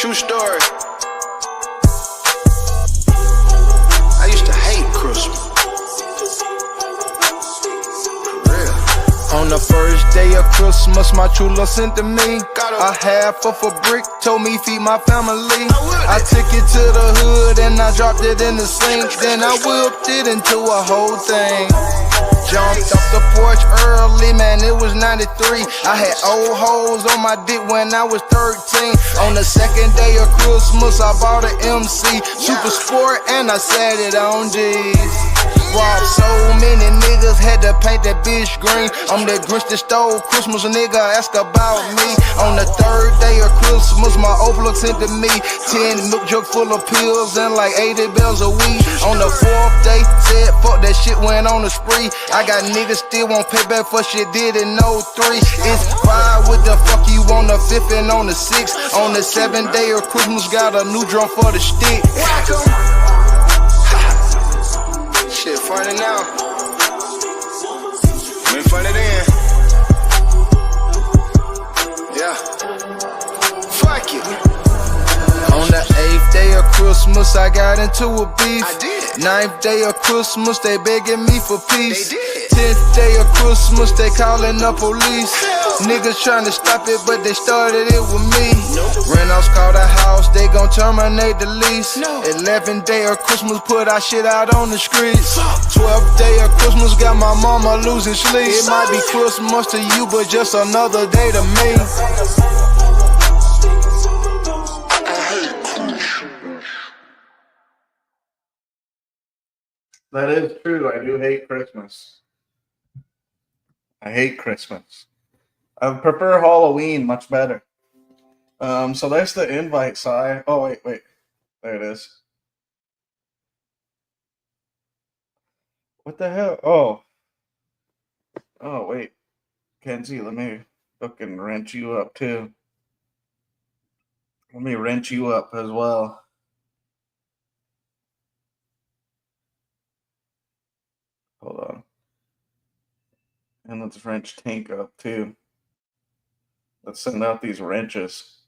true story. I used to hate Christmas. For real. On the first day of Christmas, my true love sent to me a half of a brick, told me feed my family. I took it to the hood and I dropped it in the sink. Then I whipped it into a whole thing. Jumped off the porch early, man, it was 93. I had old holes on my dick when I was 13. On the second day of Christmas, I bought an MC Super Sport and I sat it on G's. Robbed so many niggas, had to paint that bitch green. I'm the Grinch that stole Christmas, a nigga ask about me. On the third day of Christmas, my overlook sent to me 10 milk jug full of pills and like 80 bells a week. On the fourth day, said fuck that shit, went on a spree. I got niggas still won't pay back for shit did in 03. It's 5 with the fuck you on the 5th and on the 6th. On the 7th day of Christmas, got a new drum for the stick. Shit funny now. Been funny then. Yeah. Fuck it. On the 8th day of Christmas, I got into a beef. I did. 9th day of Christmas, they begging me for peace. 10th day of Christmas, they calling the police. Niggas trying to stop it, but they started it with me. Rentals called a house, they gon' terminate the lease. 11th day of Christmas, put our shit out on the streets. 12th day of Christmas, got my mama losing sleep. It might be Christmas to you, but just another day to me. That is true. I do hate Christmas. I hate Christmas. I prefer Halloween much better. So there's the invite, Si. Oh, wait. There it is. What the hell? Oh, wait. Kenzie, let me fucking wrench you up, too. Let me wrench you up as well. Hold on. And let's wrench Tank up, too. Let's send out these wrenches.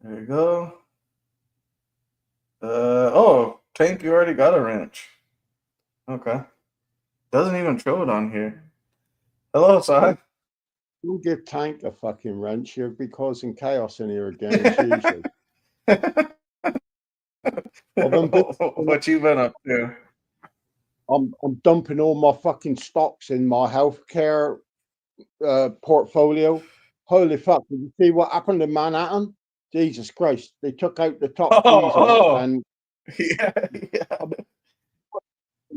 There you go. Oh, Tank, you already got a wrench. Okay. Doesn't even show it on here. Hello, Si. Don't give Tank a fucking wrench. You'll be causing chaos in here again, as usual. What you been up to? I'm dumping all my fucking stocks in my healthcare portfolio. Holy fuck! Did you see what happened in Manhattan? Jesus Christ! They took out the top and yeah.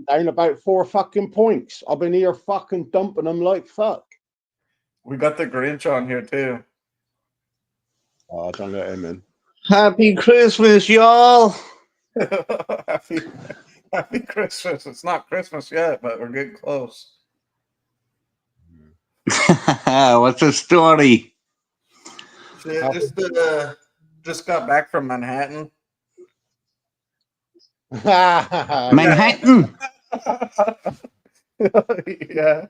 down about 4 fucking points. I've been here fucking dumping them like fuck. We got the Grinch on here too. Oh, don't let him in. Happy Christmas, y'all! Happy Christmas. It's not Christmas yet, but we're getting close. What's the story? Just got back from Manhattan. Manhattan? Yeah.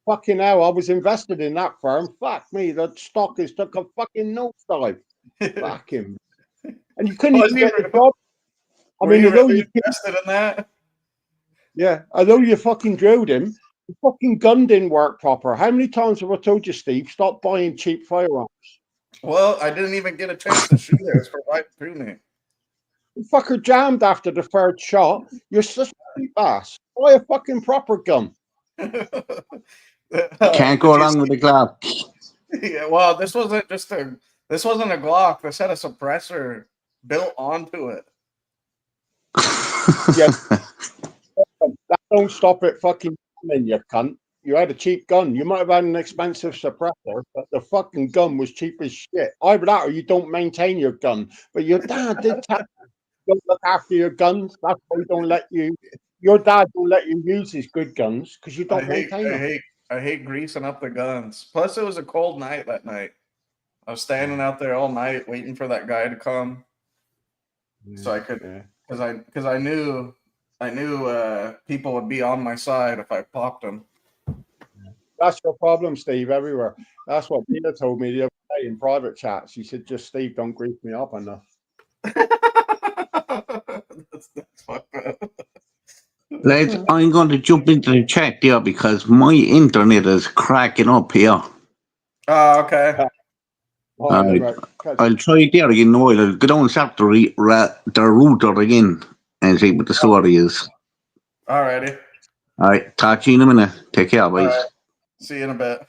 Fucking hell, I was invested in that firm. Fuck me, that stock has took a fucking nosedive. Fuck him. And you couldn't even get the job. I mean, although you invested in that? Yeah, although you fucking drilled him, the fucking gun didn't work proper. How many times have I told you, Steve, stop buying cheap firearms? Well, I didn't even get a chance to shoot it. It's for right through me. The fucker jammed after the third shot. You're such a cheap ass. Buy a fucking proper gun. Can't go wrong with the Glock. Yeah, well, this wasn't a Glock. This had a suppressor built onto it. Yeah. That don't stop it fucking coming, you cunt. You had a cheap gun. You might have had an expensive suppressor, but the fucking gun was cheap as shit. Either that or you don't maintain your gun. But your dad did tell you, don't look after your guns. That's why he don't let you. Your dad don't let you use his good guns because you don't maintain them. I hate greasing up the guns. Plus, it was a cold night that night. I was standing out there all night waiting for that guy to come, so I could, because I knew people would be on my side if I popped them. That's your problem, Steve, everywhere. That's what Peter told me the other day in private chats. He said, just Steve, don't grief me up enough. That's fucked up. Lads, I'm going to jump into the chat there because my internet is cracking up here. Oh, okay. All right. I'll try it there again in a while. I'll go down and start the router again and see what the story is. Alrighty. All right, talk to you in a minute. Take care, boys. All right. See you in a bit.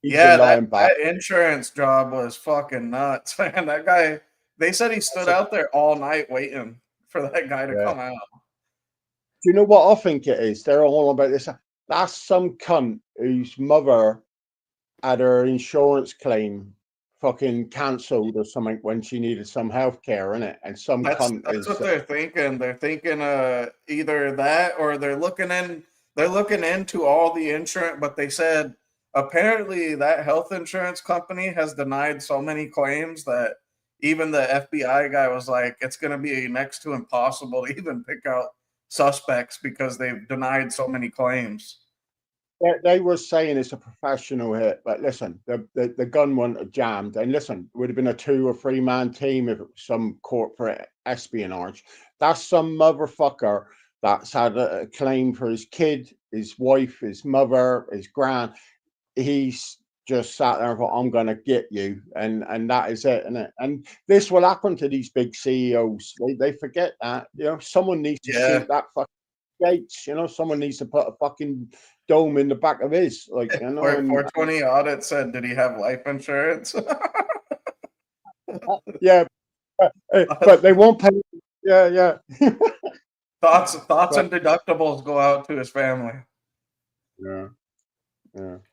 He's Yeah, lying back. that insurance job was fucking nuts, man. That guy, they said he stood out there all night waiting for that guy to come out. Do you know what I think it is? They're all about this. That's some cunt whose mother had her insurance claim fucking cancelled or something when she needed some health care, innit? And some That's cunt is what they're thinking. They're thinking either that or they're looking into all the insurance, but they said apparently that health insurance company has denied so many claims that even the FBI guy was like, it's going to be next to impossible to even pick out suspects because they've denied so many claims. they were saying it's a professional hit, but listen, the gun wasn't jammed. And listen, it would have been a 2 or 3 man team if it was some corporate espionage. That's some motherfucker that's had a claim for his kid, his wife, his mother, his grand. He's just sat there and thought, I'm going to get you. And that is it, isn't it? And this will happen to these big CEOs. They forget that. You know, someone needs to shoot that fucking Gates. You know, someone needs to put a fucking dome in the back of his. Like, you know. 420 audit said, did he have life insurance? Yeah. But they won't pay. Yeah. Thoughts and deductibles go out to his family. Yeah.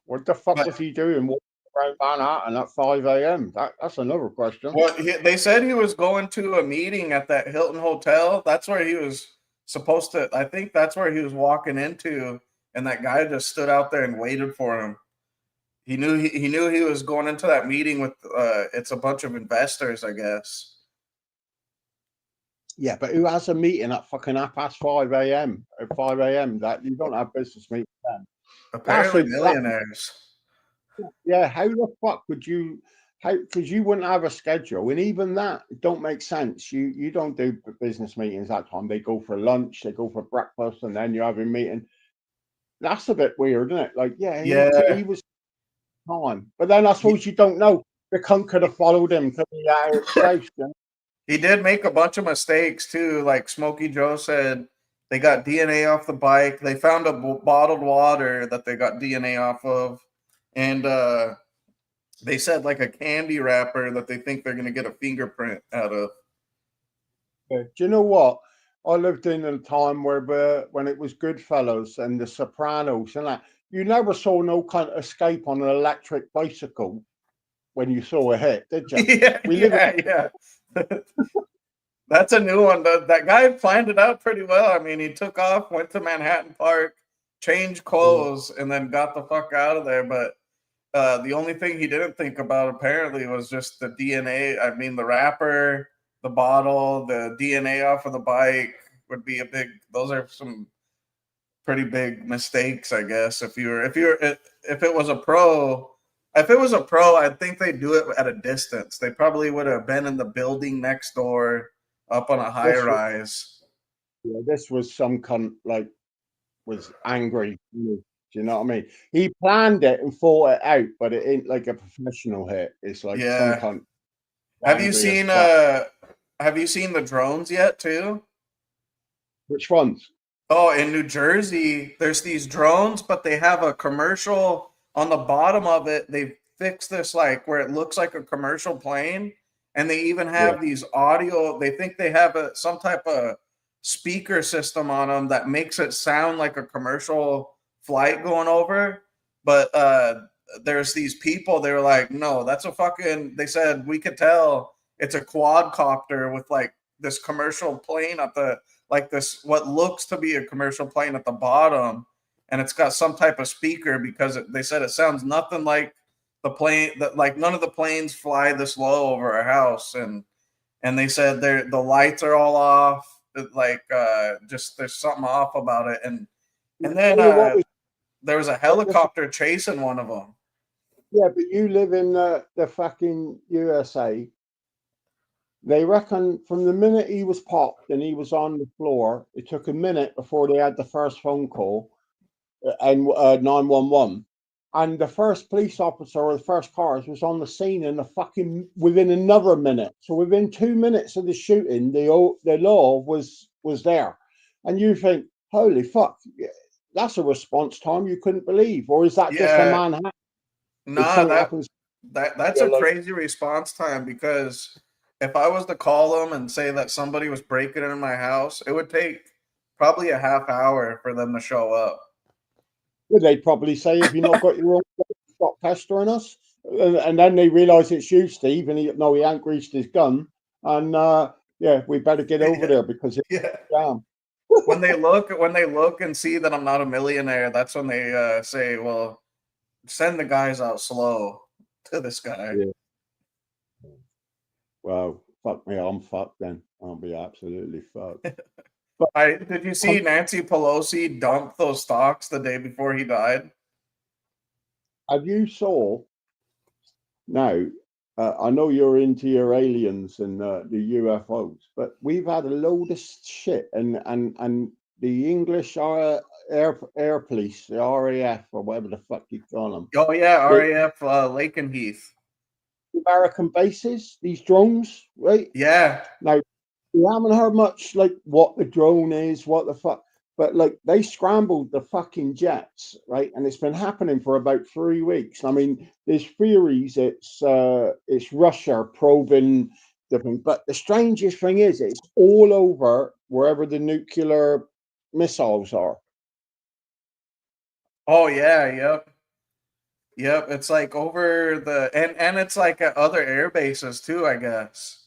What the fuck was he doing? Walking around Manhattan at 5 a.m.? That's another question. Well, they said he was going to a meeting at that Hilton Hotel. That's where he was supposed to. I think that's where he was walking into, and that guy just stood out there and waited for him. He knew he was going into that meeting with. It's a bunch of investors, I guess. Yeah, but who has a meeting at fucking 5 a.m. At 5 a.m. That you don't have business meetings then. Apparently, millionaires. Yeah, how the fuck would you? Because you wouldn't have a schedule, and even that don't make sense. You don't do business meetings that time. They go for lunch, they go for breakfast, and then you have a meeting. That's a bit weird, isn't it? Like, he was time, but then I suppose you don't know. The cunt could have followed him to the house. He did make a bunch of mistakes too. Like Smokey Joe said, they got DNA off the bike. They found a bottled water that they got DNA off of, and they said like a candy wrapper that they think they're going to get a fingerprint out of. Do you know what? I lived in a time where when it was Goodfellas and The Sopranos and that, you never saw no kind of escape on an electric bicycle when you saw a hit, did you? Yeah. That's a new one. That guy planned it out pretty well. I mean, he took off, went to Manhattan Park, changed clothes, and then got the fuck out of there. But the only thing he didn't think about apparently was just the DNA. I mean, the wrapper, the bottle, the DNA off of the bike would be those are some pretty big mistakes, I guess. If it was a pro, I think they'd do it at a distance. They probably would have been in the building next door, up on a high rise. Yeah, this was some cunt was angry. Do you know what I mean? He planned it and thought it out, but it ain't like a professional hit. It's like some cunt. Have you seen the drones yet too? Which ones? Oh, in New Jersey, there's these drones, but they have a commercial on the bottom of it. They fixed this like where it looks like a commercial plane, and they even have these audio. They think they have some type of speaker system on them that makes it sound like a commercial flight going over. But there's these people. They were like, no, that's a fucking. They said we could tell it's a quadcopter with like this commercial plane at the. Like this, what looks to be a commercial plane at the bottom, and it's got some type of speaker because they said it sounds nothing like the plane. That like none of the planes fly this low over our house, and they said the lights are all off. Like just there's something off about it, and then there was a helicopter chasing one of them. Yeah, but you live in the fucking USA. They reckon from the minute he was popped and he was on the floor, it took a minute before they had the first phone call and 911. And the first police officer or the first cars was on the scene in the fucking within another minute. So within 2 minutes of the shooting, the law was there. And you think, holy fuck, that's a response time you couldn't believe. Or is that just a Yeah, Manhattan? If nah, something happens, that's you're a like, crazy response time because if I was to call them and say that somebody was breaking into my house, it would take probably a half hour for them to show up. well, they'd probably say, "Have you not got your own? Stop pestering us." And then they realise it's you, Steve, and he ain't greased his gun. And yeah, we better get over Yeah, there because it's yeah. jam. When they look and see that I'm not a millionaire, that's when they say, "Well, send the guys out slow to this guy." Yeah. Well, fuck me, I'm fucked then. I'll be absolutely fucked. Did you see Nancy Pelosi dump those stocks the day before he died? Have you saw now? I know you're into your aliens and the UFOs, but we've had a load of shit, and the English air police, the RAF or whatever the fuck you call them, Oh yeah, the RAF Lakenheath. American bases, these drones, right? Yeah. Now we haven't heard much like what the drone is, what the fuck, but like they scrambled the fucking jets, right? And it's been happening for about 3 weeks. I mean, there's theories it's Russia probing different, but the strangest thing is it's all over wherever the nuclear missiles are. Oh yeah, yep. Yep, it's like over and it's like at other air bases too, I guess.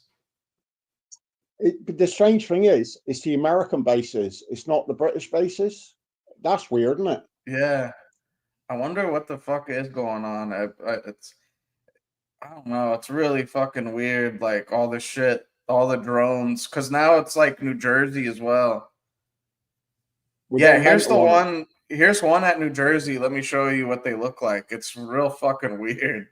But the strange thing is, it's the American bases. It's not the British bases. That's weird, isn't it? Yeah. I wonder what the fuck is going on. I don't know. It's really fucking weird. Like all the shit, all the drones. Because now it's like New Jersey as well. Well, Yeah, they're here's mental the on it. one. Here's one at New Jersey. Let me show you what they look like. It's real fucking weird.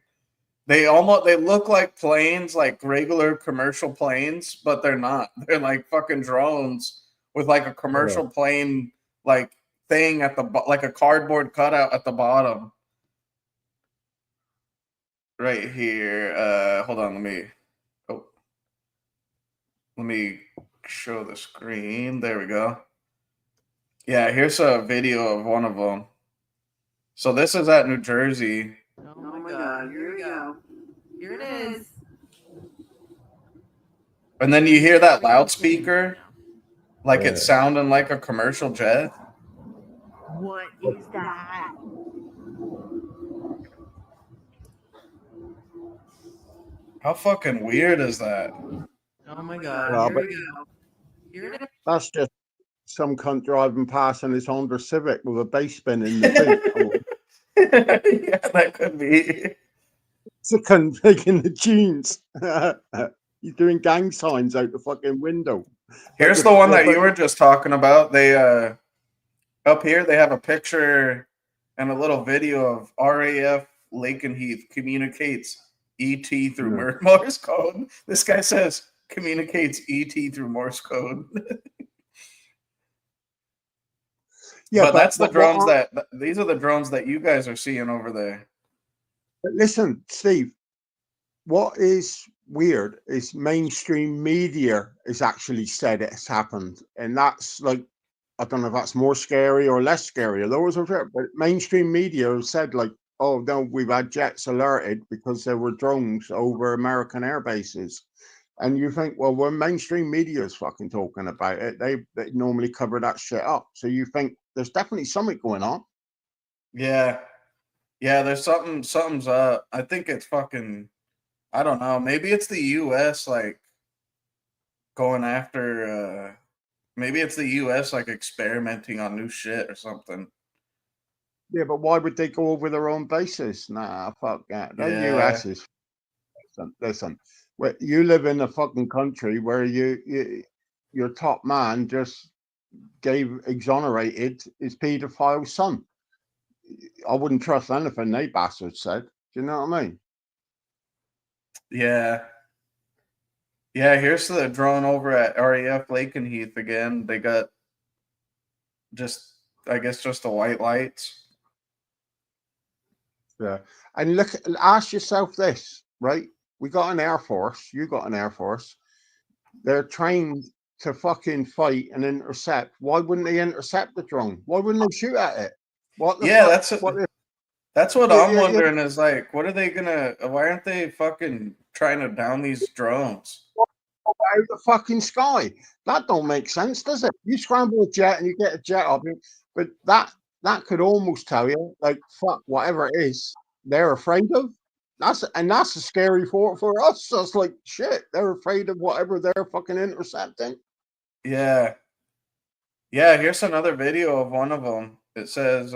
They look like planes, like regular commercial planes, but they're not. They're like fucking drones with like a Yeah. commercial plane like thing at like a cardboard cutout at the bottom. Right here. Hold on, oh, let me show the screen. There we go. Yeah, here's a video of one of them. So this is at New Jersey. Oh my god, here we go. Here it is. And then you hear that loudspeaker, like it's Yeah. sounding like a commercial jet. What is that? How fucking weird is that? Oh my god, Well, here but we go. Here it is. that's just some cunt driving past in his Honda Civic with a bass bin in the boot. Yeah, that could be. It's a cunt making the tunes. He's doing gang signs out the fucking window. Here's the one that you were just talking about. They up here they have a picture and a little video of RAF Lakenheath communicates ET through Morse code. This guy says communicates ET through Morse code. Yeah, but that's the but drones these are the drones that you guys are seeing over there. But listen, Steve, what is weird is mainstream media has actually said it's happened. And that's like, I don't know if that's more scary or less scary. Those are, but mainstream media have said, like, oh, no, we've had jets alerted because there were drones over American air bases. And you think, well, when mainstream media is fucking talking about it, they normally cover that shit up. So you think there's definitely something going on. Yeah. Yeah, there's something's up. I think it's fucking I don't know. Maybe it's the US like going after maybe it's the US like experimenting on new shit or something. Yeah, but why would they go over their own bases? Nah, fuck that. The Yeah. US is listen. You live in a fucking country where your top man just exonerated his paedophile son. I wouldn't trust anything they bastards said. Do you know what I mean? Yeah. Yeah, here's the drone over at RAF Lakenheath again. They got just, I guess, just the white lights. Yeah. And look, ask yourself this, right? We got an Air Force. You got an Air Force. They're trained to fucking fight and intercept. Why wouldn't they intercept the drone? Why wouldn't they shoot at it? What the Yeah, fuck? that's what Yeah, I'm yeah, yeah. wondering is like, what are they gonna? Why aren't they fucking trying to down these drones? Out the fucking sky. That don't make sense, does it? You scramble a jet and you get a jet up, but that could almost tell you, like, fuck, whatever it is, they're afraid of. That's a scary thought for us. That's like shit. They're afraid of whatever they're fucking intercepting. Yeah, yeah. Here's another video of one of them. It says,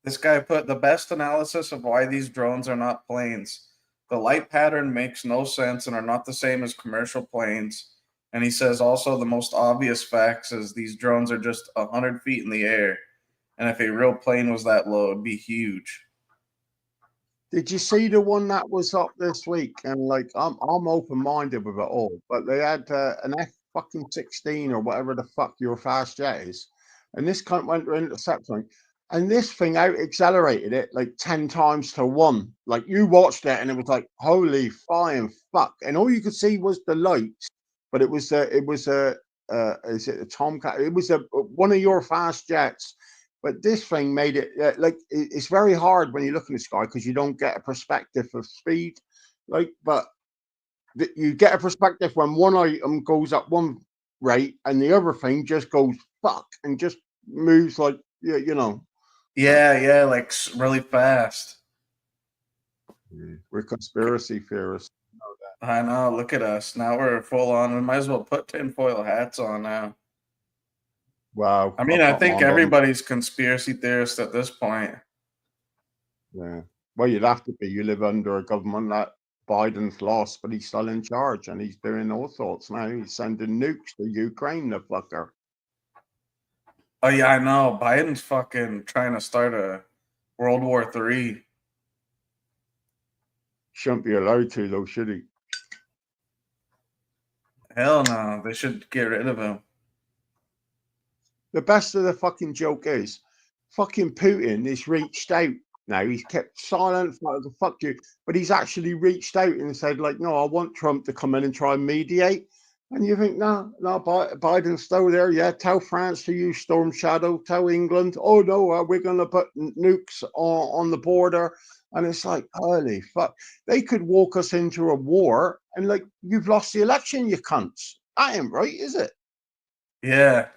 this guy put the best analysis of why these drones are not planes. The light pattern makes no sense and are not the same as commercial planes. And he says also the most obvious facts is these drones are just 100 feet in the air. And if a real plane was that low, it'd be huge. Did you see the one that was up this week? And like, I'm open minded with it all, but they had an F fucking 16 or whatever the fuck your fast jet is, and this cunt went to intercept something, and this thing out accelerated it like 10 times to 1. Like, you watched it and it was like, holy flying fuck, and all you could see was the lights, but it was a is it a Tomcat? It was a one of your fast jets. But this thing made it like it's very hard when you look in the sky because you don't get a perspective of speed. Like, but you get a perspective when one item goes up one rate and the other thing just goes fuck and just moves like, yeah, you know. Yeah, yeah, like really fast. We're conspiracy theorists. I know. Look at us. Now we're full on. We might as well put tinfoil hats on now. Wow. I mean, I think everybody's conspiracy theorist at this point. Yeah. Well, you'd have to be. You live under a government that Biden's lost, but he's still in charge and he's doing all sorts now. He's sending nukes to Ukraine, the fucker. Oh yeah, I know. Biden's fucking trying to start a World War III. Shouldn't be allowed to, though, should he? Hell no. They should get rid of him. The best of the fucking joke is fucking Putin is reached out now. He's kept silent for the fuck you, but he's actually reached out and said, like, no, I want Trump to come in and try and mediate. And you think, no, Biden's still there. Yeah, tell France to use Storm Shadow. Tell England, oh no, we're going to put nukes on the border. And it's like, holy fuck. They could walk us into a war and, like, you've lost the election, you cunts. That ain't right, is it? Yeah.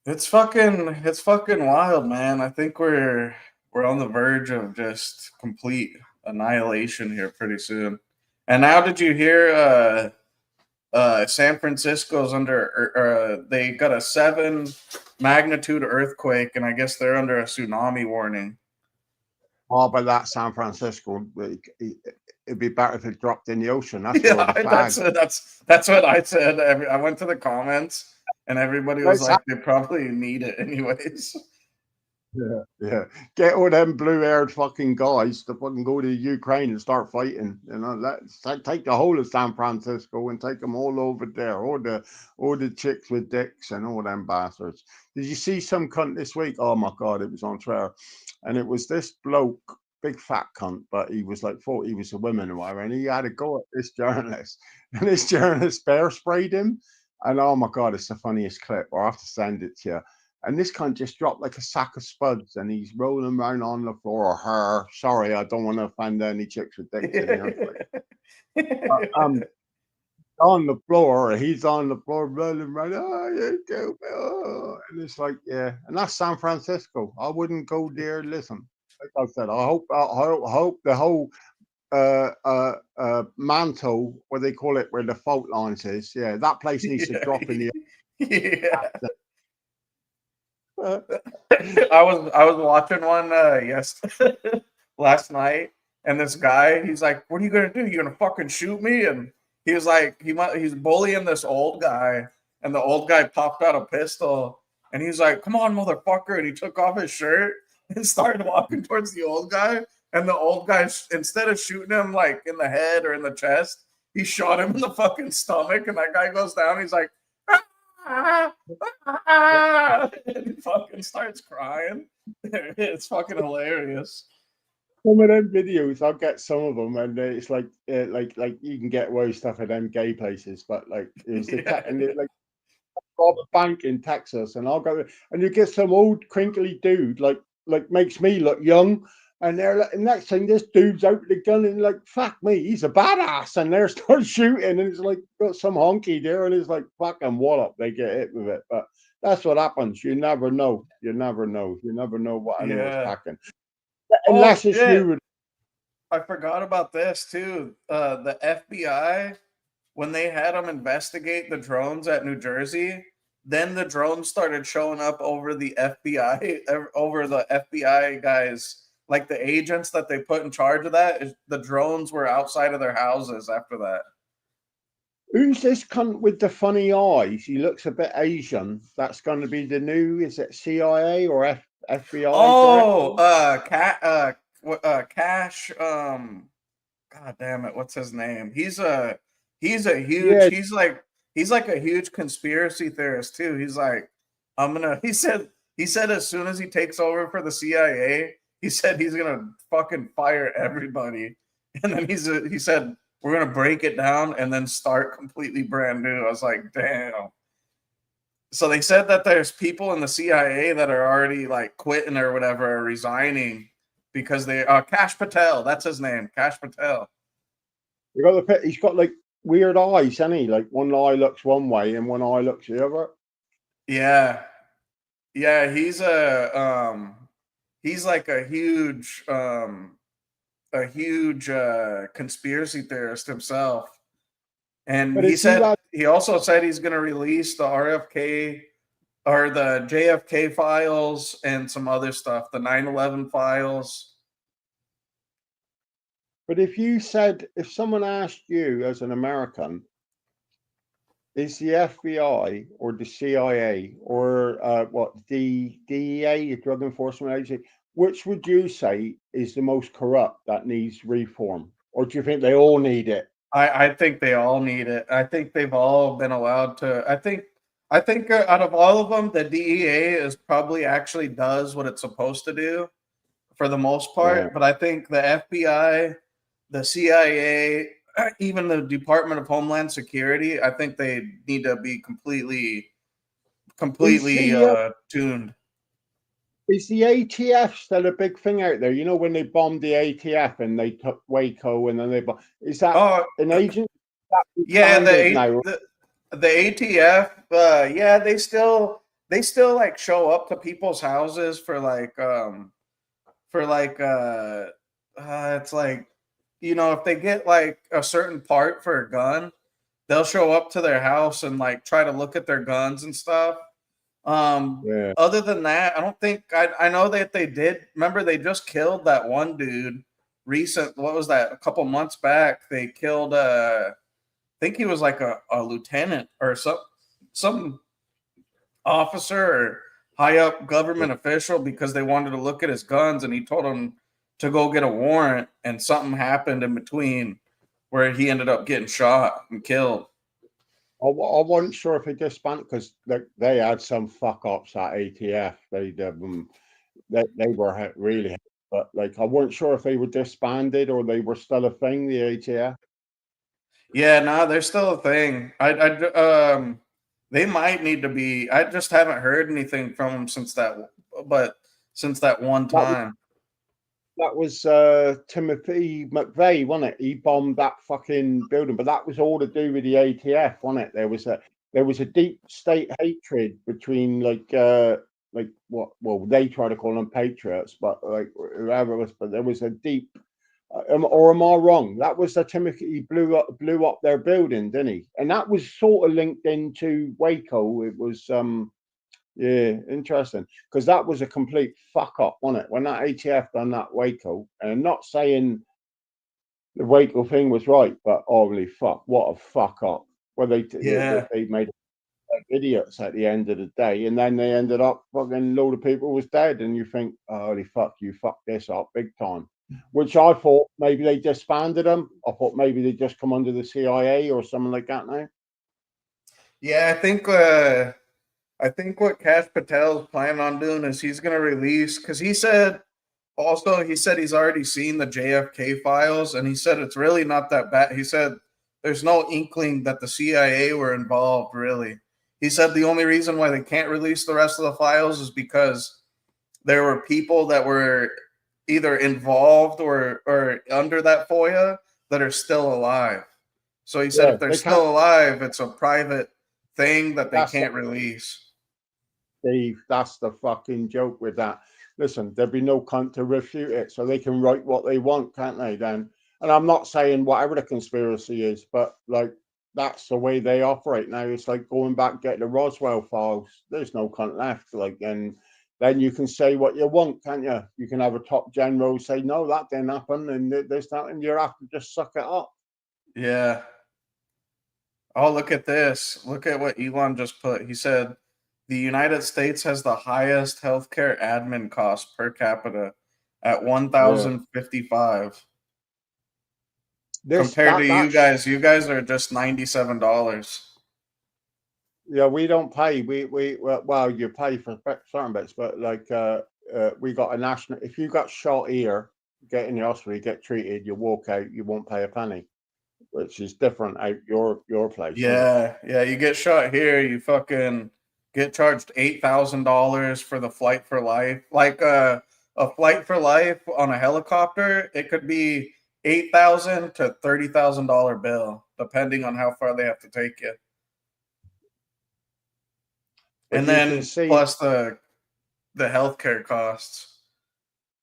It's fucking wild, man. I think we're on the verge of just complete annihilation here pretty soon. And now, did you hear San Francisco's under they got a 7 magnitude earthquake, and I guess they're under a tsunami warning. Oh, but that San Francisco, it'd be better if it dropped in the ocean. That's Yeah, the flag. that's what I said. I went to the comments and everybody was like, they probably need it anyways. Yeah. Get all them blue-haired fucking guys to fucking go to Ukraine and start fighting. You know, let's take the whole of San Francisco and take them all over there. All the chicks with dicks and all them bastards. Did you see some cunt this week? Oh my god, it was on Twitter, and it was this bloke, big fat cunt, but he was like, thought he was a woman or whatever, and he had a go at this journalist, and this journalist bear sprayed him. And oh my god, it's the funniest clip. I'll have to send it to you. And this cunt just dropped like a sack of spuds, and he's rolling around on the floor. Or her. Sorry, I don't want to offend any chicks with dicks in here. On the floor, he's on the floor rolling around. Oh, you go, oh. And it's like, yeah. And that's San Francisco. I wouldn't go there. Listen, like I said, I hope the whole mantle, what they call it, where the fault lines is, yeah, that place needs to drop in the. Yeah. I was watching one last night, and this guy, he's like, "What are you gonna do? You gonna fucking shoot me?" And he was like, he's bullying this old guy, and the old guy popped out a pistol, And he's like, "Come on, motherfucker!" And he took off his shirt and started walking towards the old guy. And the old guy, instead of shooting him like in the head or in the chest, he shot him in the fucking stomach. And that guy goes down. He's like, "Ah, ah," and he fucking starts crying. It's fucking hilarious. Some of them videos, I'll get some of them, and it's like you can get away with stuff at them gay places, but like it's the Yeah. and it, like rob a bank in Texas, and I'll go and you get some old crinkly dude like makes me look young, and they're like, and next thing this dude's out with the gun and like fuck me, he's a badass, and they're start shooting, and it's like got some honky there, and it's like fucking wallop, they get hit with it, but that's what happens. You never know. You never know what anyone's Yeah. packing Oh unless it's shit. you. I forgot about this too. The FBI, when they had them investigate the drones at New Jersey, then the drones started showing up over the FBI, over the FBI guys, like the agents that they put in charge of that. The drones were outside of their houses after that. Who's this cunt with the funny eyes? He looks a bit Asian. That's going to be the new, is it CIA or FBI Oh, director? Cash. God damn it, what's his name? He's a huge. Yeah, He's like a huge conspiracy theorist too. He's like, I'm gonna. He said as soon as he takes over for the CIA, he said he's gonna fucking fire everybody, and then he said we're gonna break it down and then start completely brand new. I was like, damn. So they said that there's people in the CIA that are already like quitting or whatever, or resigning because they Cash Patel, that's his name, Cash Patel. he's got like weird eyes, hasn't he? Like one eye looks one way and one eye looks the other. Yeah. Yeah, he's like a huge conspiracy theorist himself. And But is he like, he also said he's going to release the RFK or the JFK files and some other stuff, the 9/11 files. but if someone asked you as an American, is the FBI or the CIA or the DEA, the Drug Enforcement Agency, which would you say is the most corrupt that needs reform? Or do you think they all need it? I think they all need it. I think they've all been allowed to. I think out of all of them, the DEA is probably actually does what it's supposed to do for the most Yeah. part. But I think the FBI, the CIA, even the Department of Homeland Security, I think they need to be completely tuned. Is the ATF still a big thing out there? You know, when they bombed the ATF and they took Waco and then is that Oh, an agent? yeah, Now? the ATF, yeah, they still like show up to people's houses for like it's like, you know, if they get like a certain part for a gun, they'll show up to their house and like try to look at their guns and stuff. Yeah. Other than that, I don't think I know that they did. Remember, they just killed that one dude what was that? A couple months back, they killed I think he was like a lieutenant or some officer or high up government official because they wanted to look at his guns and he told them to go get a warrant and something happened in between where he ended up getting shot and killed. I wasn't sure if they disbanded because they had some fuck ups at ATF. They were really, but like I wasn't sure if they were disbanded or they were still a thing. The ATF. Yeah, no, they're still a thing. They might need to be. I just haven't heard anything from them since that one time. That was Timothy McVeigh, wasn't it? He bombed that fucking building, but that was all to do with the ATF, wasn't it? There was a deep state hatred between like what? Well, they try to call them patriots, but like whoever it was, but there was a deep. Or am I wrong? That was the Timothy. He blew up their building, didn't he? And that was sort of linked into Waco. It was yeah, interesting. Because that was a complete fuck up, wasn't it? When that ATF done that Waco, and I'm not saying the Waco thing was right, but holy fuck, what a fuck up. Well, Yeah. they made idiots at the end of the day, and then they ended up fucking load of people was dead, and you think, oh, holy fuck, you fucked this up big time. Which I thought maybe they disbanded them. I thought maybe they just come under the CIA or something like that now. Yeah, I think what Cash Patel's planning on doing is he's gonna release because he said he's already seen the JFK files and he said it's really not that bad. He said there's no inkling that the CIA were involved really. He said the only reason why they can't release the rest of the files is because there were people that were either involved or under that FOIA that are still alive. So he said Yeah, if they're they can't. still alive, it's a private thing that they That's can't release. Steve. That's the fucking joke with that. Listen, there'd be no cunt to refute it, so they can write what they want, can't they? Then, and I'm not saying whatever the conspiracy is, but like that's the way they operate now. It's like going back getting the Roswell files. There's no cunt left. Like, and then you can say what you want, can't you? You can have a top general say no, that didn't happen, and there's that, and you have to just suck it up. Yeah. Oh, look at this. Look at what Elon just put. He said the United States has the highest healthcare admin cost per capita at Yeah. 1,055. Compared to you guys are just $97. Yeah, we don't pay. Well, you pay for certain bits, but like we got a national. If you got shot here, get in the hospital, you get treated, you walk out, you won't pay a penny, which is different out your place. Yeah, yeah. You get shot here, you fucking get charged $8,000 for the flight for life. Like a flight for life on a helicopter, it could be $8,000 to $30,000 bill, depending on how far they have to take you. But And you can then see, plus the healthcare costs.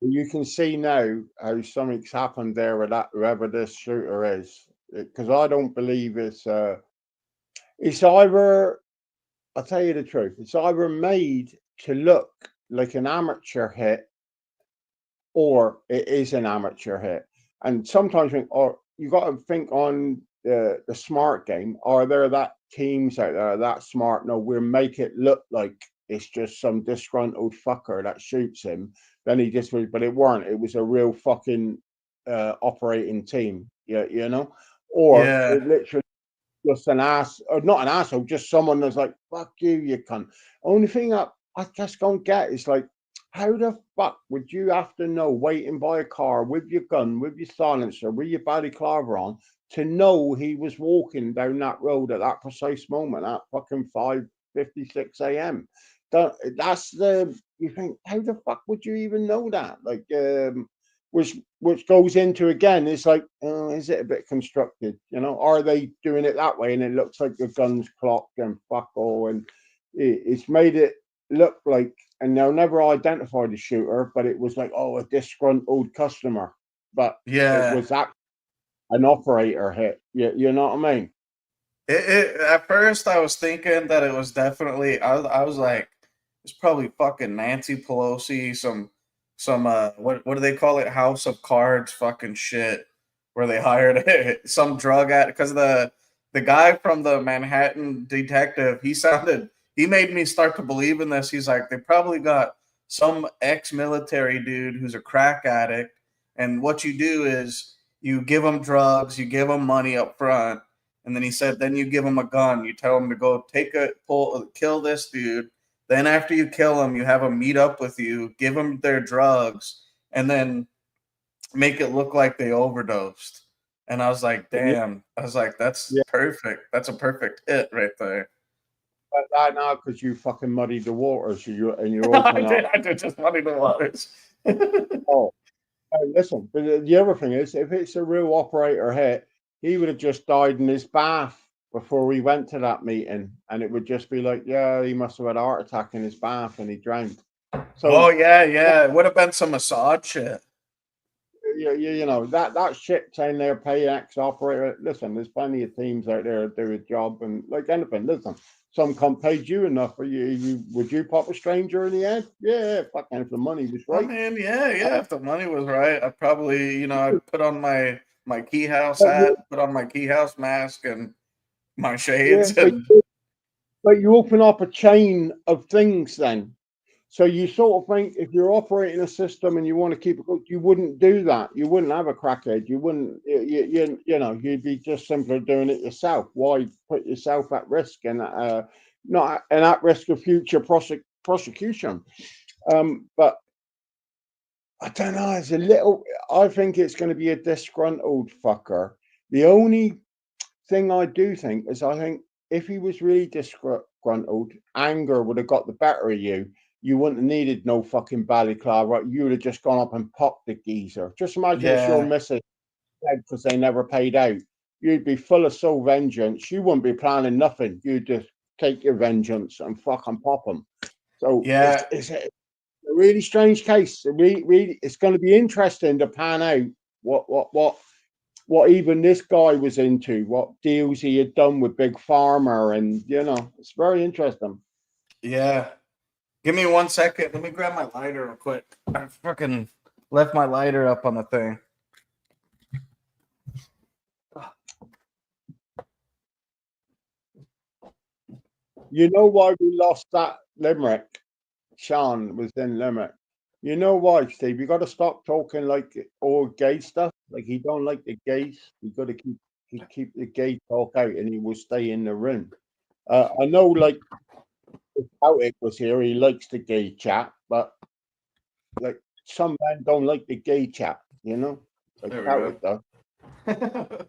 you can see now how something's happened there with that whoever this shooter is, because I don't believe it's either. I'll tell you the truth. It's either made to look like an amateur hit or it is an amateur hit. And sometimes or you got to think on the smart game. Are there that teams out there that smart? No, we'll make it look like it's just some disgruntled fucker that shoots him. Then he just was, but it weren't. It was a real fucking operating team. Yeah, you know, or it Yeah. literally just an ass, or not an asshole, just someone that's like, fuck you, you cunt. Only thing I just don't get is like, how the fuck would you have to know waiting by a car with your gun, with your silencer, with your balaclava on, to know he was walking down that road at that precise moment at fucking 5:56 a.m. That's the you think, how the fuck would you even know that? Like, which goes into again, it's like, is it a bit constructed? You know, are they doing it that way? And it looks like the gun's clocked and fuck all, and it's made it look like, and they'll never identify the shooter, but it was like, oh, a disgruntled customer, but it Yeah. was that an operator hit. You know what I mean? At first I was thinking that it was definitely I was like it's probably fucking Nancy Pelosi, some what do they call it? House of Cards fucking shit where they hired some drug addict because the guy from the Manhattan detective, he made me start to believe in this. He's like, they probably got some ex-military dude who's a crack addict, and what you do is you give him drugs, you give him money up front, and then he said, then you give him a gun. You tell him to go kill this dude. Then after you kill him, you have him meet up with you, give them their drugs, and then make it look like they overdosed. And I was like, Yeah, damn. I was like, that's yeah. perfect. That's a perfect hit right there. But that now because you fucking muddied the waters, and you I open did, up. I did just money the waters. Oh, listen, but the other thing is, if it's a real operator hit, he would have just died in his bath before we went to that meeting, and it would just be like, yeah, he must have had a heart attack in his bath and he drowned. Oh So yeah, yeah. It would have been some Assad shit. you know that shit saying they're pay X operator. Listen, there's plenty of teams out there that do a job, and like anything, listen, some company paid you enough for you. Would you pop a stranger in the head? Yeah, fucking if the money was I right. mean, yeah. If the money was right, I'd probably, I'd put on my key house But you, hat, put on my key house mask and my yeah, shades, but and But you open up a chain of things then. So you sort of think if you're operating a system and you want to keep it, you wouldn't do that. You wouldn't have a crackhead. You wouldn't, you know, you'd be just simpler doing it yourself. Why put yourself at risk and not and at risk of future prosecution? But I don't know. It's a little. I think it's going to be a disgruntled fucker. The only thing I do think is I think if he was really disgruntled, anger would have got the better of you. You wouldn't have needed no fucking balaclava. You would have just gone up and popped the geezer. Just imagine it's your Yeah. missus dead because they never paid out. You'd be full of soul vengeance. You wouldn't be planning nothing. You'd just take your vengeance and fucking pop them. So Yeah. it's a really strange case. Really, it's going to be interesting to pan out what even this guy was into, what deals he had done with Big Pharma, and you know, it's very interesting. Yeah. Give me 1 second. Let me grab my lighter real quick. I fucking left my lighter up on the thing. You know why we lost that Limerick? Sean was in Limerick. You know why, Steve? You got to stop talking like all gay stuff. Like he don't like the gays. You got to keep the gay talk out, and he will stay in the room. I know, like if Celtic was here, he likes the gay chat, but like some men don't like the gay chat. You know, like There we Celtic go. does.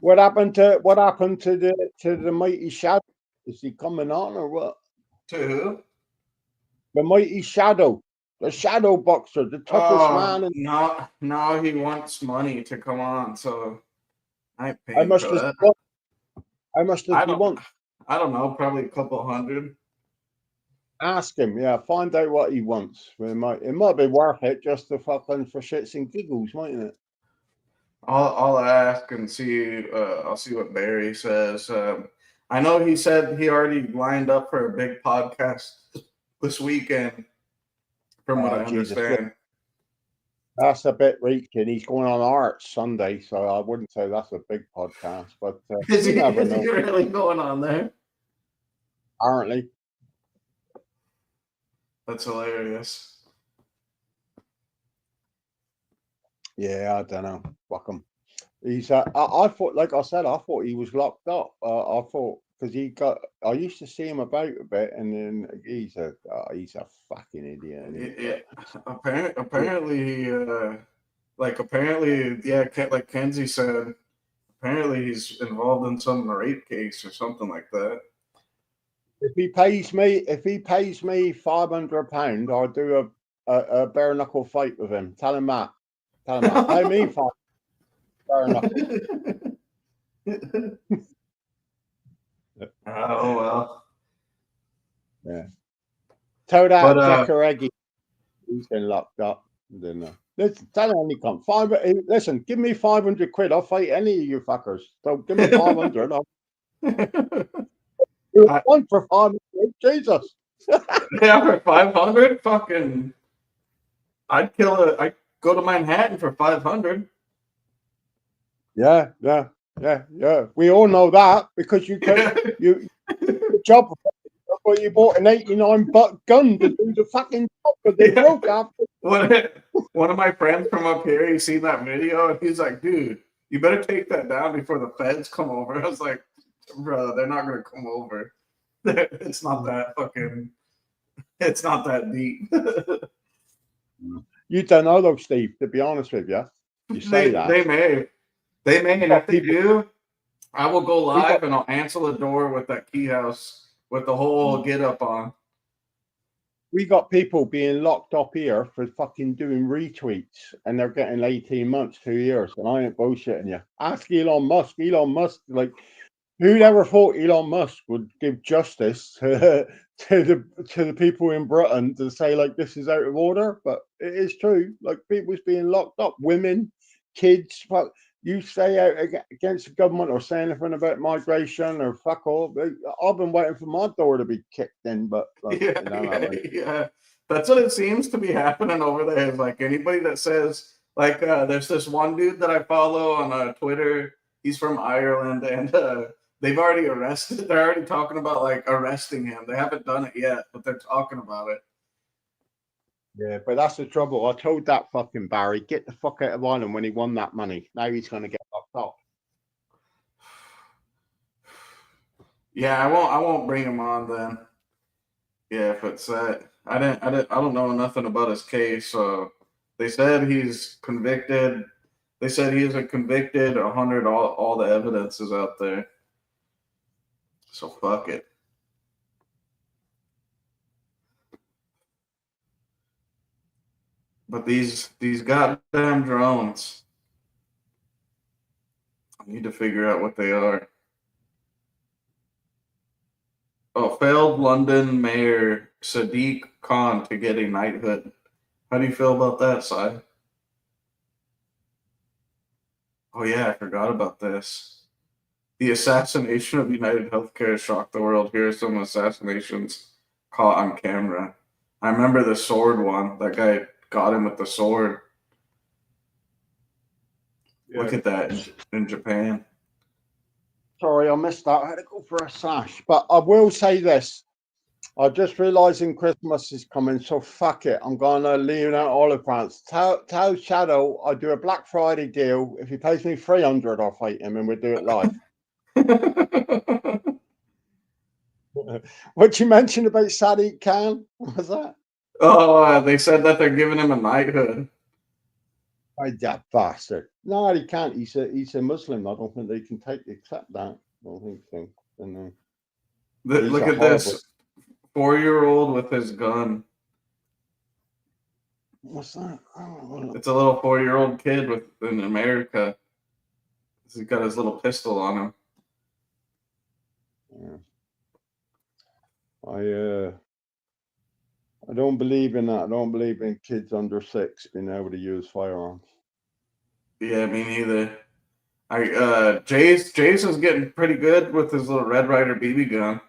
What happened to the mighty Shadow? Is he coming on or what? To who? The mighty Shadow, the Shadow Boxer, the toughest man. And No, he wants money to come on, so I ain't how paying much for does that. how much does he want? I don't know, probably a couple hundred. Ask him. Yeah, find out what he wants. It might be worth it just to fucking for shits and giggles, mightn't it? I'll ask and see. I'll see what Barry says. I know he said he already lined up for a big podcast this weekend, from what Oh I Jesus, understand. that's a bit reaching. He's going on Arts Sunday, so I wouldn't say that's a big podcast, but Is you he never know. really going on there? Apparently, That's hilarious. yeah, I don't know. Fuck him. He's. I thought, like I said, I thought he was locked up. I thought because he got. I used to see him about a bit, and then he's a fucking idiot. Isn't he? Apparently, yeah, like Kenzie said, apparently he's involved in some rape case or something like that. If he pays me £500, I'll do a bare knuckle fight with him. Tell him that. Pay me five bare knuckle. Oh well. Yeah. Tell that But Jacaregi he's been locked up. Listen, tell him he come. Listen, give me 500 quid. I'll fight any of you fuckers. So give me 500. I'll do one for 500. Jesus. yeah, for 500, fucking, I'd go to Manhattan for 500. Yeah. We all know that because you job. But you bought an 89 butt gun to do the fucking job, but they broke after. One of my friends from up here, he seen that video and he's like, dude, you better take that down before the feds come over. I was like, bro, they're not gonna come over. It's not that deep. You don't know though, Steve, to be honest with you. You say that. They may, and if they do, I will go live and I'll answer the door with that key house with the whole get up on. We got people being locked up here for fucking doing retweets and they're getting 18 months, 2 years, and I ain't bullshitting you. Ask Elon Musk. Elon Musk, like, who'd ever thought Elon Musk would give justice to the people in Britain to say, like, this is out of order? But it is true. Like, people's being locked up, women, kids, you stay out against the government or say anything about migration or fuck all. I've been waiting for my door to be kicked in, but like, yeah. That's what it seems to be happening over there. Is like anybody that says, like, there's this one dude that I follow on Twitter. He's from Ireland, and They've already arrested. They're already talking about like arresting him. They haven't done it yet, but they're talking about it. Yeah, but that's the trouble. I told that fucking Barry, get the fuck out of Ireland when he won that money. Now he's going to get locked up. Yeah, I won't bring him on then. Yeah, if it's that. I don't know nothing about his case. They said he's convicted. They said he isn't convicted. 100. All the evidence is out there. So fuck it. But these goddamn drones, I need to figure out what they are. Oh, failed London Mayor Sadiq Khan to get a knighthood. How do you feel about that, Si? Oh yeah, I forgot about this. The assassination of United Healthcare shocked the world. Here are some assassinations caught on camera. I remember the sword one. That guy got him with the sword. Yeah. Look at that in Japan. Sorry, I missed that. I had to go for a sash. But I will say this. I just realising Christmas is coming, so fuck it. I'm going to leave out Olive Branch. Tell Shadow I do a Black Friday deal. If he pays me 300, I'll fight him and we'll do it live. What you mentioned about Sadiq Khan? What was that? Oh, they said that they're giving him a knighthood. Oh, that bastard. No, he can't. He's a Muslim. I don't think they can accept that. I don't think so. Look at this 4-year-old with his gun. What's that? Oh, it's a little 4-year-old kid in America. He's got his little pistol on him. Yeah. I don't believe in that. I don't believe in kids under 6 being able to use firearms. Yeah, me neither. Jace is getting pretty good with his little Red Ryder BB gun.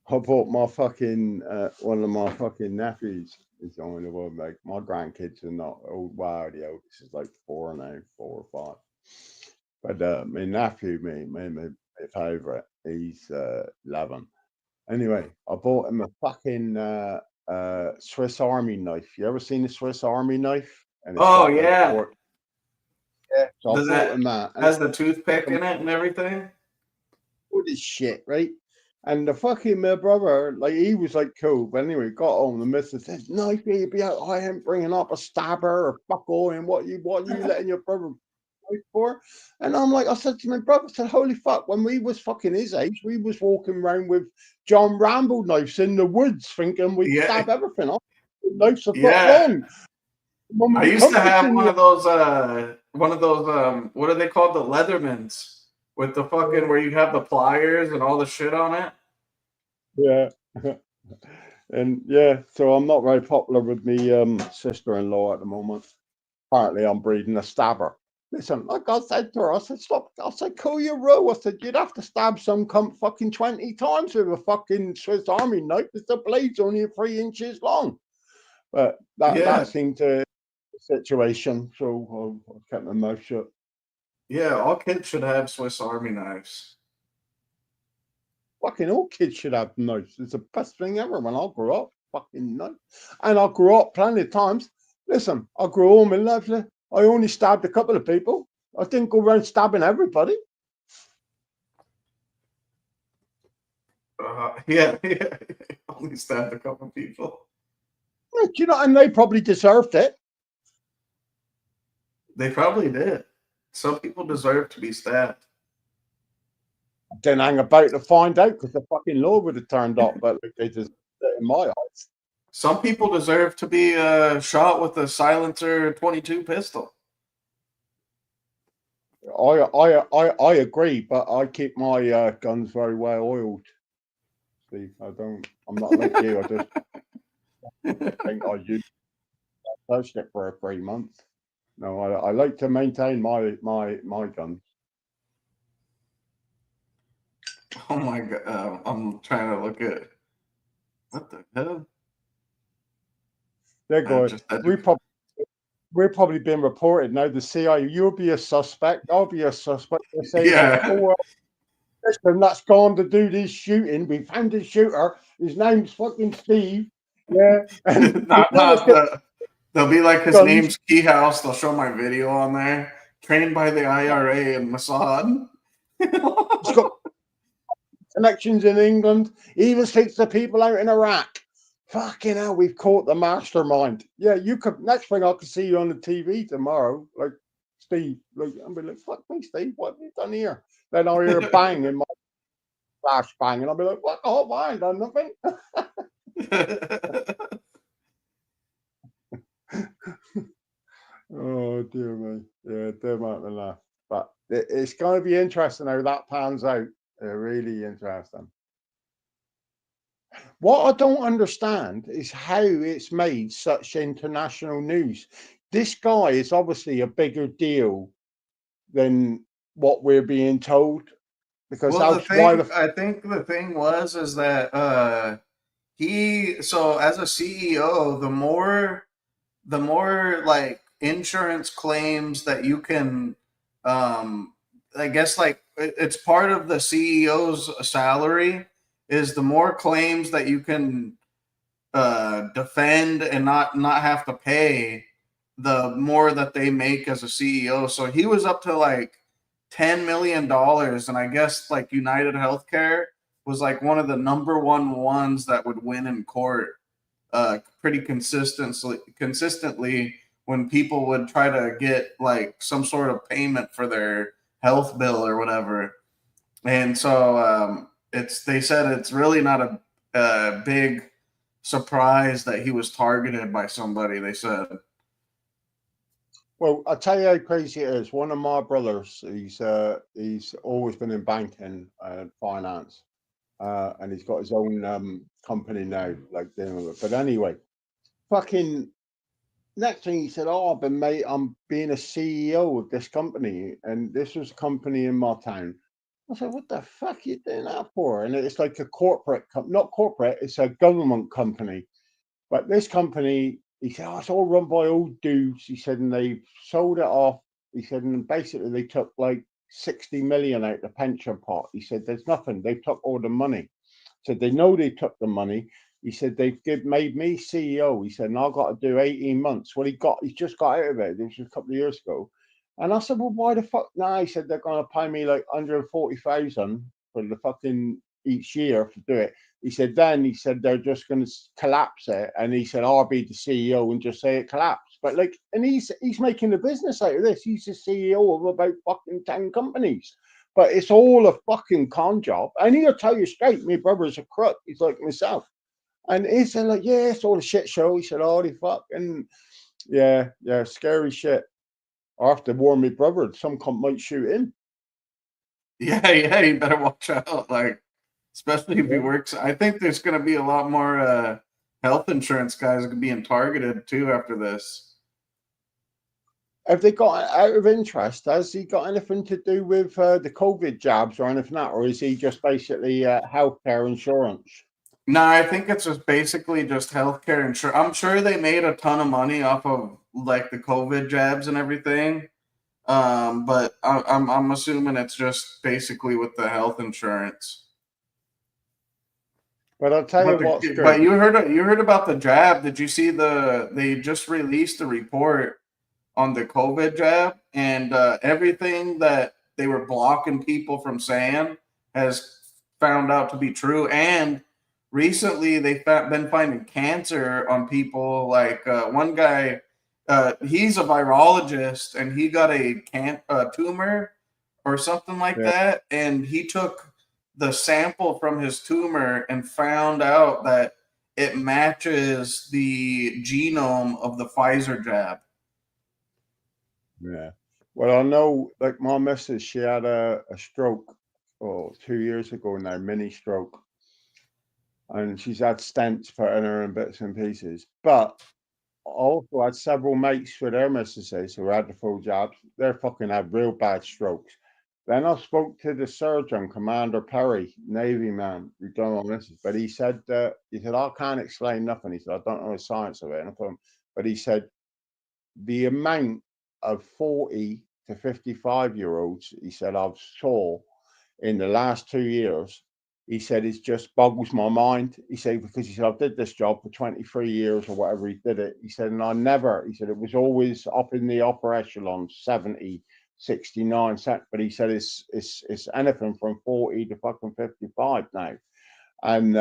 I bought my fucking one of my fucking nephews is the only one. Like my grandkids are not old. Wow, the oldest is like 4 now, 4 or 5. But my nephew, my favorite, he's 11. Anyway, I bought him a fucking Swiss Army knife. You ever seen a Swiss Army knife? And it's Oh yeah. Yeah, so I bought him that. Has the toothpick in it and everything. All this shit, right? And the fucking my brother, like he was like cool. But anyway, got home. The missus says, "No, baby, I ain't bringing up a stabber or fuck all. And what you letting your brother fight for?" And I'm like, I said to my brother, I said, "Holy fuck!" When we was fucking his age, we was walking around with John Rambo knives in the woods, thinking we'd stab everything off. Knives a foot long. I used to have one of those. What are they called? The Leathermans. With the fucking where you have the pliers and all the shit on it. Yeah. And yeah, so I'm not very popular with me sister-in-law at the moment. Apparently I'm breeding a stabber. Listen, like I said to her, I said, stop. I said, cool your row. I said, you'd have to stab some cunt fucking 20 times with a fucking Swiss Army knife because the blade's only 3 inches long. But that seemed to the situation, so I kept my mouth shut. Yeah, all kids should have Swiss Army knives. Fucking all kids should have knives. It's the best thing ever. When I grew up, fucking knife. And I grew up plenty of times. Listen, I grew all my life. I only stabbed a couple of people. I didn't go around stabbing everybody. Yeah. Only stabbed a couple of people. You know, and they probably deserved it. They probably did. Some people deserve to be stabbed. Didn't hang about to find out because the fucking law would have turned up, but they just in my eyes. Some people deserve to be shot with a silencer 22 pistol. I agree, but I keep my guns very well oiled. Steve, I'm not like you. I just think I used touched it for 3 months. No, I like to maintain my guns. Oh my god! I'm trying to look at what the hell. They're good. we're probably being reported now. The CIA, you'll be a suspect. I'll be a suspect. They say, Yeah. oh, well, listen, that's gone to do this shooting. We found the shooter. His name's fucking Steve. Yeah. And we know it's They'll be like, his guns. name's Key House. They'll show my video on there. Trained by the IRA and Mossad. He's got connections in England. He even speaks to people out in Iraq. Fucking hell, we've caught the mastermind. Yeah, you could. Next thing I could see you on the TV tomorrow, like Steve. Like, I'll be like, fuck me, Steve. What have you done here? Then I'll hear a bang in my flash bang, and I'll be like, what? Oh, I ain't done nothing. Oh dear me. Yeah, dear man, laugh. But it's going to be interesting how that pans out. Really interesting. What I don't understand is how it's made such international news. This guy is obviously a bigger deal than what we're being told. Because Well, else, why the I think the thing is that so as a CEO, the more like insurance claims that you can, I guess like it's part of the CEO's salary, is the more claims that you can defend and not have to pay, the more that they make as a CEO. So he was up to like $10 million, and I guess like United Healthcare was like one of the number one ones that would win in court pretty consistently when people would try to get like some sort of payment for their health bill or whatever. And so they said it's really not a big surprise that he was targeted by somebody. They said. Well, I'll tell you how crazy it is. One of my brothers, he's always been in banking and finance, and he's got his own company now, like dealing with it. But anyway, fucking next thing he said, "Oh, I'm being a CEO of this company, and this was a company in my town." I said, "What the fuck are you doing that for?" And it's like a corporate, not corporate, it's a government company. But this company, he said, "Oh, it's all run by old dudes." He said, and they sold it off. He said, and basically they took like 60 million out the pension pot. He said, "There's nothing. They took all the money." Said they know they took the money. He said made me CEO. He said, and I got to do 18 months. Well, he's just got out of it. This was a couple of years ago. And I said, well, why the fuck? Now he said they're going to pay me like 140,000 for the fucking each year to do it. He said they're just going to collapse it, and he said I'll be the CEO and just say it collapsed. But like, and he's making a business out of this. He's the CEO of about fucking 10 companies. But it's all a fucking con job. And he'll tell you straight, my brother's a crook. He's like myself. And he said, like, yeah, it's all a shit show. He said, holy fuck. And yeah, scary shit. I have to warn my brother, some cunt might shoot him. Yeah, you better watch out. Like, especially if he works. I think there's going to be a lot more health insurance guys being targeted too after this. Have they got, out of interest, has he got anything to do with the COVID jabs or anything like that? Or is he just basically healthcare insurance? No, I think it's just basically just healthcare insurance. I'm sure they made a ton of money off of like the COVID jabs and everything. But I'm assuming it's just basically with the health insurance. But I'll tell you what's good. But you heard about the jab? Did you see they just released a report on the COVID jab, and everything that they were blocking people from saying has found out to be true. And recently, they've been finding cancer on people. Like one guy, he's a virologist, and he got a tumor or something like that, and he took the sample from his tumor and found out that it matches the genome of the Pfizer jab. Yeah. Well, I know, like my missus, she had a stroke 2 years ago now, mini stroke. And she's had stents put in her in bits and pieces. But I also had several mates with their missuses who had the full jabs. They're fucking had real bad strokes. Then I spoke to the surgeon, Commander Perry, Navy man, who done all this. But he said, I can't explain nothing. He said, I don't know the science of it. But he said, the amount of 40 to 55-year-olds, he said, I've saw in the last 2 years, he said, it just boggles my mind. He said, because he said, I've did this job for 23 years or whatever he did it. He said, and I never, he said, it was always up in the upper echelon, 70, 69 cent. But he said, it's anything from 40 to fucking 55 now. And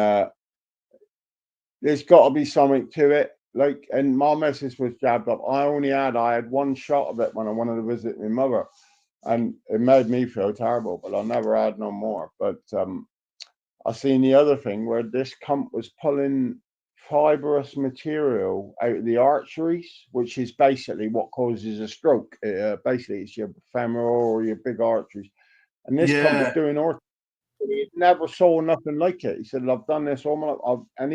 there's got to be something to it. Like, and my missus was jabbed up. I had one shot of it when I wanted to visit my mother, and it made me feel terrible, but I never had no more. But I seen the other thing where this cunt was pulling fibrous material out of the arteries, which is basically what causes a stroke. Basically, it's your femoral or your big arteries. And this cunt was Yeah. doing ortho. He never saw nothing like it. He said, "I've done this all my life," and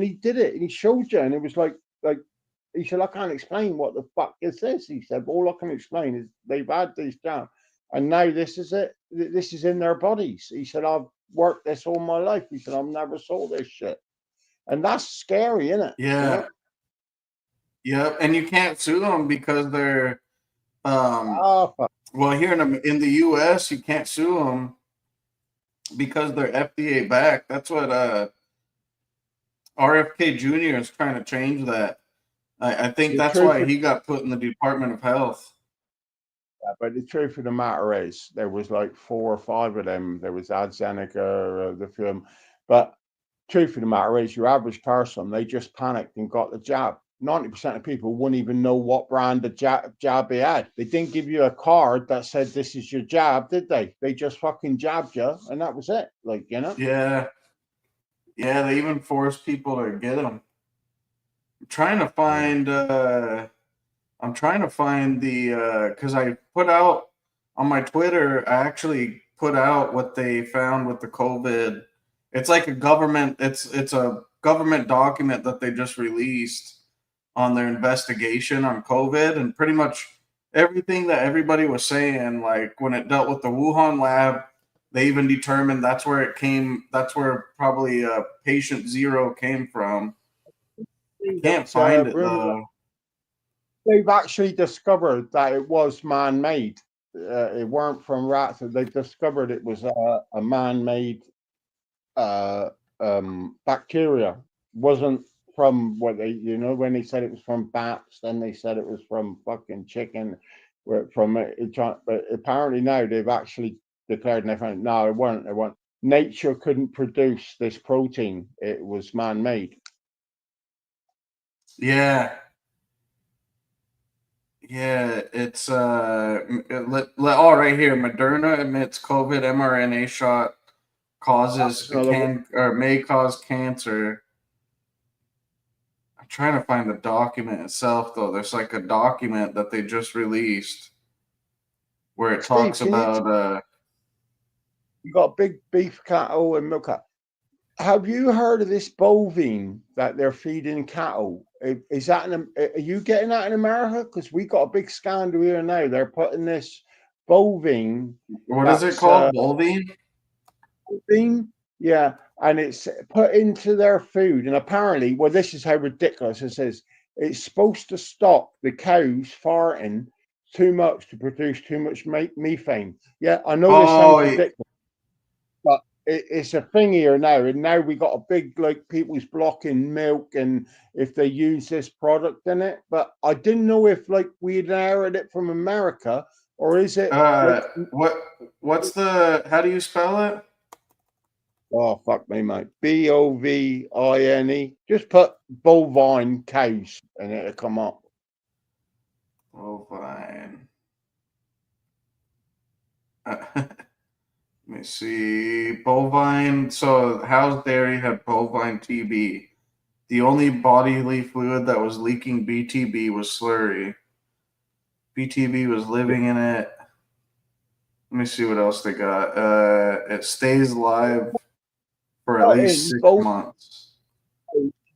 he did it, and he showed you, and it was like he said, "I can't explain what the fuck is this." He said, "All I can explain is they've had these jabs, and now this is it. This is in their bodies." He said, "I've worked this all my life." He said, "I've never saw this shit," and that's scary, isn't it? Yeah. You know? Yep. And you can't sue them because they're Oh, fuck. well, here in the US you can't sue them because they're FDA backed. That's what RFK Jr. is trying to change that. I think The that's truth why is, he got put in the Department of Health. but the truth of the matter is, there was like 4 or 5 of them. There was AstraZeneca, the film, but truth of the matter is, your average person, they just panicked and got the jab. 90% of people wouldn't even know what brand of jab they had. They didn't give you a card that said this is your jab, did they? They just fucking jabbed you, and that was it. Like, you know? Yeah. Yeah, they even forced people to get them. I'm trying to find the because I put out on my Twitter, I actually put out what they found with the COVID. It's like a government it's a government document that they just released on their investigation on COVID, and pretty much everything that everybody was saying, like when it dealt with the Wuhan lab, they even determined that's where it came, that's where probably patient zero came from. I can't That's find it rumor. though. They've actually discovered that it was man-made. It weren't from rats. They discovered it was a man-made uh, bacteria. Wasn't from what they, when they said it was from bats, then they said it was from fucking chicken, from it. But apparently now they've actually declared, and they found no, it weren't. It weren't. Nature couldn't produce this protein. It was man-made. Yeah. Yeah, it's oh, right here. Moderna admits COVID mRNA shot causes That's another one. can or may cause cancer. I'm trying to find the document itself though. There's like a document that they just released where it Steve, talks can you? about You got big beef cattle and milk cattle. Have you heard of this bovine that they're feeding cattle? Is that are you getting that in America? Because we got a big scandal here now. They're putting this bovine what is it that's called? Bovine? bovine, yeah, and it's put into their food. And apparently, well, this is how ridiculous it is. It's supposed to stop the cows farting too much to produce too much methane. Yeah, I know this Oh, sounds ridiculous, but it's a thing here now, and now we got a big, like, people's blocking milk, and if they use this product in it. But I didn't know if, like, we inherited it from America, or is it like, what's the, how do you spell it? oh fuck me, mate, Bovine? Just put bovine cows and it'll come up. Bovine. Let me see. Bovine. So, How's Dairy had bovine TB. The only bodily fluid that was leaking BTB was slurry. BTB was living in it. Let me see what else they got. It stays alive for at least 6 months.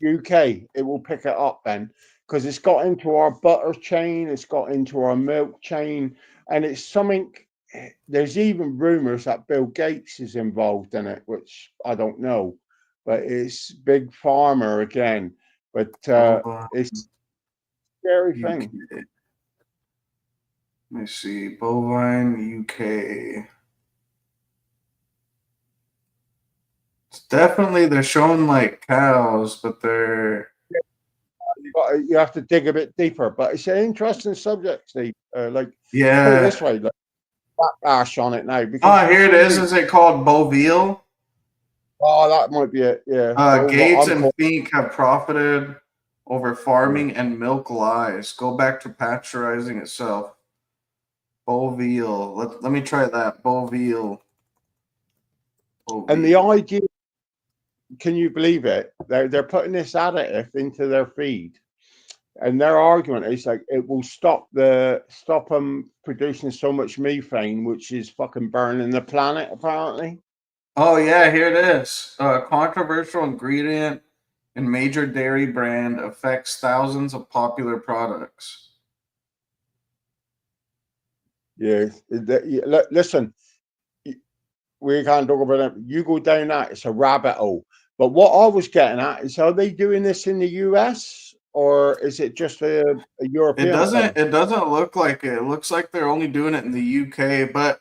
UK, it will pick it up then, because it's got into our butter chain, it's got into our milk chain, and it's something. There's even rumors that Bill Gates is involved in it, which I don't know, but it's big pharma again. But Bovine it's a scary UK. thing. Let me see. Bovine UK. It's definitely they're showing like cows, but they're You have to dig a bit deeper, but it's an interesting subject, Steve. Like, put it this yeah. way, like, backlash on it now because Oh, you here it see is. the. Is it called Boville? Oh, that might be it. Yeah, but what Gates I'm and calling. Fink have profited over farming and milk lies. Go back to pasteurizing itself. Boville. Let me try that. Boville. And the Boville. idea, can you believe it? They're putting this additive into their feed, and their argument is like it will stop them producing so much methane, which is fucking burning the planet. Apparently, Oh yeah, here it is. Controversial ingredient in major dairy brand affects thousands of popular products. yeah. Listen, we can't talk about it. You go down that, it's a rabbit hole. But what I was getting at is, are they doing this in the US or is it just a It European doesn't thing? it doesn't look like it. It looks like they're only doing it in the UK, but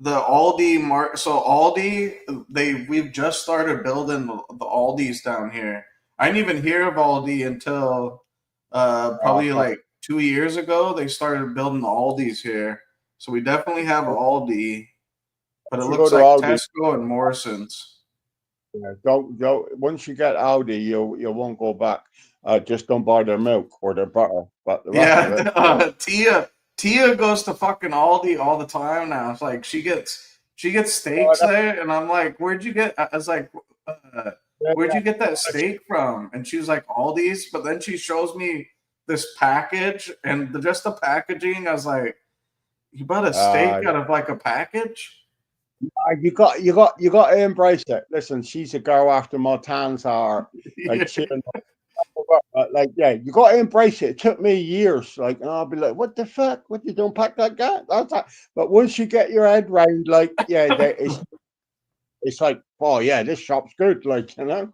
the Aldi mark so Aldi we've just started building the Aldis down here. I didn't even hear of Aldi until probably Okay. like 2 years ago. They started building the Aldis here. So we definitely have Aldi, but it Once you go looks to like Aldi, Tesco and Morrison's. yeah, don't. Once you get Aldi, you won't go back. Just don't buy their milk or their butter, but the rest of Yeah, it, yeah. Tia goes to fucking Aldi all the time now. It's like she gets Oh, steaks there, and I'm like, "Where'd you get?" I was like, uh, "Where'd you get that steak from?" And she's like, "Aldi's." But then she shows me this package, and just the packaging, I was like, "You bought a uh, steak out of like a package?" you got to embrace it. Listen, she's a girl after my tan's heart. Like she, like, yeah, you got to embrace it. It took me years, like, and I'll be like, "What the fuck? What you don't pack that guy?" That's that. But once you get your head round, like, yeah, it's like, oh yeah, this shop's good, like, you know.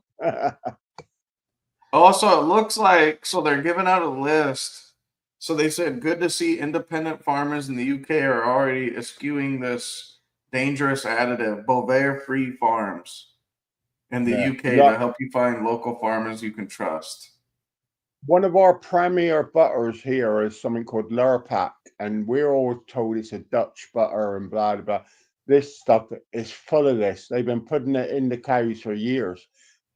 Also, it looks like so they're giving out a list. So they said, good to see independent farmers in the UK are already eschewing this dangerous additive, Bovaer free farms in the Yeah, you UK got to help you find local farmers you can trust. one of our premier butters here is something called Lurpak, and we're always told it's a Dutch butter and blah blah blah. This stuff is full of this. They've been putting it in the cows for years,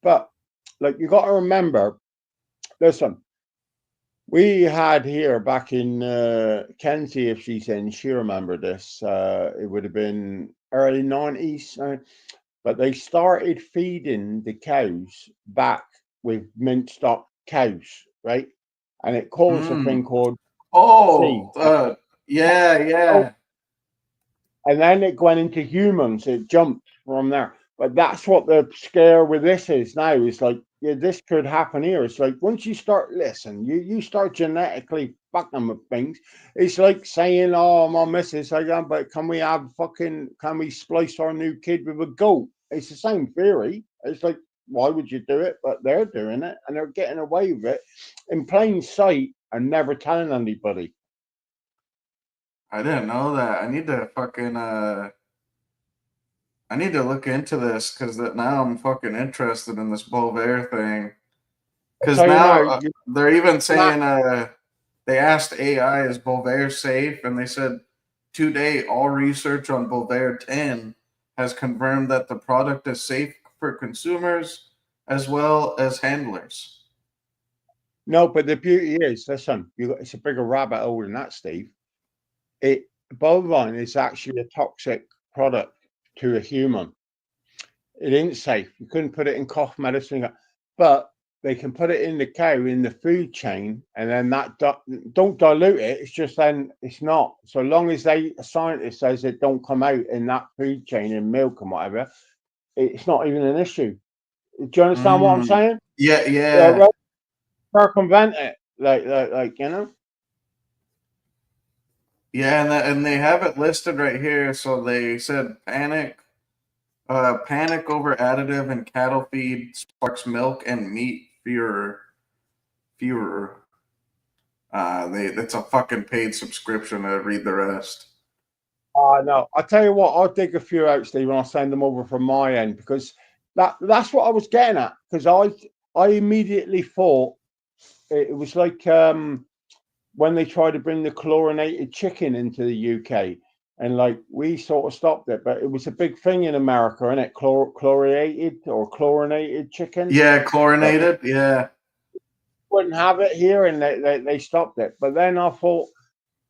but like you got to remember, listen, we had here back in Kenzie, if she's in, she remember this. It would have been early 90s, but they started feeding the cows back with minced up cows, right? And it caused a thing Mm. called C. Oh, yeah, yeah. And then it went into humans. It jumped from there. But that's what the scare with this is now. It's like, yeah, this could happen here. It's like once you start, listen, you start genetically fucking with things. It's like saying, "Oh, my missus, like, but can we splice our new kid with a goat?" It's the same theory. It's like, why would you do it? But they're doing it, and they're getting away with it in plain sight and never telling anybody. I didn't know that. I need to look into this because now I'm fucking interested in this Bovaer thing. I Because tell you now now, they're even not saying they asked AI, is Bovaer safe? And they said, to date, all research on Bovaer 10 has confirmed that the product is safe for consumers as well as handlers. no, but the beauty is, listen, it's a bigger rabbit hole than that, Steve. It Bovine is actually a toxic product to a human. It ain't safe. You couldn't put it in cough medicine, but they can put it in the cow in the food chain, and then don't dilute it. It's just then it's not. So long as a scientist says it don't come out in that food chain in milk and whatever, it's not even an issue. Do you understand what I'm Mm. saying? Yeah, Yeah, yeah, right. Circumvent it, like you know. yeah, and they have it listed right here. So they said panic over additive in cattle feed sparks milk and meat furor. Furor. It's a fucking paid subscription to read the rest. No, I tell you what, I'll dig a few out, Steve, and I'll send them over from my end because that's what I was getting at. Because I immediately thought it was like when they tried to bring the chlorinated chicken into the UK, and like we sort of stopped it, but it was a big thing in America, isn't it? Chlorinated or chlorinated chicken. Yeah, But chlorinated. Yeah. wouldn't have it here, and they stopped it. But then I thought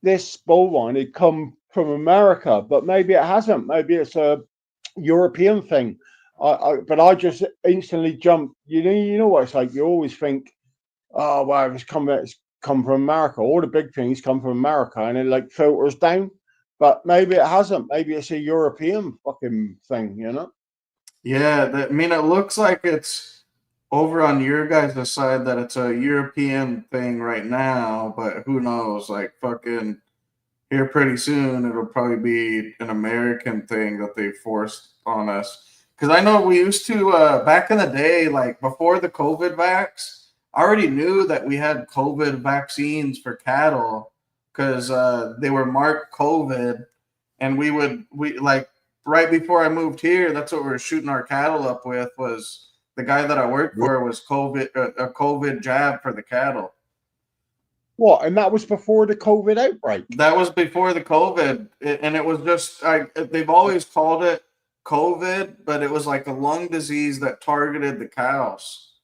this bovine had come from America, but maybe it hasn't. Maybe it's a European thing. But I just instantly jumped. You know what it's like. You always think, oh well, it's come from America. All the big things come from America, and it like filters down. But maybe it hasn't. Maybe it's a European fucking thing. You know? Yeah, I mean, it looks like it's over on your guys' side that it's a European thing right now, but who knows? Like, fucking here pretty soon, it'll probably be an American thing that they forced on us. Because I know we used to, back in the day, like before the COVID vax, I already knew that we had COVID vaccines for cattle because they were marked COVID, and we like right before I moved here, that's what we were shooting our cattle up with. Was the guy that I worked for was COVID, a COVID jab for the cattle. What? And that was before the COVID outbreak. That was before the COVID, and it was just they've always called it COVID, but it was like a lung disease that targeted the cows,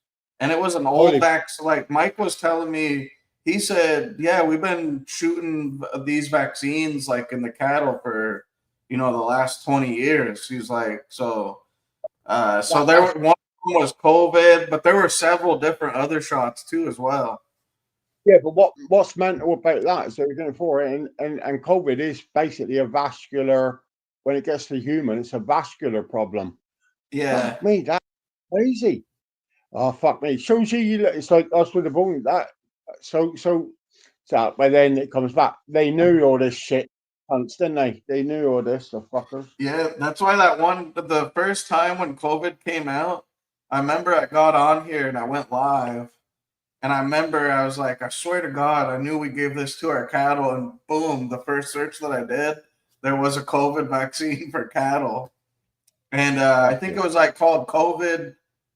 and it was an old vaccine. Like Mike was telling me, he said, "Yeah, we've been shooting these vaccines like in the cattle for the last 20 years." He's like, so there one was COVID, but there were several different other shots too as well. Yeah, but what's mental about that is they're going for it, and COVID is basically a vascular. When it gets to human, it's a vascular problem. Yeah, fuck me, that's crazy. Oh fuck me, shows you. It's like us with the bone. That so. But then it comes back. They knew all this shit, didn't they? They knew all this, the fuckers. Yeah, that's why the first time when COVID came out, I remember I got on here and I went live. And I remember I was like, I swear to God, I knew we gave this to our cattle. And boom, the first search that I did, there was a COVID vaccine for cattle. And I think it was like called COVID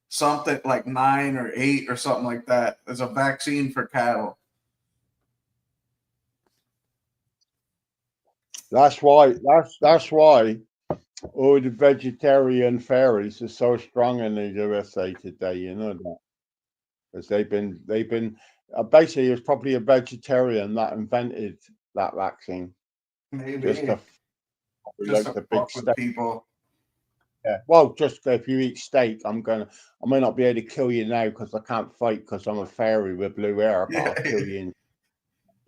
something like 9 or 8 or something like that. There's a vaccine for cattle. That's why. That's why. Oh, the vegetarian fairies are so strong in the USA today. You know that. Because they've been basically, it was probably a vegetarian that invented that vaccine. Maybe Just to like the big steak. People. Yeah. Well, just if you eat steak, I may not be able to kill you now because I can't fight because I'm a fairy with blue hair, but I'll kill you.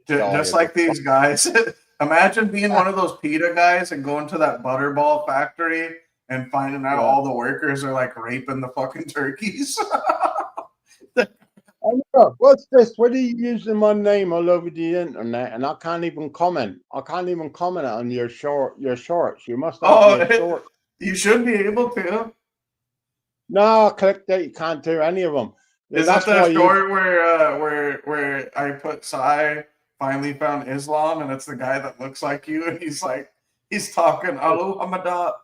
Just like these guys. Imagine being one of those PETA guys and going to that butterball factory and finding out all the workers are like raping the fucking turkeys. What's this? What are you using my name all over the internet? And I can't even comment. I can't even comment on your shorts. You must have short. You should be able to. No, I clicked that. You can't do any of them. Is that the short where I put Sai finally found Islam, and it's the guy that looks like you, and he's talking Alhamdulillah,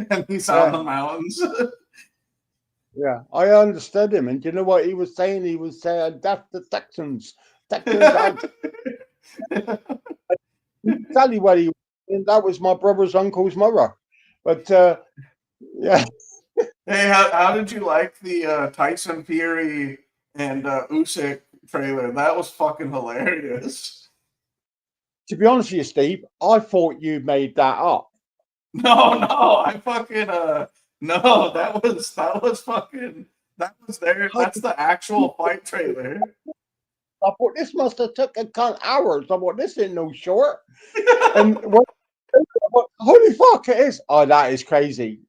and he's out in the mountains. Yeah, I understood him, and you know what he was saying? He was saying, "Death to Texans, Texans." Tell you what that was my brother's uncle's mother, but yeah. Hey, how did you like the Tyson Fury and Usyk trailer? That was fucking hilarious. To be honest with you, Steve, I thought you made that up. No, I fucking no, that was fucking there. That's the actual fight trailer. I thought this must have took a couple hours. I thought this ain't no short. And holy fuck, it is. Oh, that is crazy.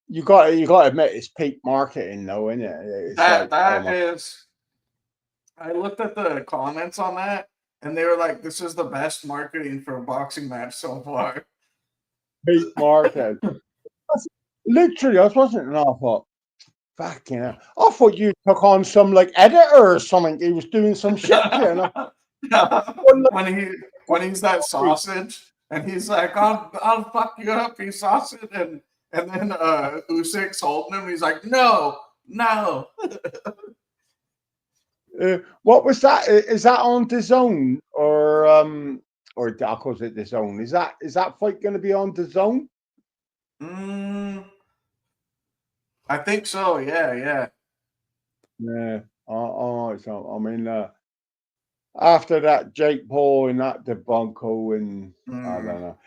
You got to admit it's peak marketing, though, isn't it? That is. I looked at the comments on that, and they were like, "This is the best marketing for a boxing match so far." Peak marketing. Literally, I wasn't an awful. Fucking hell. I thought you took on some like editor or something. He was doing some shit to you. And when he's that sausage and he's like, I'll fuck you up, you sausage, and then Usyk's holding him. He's like, no. What was that? Is that on DAZN or I call it DAZN? Is that fight going to be on DAZN? I think so. Yeah. Yeah. So, I mean, after that Jake Paul and that debacle, and I don't know.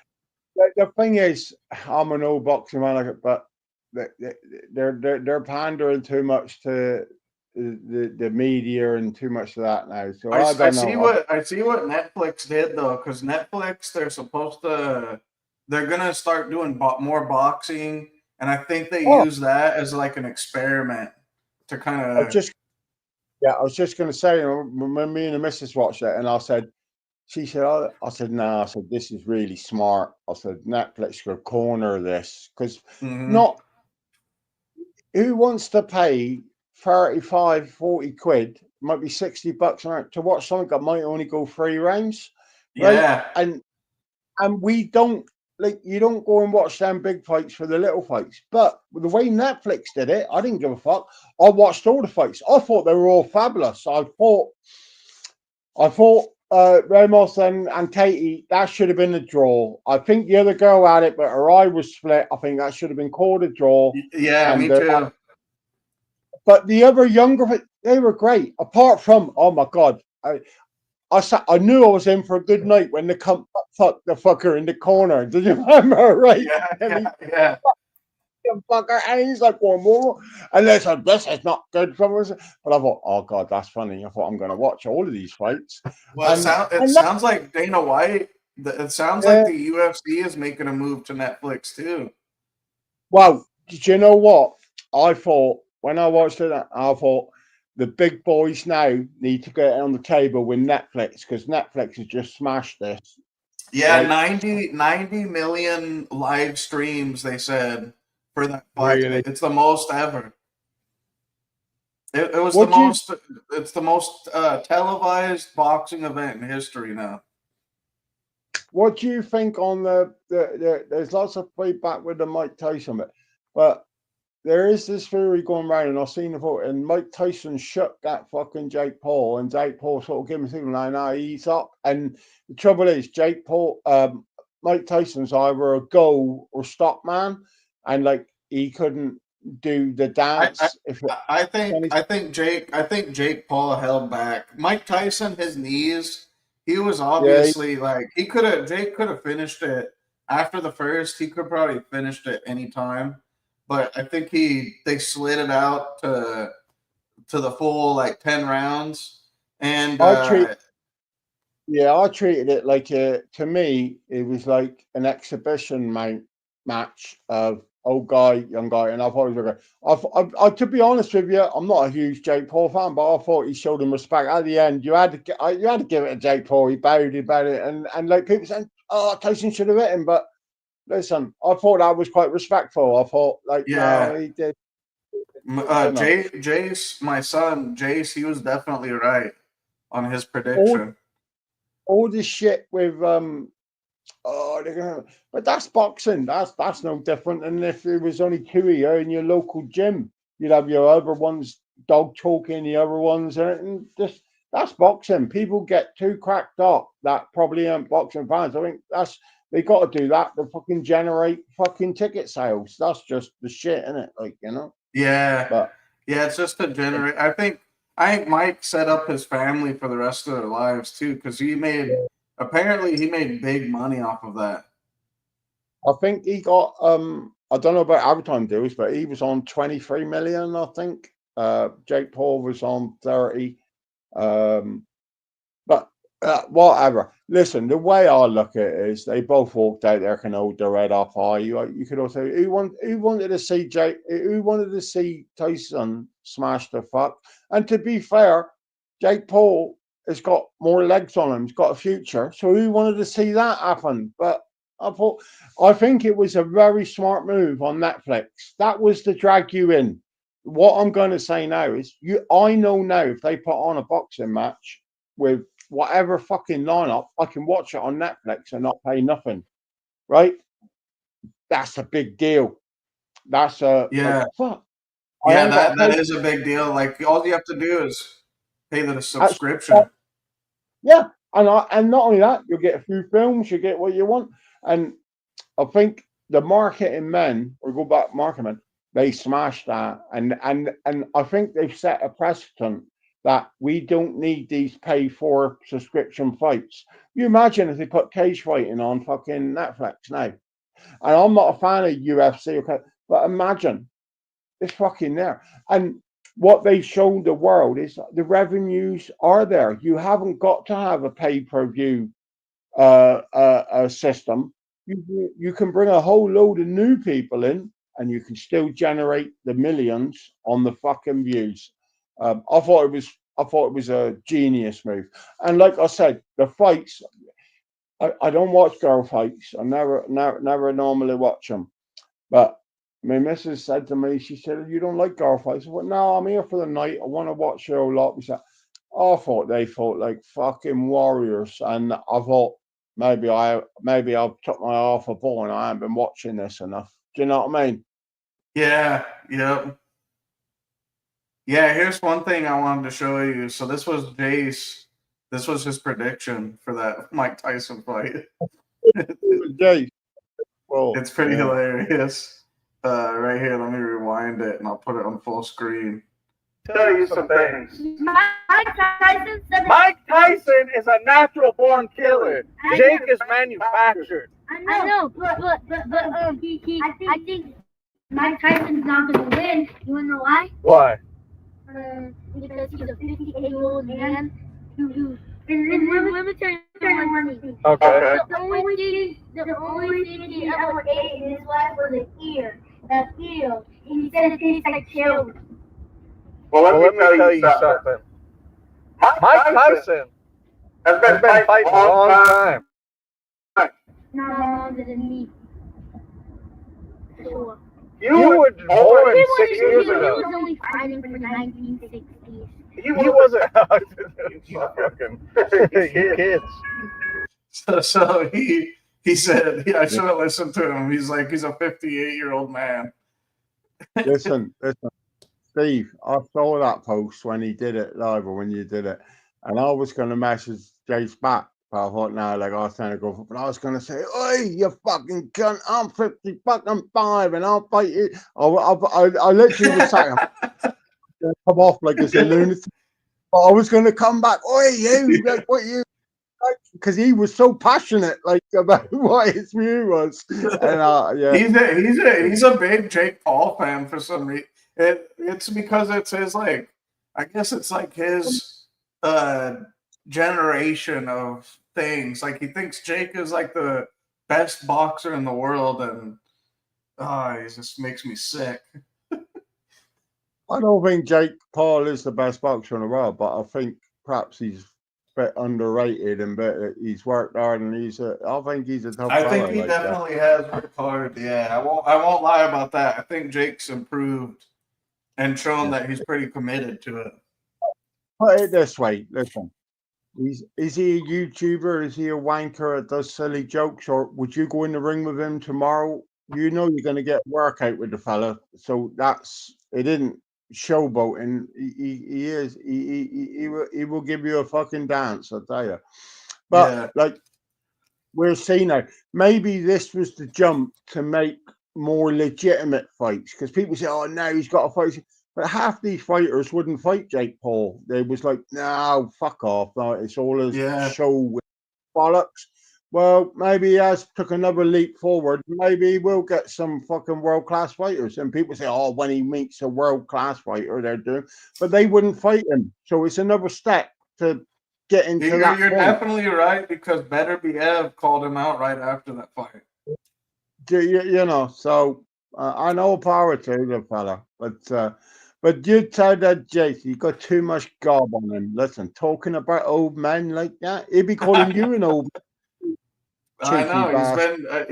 The thing is, I'm an old boxing man, but they're pandering too much to the media and too much of that now. So I don't know. I see what Netflix did though, because Netflix they're gonna start doing more boxing, and I think they use that as like an experiment to kind of. I was just gonna say, when me and the missus watched it, and she said, I said, no, I said, this is really smart. I said, Netflix could corner this because not who wants to pay 35, 40 quid, might be $60 to watch something that might only go 3 rounds. Right? Yeah. And we don't, like, you don't go and watch them big fights for the little fights. But the way Netflix did it, I didn't give a fuck. I watched all the fights. I thought they were all fabulous. I thought Ramos and Katie, that should have been a draw. I think the other girl had it, but her eye was split. I think that should have been called a draw. Yeah, me too. But the other younger, they were great. Apart from, oh my God, I knew I was in for a good night when the fucked the fucker in the corner. Did you remember? Right? Yeah. Fucker, and he's like, one more, and they said, this is not good for us. But I thought, oh God, that's funny. I thought, I'm going to watch all of these fights. Well, it sounds like Dana White. It sounds like the UFC is making a move to Netflix too. Well, did you know what? I thought when I watched it, I thought the big boys now need to get on the table with Netflix because Netflix has just smashed this. Yeah, right? 90 million live streams, they said, for that fight. Really? It's the most ever. It was it's the most televised boxing event in history now. What do you think on there's lots of feedback with the Mike Tyson bit, but there is this theory going around, and I've seen the vote, and Mike Tyson shook that fucking Jake Paul, and Jake Paul sort of gave him a signal, like, no, he's up. And the trouble is, Mike Tyson's either a go or stop man, and like he couldn't do the dance. I think Jake Paul held back. Mike Tyson, his knees, he was obviously Jake could have finished it after the first. He could probably finished it anytime. But I think they slid it out to the full 10 rounds, and I treated it like to me it was like an exhibition match of old guy, young guy, and I thought it was I to be honest with you, I'm not a huge Jake Paul fan, but I thought he showed him respect at the end. You had to give it to Jake Paul. He bowed it, and like people saying, oh, Tyson should have hit him, but. Listen, I thought that was quite respectful. I thought, no, he did. Jace, my son, Jace, he was definitely right on his prediction. All this shit with but that's boxing. That's no different than if it was only 2 of you in your local gym. You'd have your other ones dog talking, the other ones, and just that's boxing. People get too cracked up that probably aren't boxing fans. I think they got to do that to fucking generate fucking ticket sales. That's just the shit, isn't it? Yeah. It's just to generate. I think Mike set up his family for the rest of their lives too, because apparently he made big money off of that. I think he got I don't know about advertising deals, but he was on 23 million, I think. Jake Paul was on 30. But whatever. Listen, the way I look at it is they both walked out there can hold their head up high. You could also who wanted to see Tyson smash the fuck. And to be fair, Jake Paul has got more legs on him. He's got a future. So who wanted to see that happen? But I think it was a very smart move on Netflix. That was to drag you in. what I'm going to say now is, I know now if they put on a boxing match with whatever fucking lineup, I can watch it on Netflix and not pay nothing. Right? That's a big deal. That's Yeah. fuck. I Yeah, ain't got to that pay. is a big deal. Like all you have to do is pay the That's, subscription. yeah, and not only that, you'll get a few films, you get what you want, and I think the marketing men, or go back marketing men, they smashed that, and I think they've set a precedent that we don't need these pay for subscription fights. You imagine if they put cage fighting on fucking Netflix now, and I'm not a fan of UFC, okay, but imagine it's fucking there. And what they showed the world is the revenues are there. You haven't got to have a pay-per-view system. You can bring a whole load of new people in, and you can still generate the millions on the fucking views. I thought it was a genius move. And like I said, the fights. I don't watch girl fights. I never normally watch them. But my missus said to me, she said, "You don't like girl fights?" I went, "No, I'm here for the night. I want to watch a whole lot." We said, I thought they fought like fucking warriors, and I thought maybe I've took my eye off a ball and I haven't been watching this enough. Do you know what I mean? Yeah, yep. Yeah, here's one thing I wanted to show you. So this was Jace. This was his prediction for that Mike Tyson fight. Jay, well, It's pretty yeah. hilarious. Right here, let me rewind it and I'll put it on full screen. Tell you some things. Mike Tyson is a natural born killer. Jake is manufactured. I know, but I think Mike Tyson's not gonna win. You wanna know why? Why? Because he's a 58-year-old man who's been military for 1 week. Okay. The only thing he ever ate in his life was an ear. That eel. And he said it tastes like cherry. Well, let me tell you something. Mike Tyson has been fighting a long time. Not longer than me. Sure. You were born 6 years He ago. was only fighting for the 1960s. He wasn't. You kids. So he said, yeah, I should have listened to him. He's like, he's a 58-year-old man. Listen, Steve. I saw that post when he did it live, or when you did it, and I was going to message Jace back. But I thought, no, like I was trying to go for, but I was going to say, "Oi, you fucking cunt! I'm 50 fucking 5, and I'll fight you." I literally was saying, "Come off like it's a lunatic." But I was going to come back. Oi, you! Like what you? Because he was so passionate, like about what his view was, and yeah, He's a big Jake Paul fan for some reason. It's because it's his, like, I guess it's like his generation of things. Like he thinks Jake is like the best boxer in the world, and it just makes me sick. I don't think Jake Paul is the best boxer in the world, but I think perhaps he's a bit underrated and he's worked hard, and I think he's a tough I fella. think he like definitely has worked hard. Yeah, I won't lie about that. I think Jake's improved and shown that he's pretty committed to it. Put it this way, listen. Is he a YouTuber? Is he a wanker that does silly jokes? Or would you go in the ring with him tomorrow? You know you're going to get workout with the fella. So it isn't showboating. He will give you a fucking dance, I'll tell you. But like we're seeing now, maybe this was the jump to make more legitimate fights, because people say, "Oh, now he's got a fight." But half these fighters wouldn't fight Jake Paul. They was like, "No, fuck off. No, it's all a show with bollocks." Well, maybe he has took another leap forward. Maybe he will get some fucking world-class fighters. And people say, "Oh, when he meets a world-class fighter, they're doing," but they wouldn't fight him. So it's another step to get into that. You're definitely right, because Better Behave called him out right after that fight. You know, so I know power to the fella, but you tell that Jace, you got too much gob on him. Listen, talking about old men like that, he'd be calling you an old man. I know,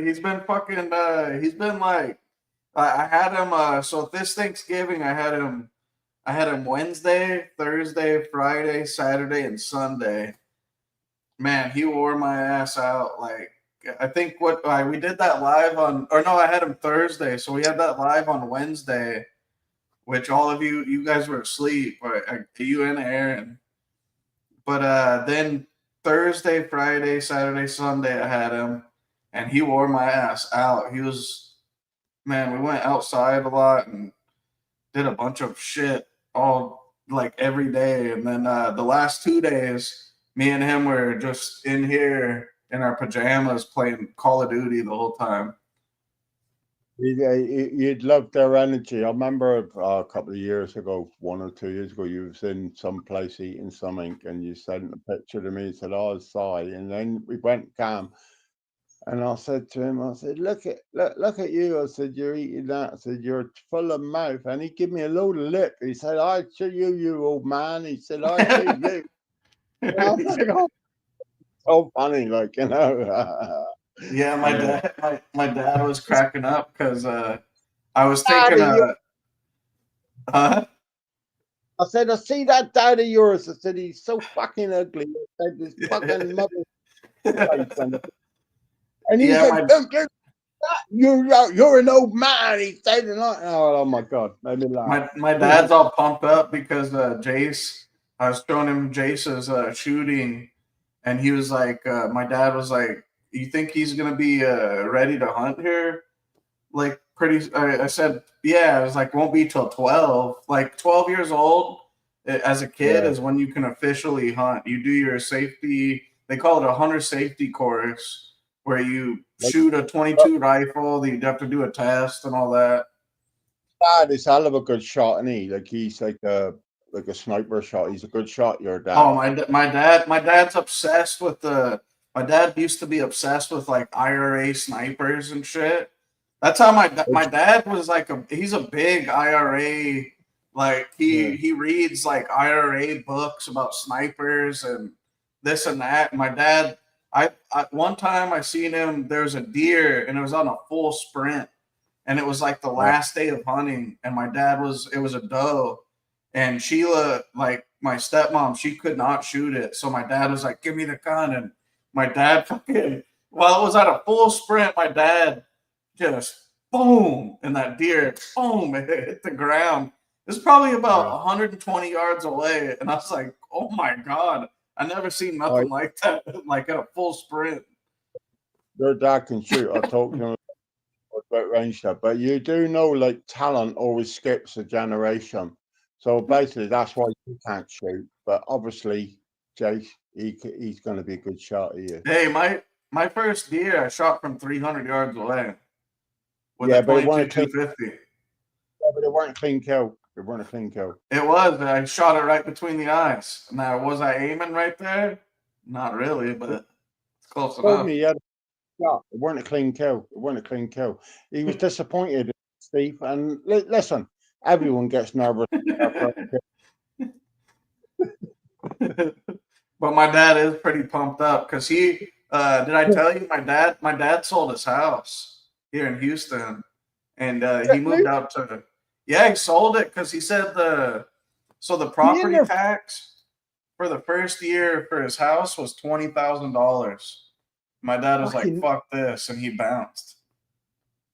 he's been fucking he's been like I had him. So this Thanksgiving, I had him. Wednesday, Thursday, Friday, Saturday, and Sunday. Man, he wore my ass out. Like I think we did that live on, or no, I had him Thursday, so we had that live on Wednesday, which all of you guys were asleep, or you and Aaron. But then Thursday, Friday, Saturday, Sunday, I had him, and he wore my ass out. He was, man, we went outside a lot and did a bunch of shit all like every day. And then the last 2 days, me and him were just in here in our pajamas playing Call of Duty the whole time. You'd love their energy. I remember a couple of years ago, 1 or 2 years ago, you was in some place eating something, and you sent a picture to me and said, "Oh, sorry." And then we went calm, and I said to him, I said, look at you. I said, "You're eating that." I said, "You're full of mouth." And he gave me a load of lip. He said, "I chew you, you old man." He said, "I chew you." And I was like, "Oh, so funny, like, you know." Yeah, my dad was cracking up because I was Daddy, thinking, huh? I said, "I see that dad of yours." I said, "He's so fucking ugly." I said, "This fucking mother face." And he Yeah, said, "You're an old man." He said, and oh my God, made me laugh. my dad's all pumped up because Jace. I was showing him Jace's shooting, and he was like, my dad was like, "You think he's gonna be ready to hunt here?" Like pretty. I said, "Yeah." I was like, "Won't be till 12." Like 12 years old as a kid Yeah. is when you can officially hunt. You do your safety. They call it a hunter safety course, where you Like, shoot a 22 rifle. You have to do a test and all that. dad is hell of a good shot, and like he's like a sniper shot. He's a good shot, your Oh, dad. my dad's obsessed with the. My dad used to be obsessed with like IRA snipers and shit. That's how my dad was like he's a big IRA, like Yeah. he reads like IRA books about snipers and this and that. My dad, I one time I seen him. There's a deer and it was on a full sprint, and it was like the Yeah. last day of hunting, and my dad was it was a doe, and Sheila, like my stepmom, she could not shoot it, so my dad was like, "Give me the gun," and my dad fucking while it was at a full sprint, my dad just boom, and that deer boom, it hit the ground. It's probably about Yeah. 120 yards away, and I was like, "Oh my god, I never seen Oh, nothing like that, like at a full sprint." your dad can shoot. I talked to him about range stuff, but you do know, like, talent always skips a generation. So basically, that's why you can't shoot. But obviously, Jace, he's going to be a good shot of you. Hey, my first deer I shot from 300 yards away with a Yeah, but it 22 weren't a clean. 250. Yeah, but it weren't a clean kill. It weren't a clean kill. It was. I shot it right between the eyes. Now, was I aiming right there? Not really, but it's close Told enough. me he had a shot. It weren't a clean kill. It weren't a clean kill. He was disappointed, Steve. And listen, everyone gets nervous. But my dad is pretty pumped up because he did I tell you my dad sold his house here in Houston, and he moved out to, yeah, he sold it because he said the Me and property your tax for the first year for his house was $20,000. My dad was like, fucking, "Fuck this," and he bounced.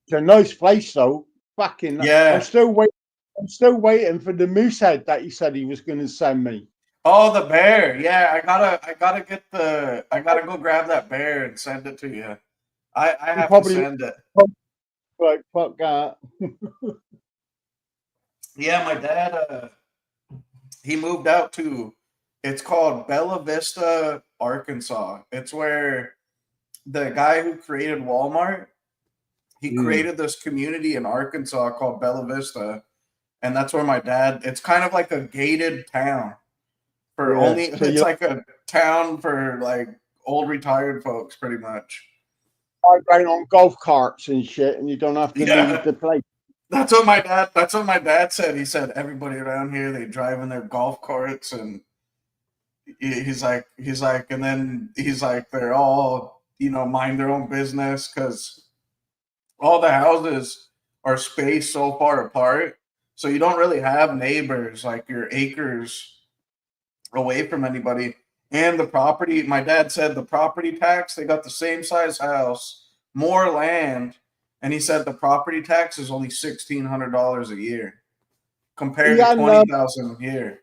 it's a nice place though. Fucking, I'm Yeah. still waiting. I'm still waiting for the moose head that he said he was going to send me. Oh, the bear. Yeah, I gotta go grab that bear and send it to you. I He have to probably send it. like, fuck that. Yeah, my dad he moved out to, it's called Bella Vista, Arkansas. It's where the guy who created Walmart, he Mm, created this community in Arkansas called Bella Vista, and that's where my dad, it's kind of like a gated town for yeah. only So it's you like a town for like old retired folks pretty much. ride around on golf carts and shit, and you don't have to leave Yeah. the place. That's what my dad said. He said everybody around here, they drive in their golf carts, and and then he's like, they're all, mind their own business because all the houses are spaced so far apart, so you don't really have neighbors, like your acres away from anybody. And the property, my dad said the property tax, they got the same size house, more land, and he said the property tax is only $1,600 a year compared to Yeah, and 20,000 a year.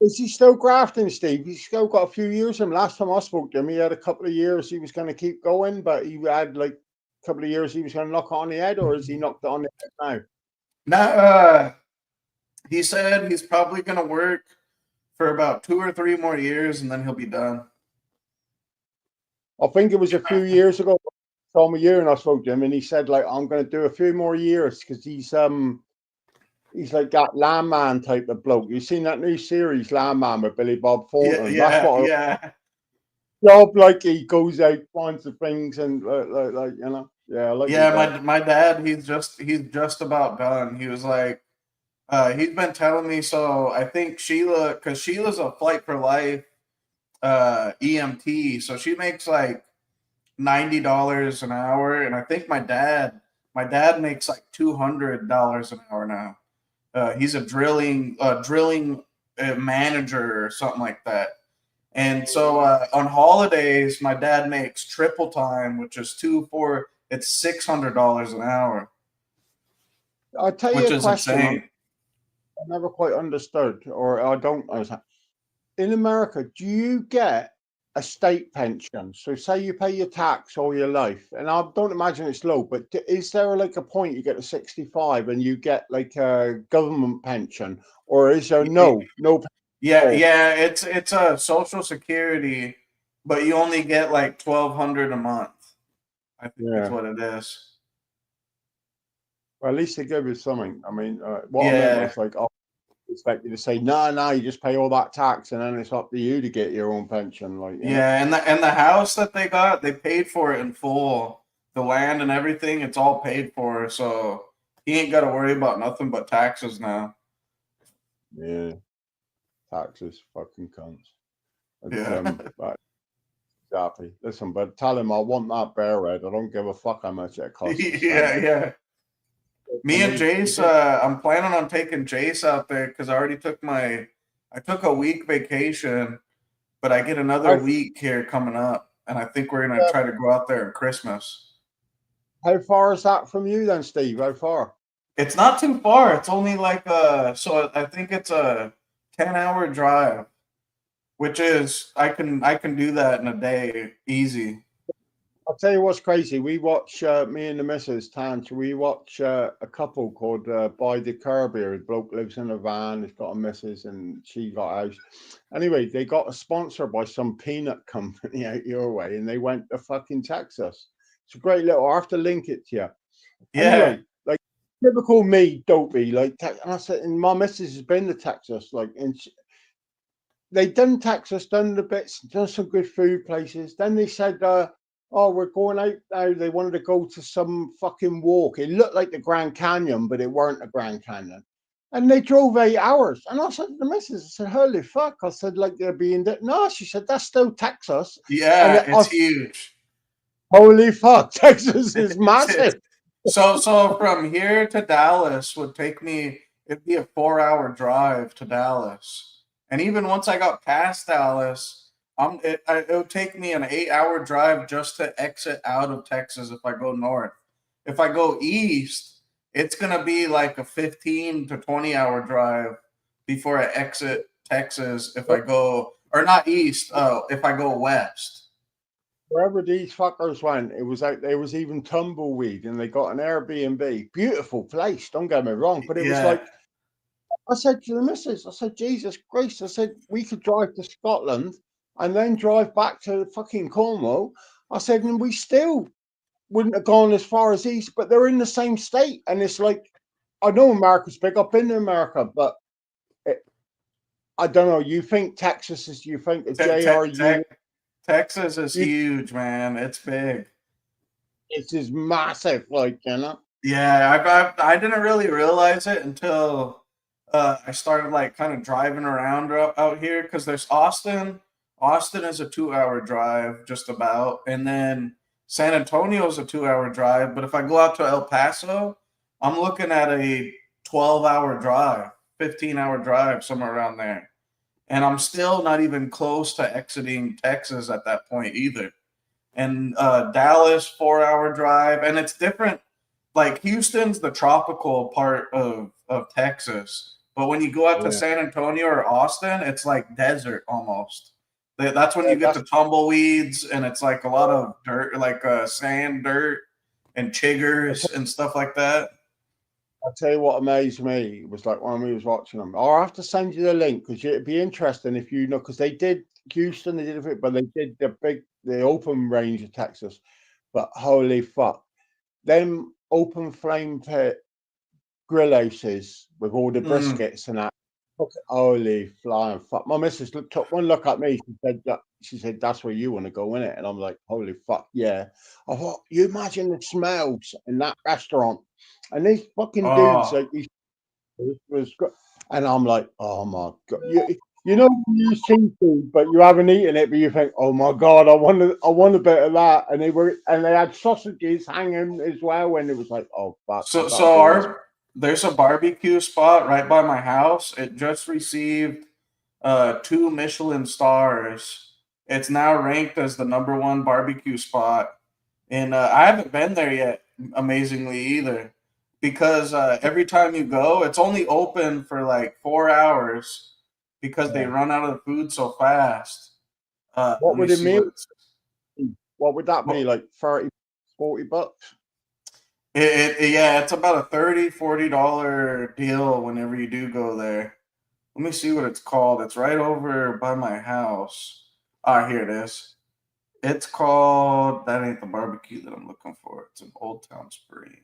is he still grafting, Steve? He's still got a few years. And last time I spoke to him, he had a couple of years he was going to keep going, but he had like a couple of years he was going to knock it on the head, or is he knocked it on the head now? Now, he said he's probably going to work for about 2 or 3 more years, and then he'll be done. I think it was a few years ago, time of year, and I spoke to him, and he said like, I'm going to do a few more years because he's like that Landman type of bloke. You seen that new series Landman with Billy Bob Thornton? That's what Yeah. job, like he goes out, finds the things, and like you know, yeah, I like Yeah, his job. my dad, he's just about done. He was like, he's been telling me. So I think Sheila, because Sheila's a Flight for Life EMT, so she makes like $90 an hour, and I think my dad makes like $200 an hour now. He's a drilling manager or something like that. And so on holidays, my dad makes triple time, which is it's $600 an hour, I'll tell you which a is question insane. I never quite understood, or I don't understand. In America, do you get a state pension? So, say you pay your tax all your life, and I don't imagine it's low, but is there like a point you get to 65 and you get like a government pension, or is there no pension at all? Yeah, it's a Social Security, but you only get like 1,200 a month. I think is Yeah. what it is. Well, at least they give you something. I mean, what I meant Yeah, was like, I expect you to say, no, you just pay all that tax, and then it's up to you to get your own pension, like you know. yeah, and the house that they got, they paid for it in full. The land and everything, it's all paid for. So he ain't got to worry about nothing but taxes now. Yeah, taxes, fucking cunts. But, Yeah, but exactly. Listen, but tell him I want that bear red. I don't give a fuck how much it costs to send it. yeah. Me And and Jace, I'm planning on taking Jace out there because I took a week vacation, but I get another how, week here coming up, and I think we're gonna try to go out there at Christmas. how far is that from you then, Steve? How far? It's not too far. It's only like so I think it's a 10-hour drive, which is I can do that in a day easy. I'll tell you what's crazy. We watch, me and the missus, Tant, we watch a couple called By the Curb here. The bloke lives in a van, he's got a missus, and she got a house. Anyway, they got a sponsor by some peanut company out your way, and they went to fucking Texas. It's a great little, I have to link it to you. Yeah, Anyway, like, typical me, dopey, like, and I said, and my missus has been to Texas, like, and they done Texas, done the bits, done some good food places. Then they said, oh, we're going out now. They wanted to go to some fucking walk. It looked like the Grand Canyon, but it weren't the Grand Canyon. And they drove 8 hours. And I said to the missus, I said, holy fuck. I said, like they're being, no, she said, that's still Texas. And yeah, it's huge. holy fuck, Texas is massive. So from here to Dallas would take me, it'd be a 4-hour drive to Dallas. And even once I got past Dallas, it would take me an 8-hour drive just to exit out of Texas if I go north. If I go east, it's gonna be like a 15 to 20-hour drive before I exit Texas if I go, or not east, if I go west. Wherever these fuckers went, it was out there was even tumbleweed, and they got an Airbnb. Beautiful place, don't get me wrong. But it was Yeah. like, I said to the missus, I said, Jesus Christ, I said, we could drive to Scotland and then drive back to fucking Cornwall. I said, and we still wouldn't have gone as far as east, but they're in the same state. And it's like, I know America's big, I've been to America, but I don't know. You think Texas is, you think the JRU, Texas is huge, man. It's big. it's is massive, like, you know? Yeah, I didn't really realize it until I started like kind of driving around out here because there's Austin. Austin is a 2-hour drive, just about, and then San Antonio is a 2-hour drive. But if I go out to El Paso, I'm looking at a 12-hour drive, 15-hour drive, somewhere around there. And I'm still not even close to exiting Texas at that point either. And Dallas, 4-hour drive. And it's different. Like Houston's the tropical part of Texas. But when you go out to Yeah, San Antonio or Austin, it's like desert almost. That's when yeah, you get that's the tumbleweeds and it's like a lot of dirt, like sand, dirt, and chiggers and stuff like that. I'll tell you what amazed me was like when we was watching them. I'll have to send you the link because it'd be interesting if you know because they did Houston, they did it, but they did the open range of Texas. But holy fuck, them open flame pit grill houses with all the Mm. briskets and that. Holy flying fuck! My missus took one look at me. She said, "That's where you want to go in it," and I'm like, "Holy fuck, yeah!" I thought, you imagine the smells in that restaurant, and these fucking dudes Oh, like these and I'm like, "Oh my god!" You know, you see food, but you haven't eaten it, but you think, "Oh my god, I want a bit of that," and they had sausages hanging as well, and it was like, "Oh fuck, I so gotta so do this." there's a barbecue spot right by my house. It just received 2 Michelin stars. It's now ranked as the #1 barbecue spot, and I haven't been there yet. Amazingly, either, because every time you go, it's only open for like 4 hours because they Yeah. run out of the food so fast. Let What me would a see meal what it's. be? What would that be? Well, Like 30, $40? yeah, it's about a $30-$40 deal whenever you do go there. Let me see what it's called. It's right over by my house. Ah, here it is. It's called. That ain't the barbecue that I'm looking for. It's in Old Town Spring.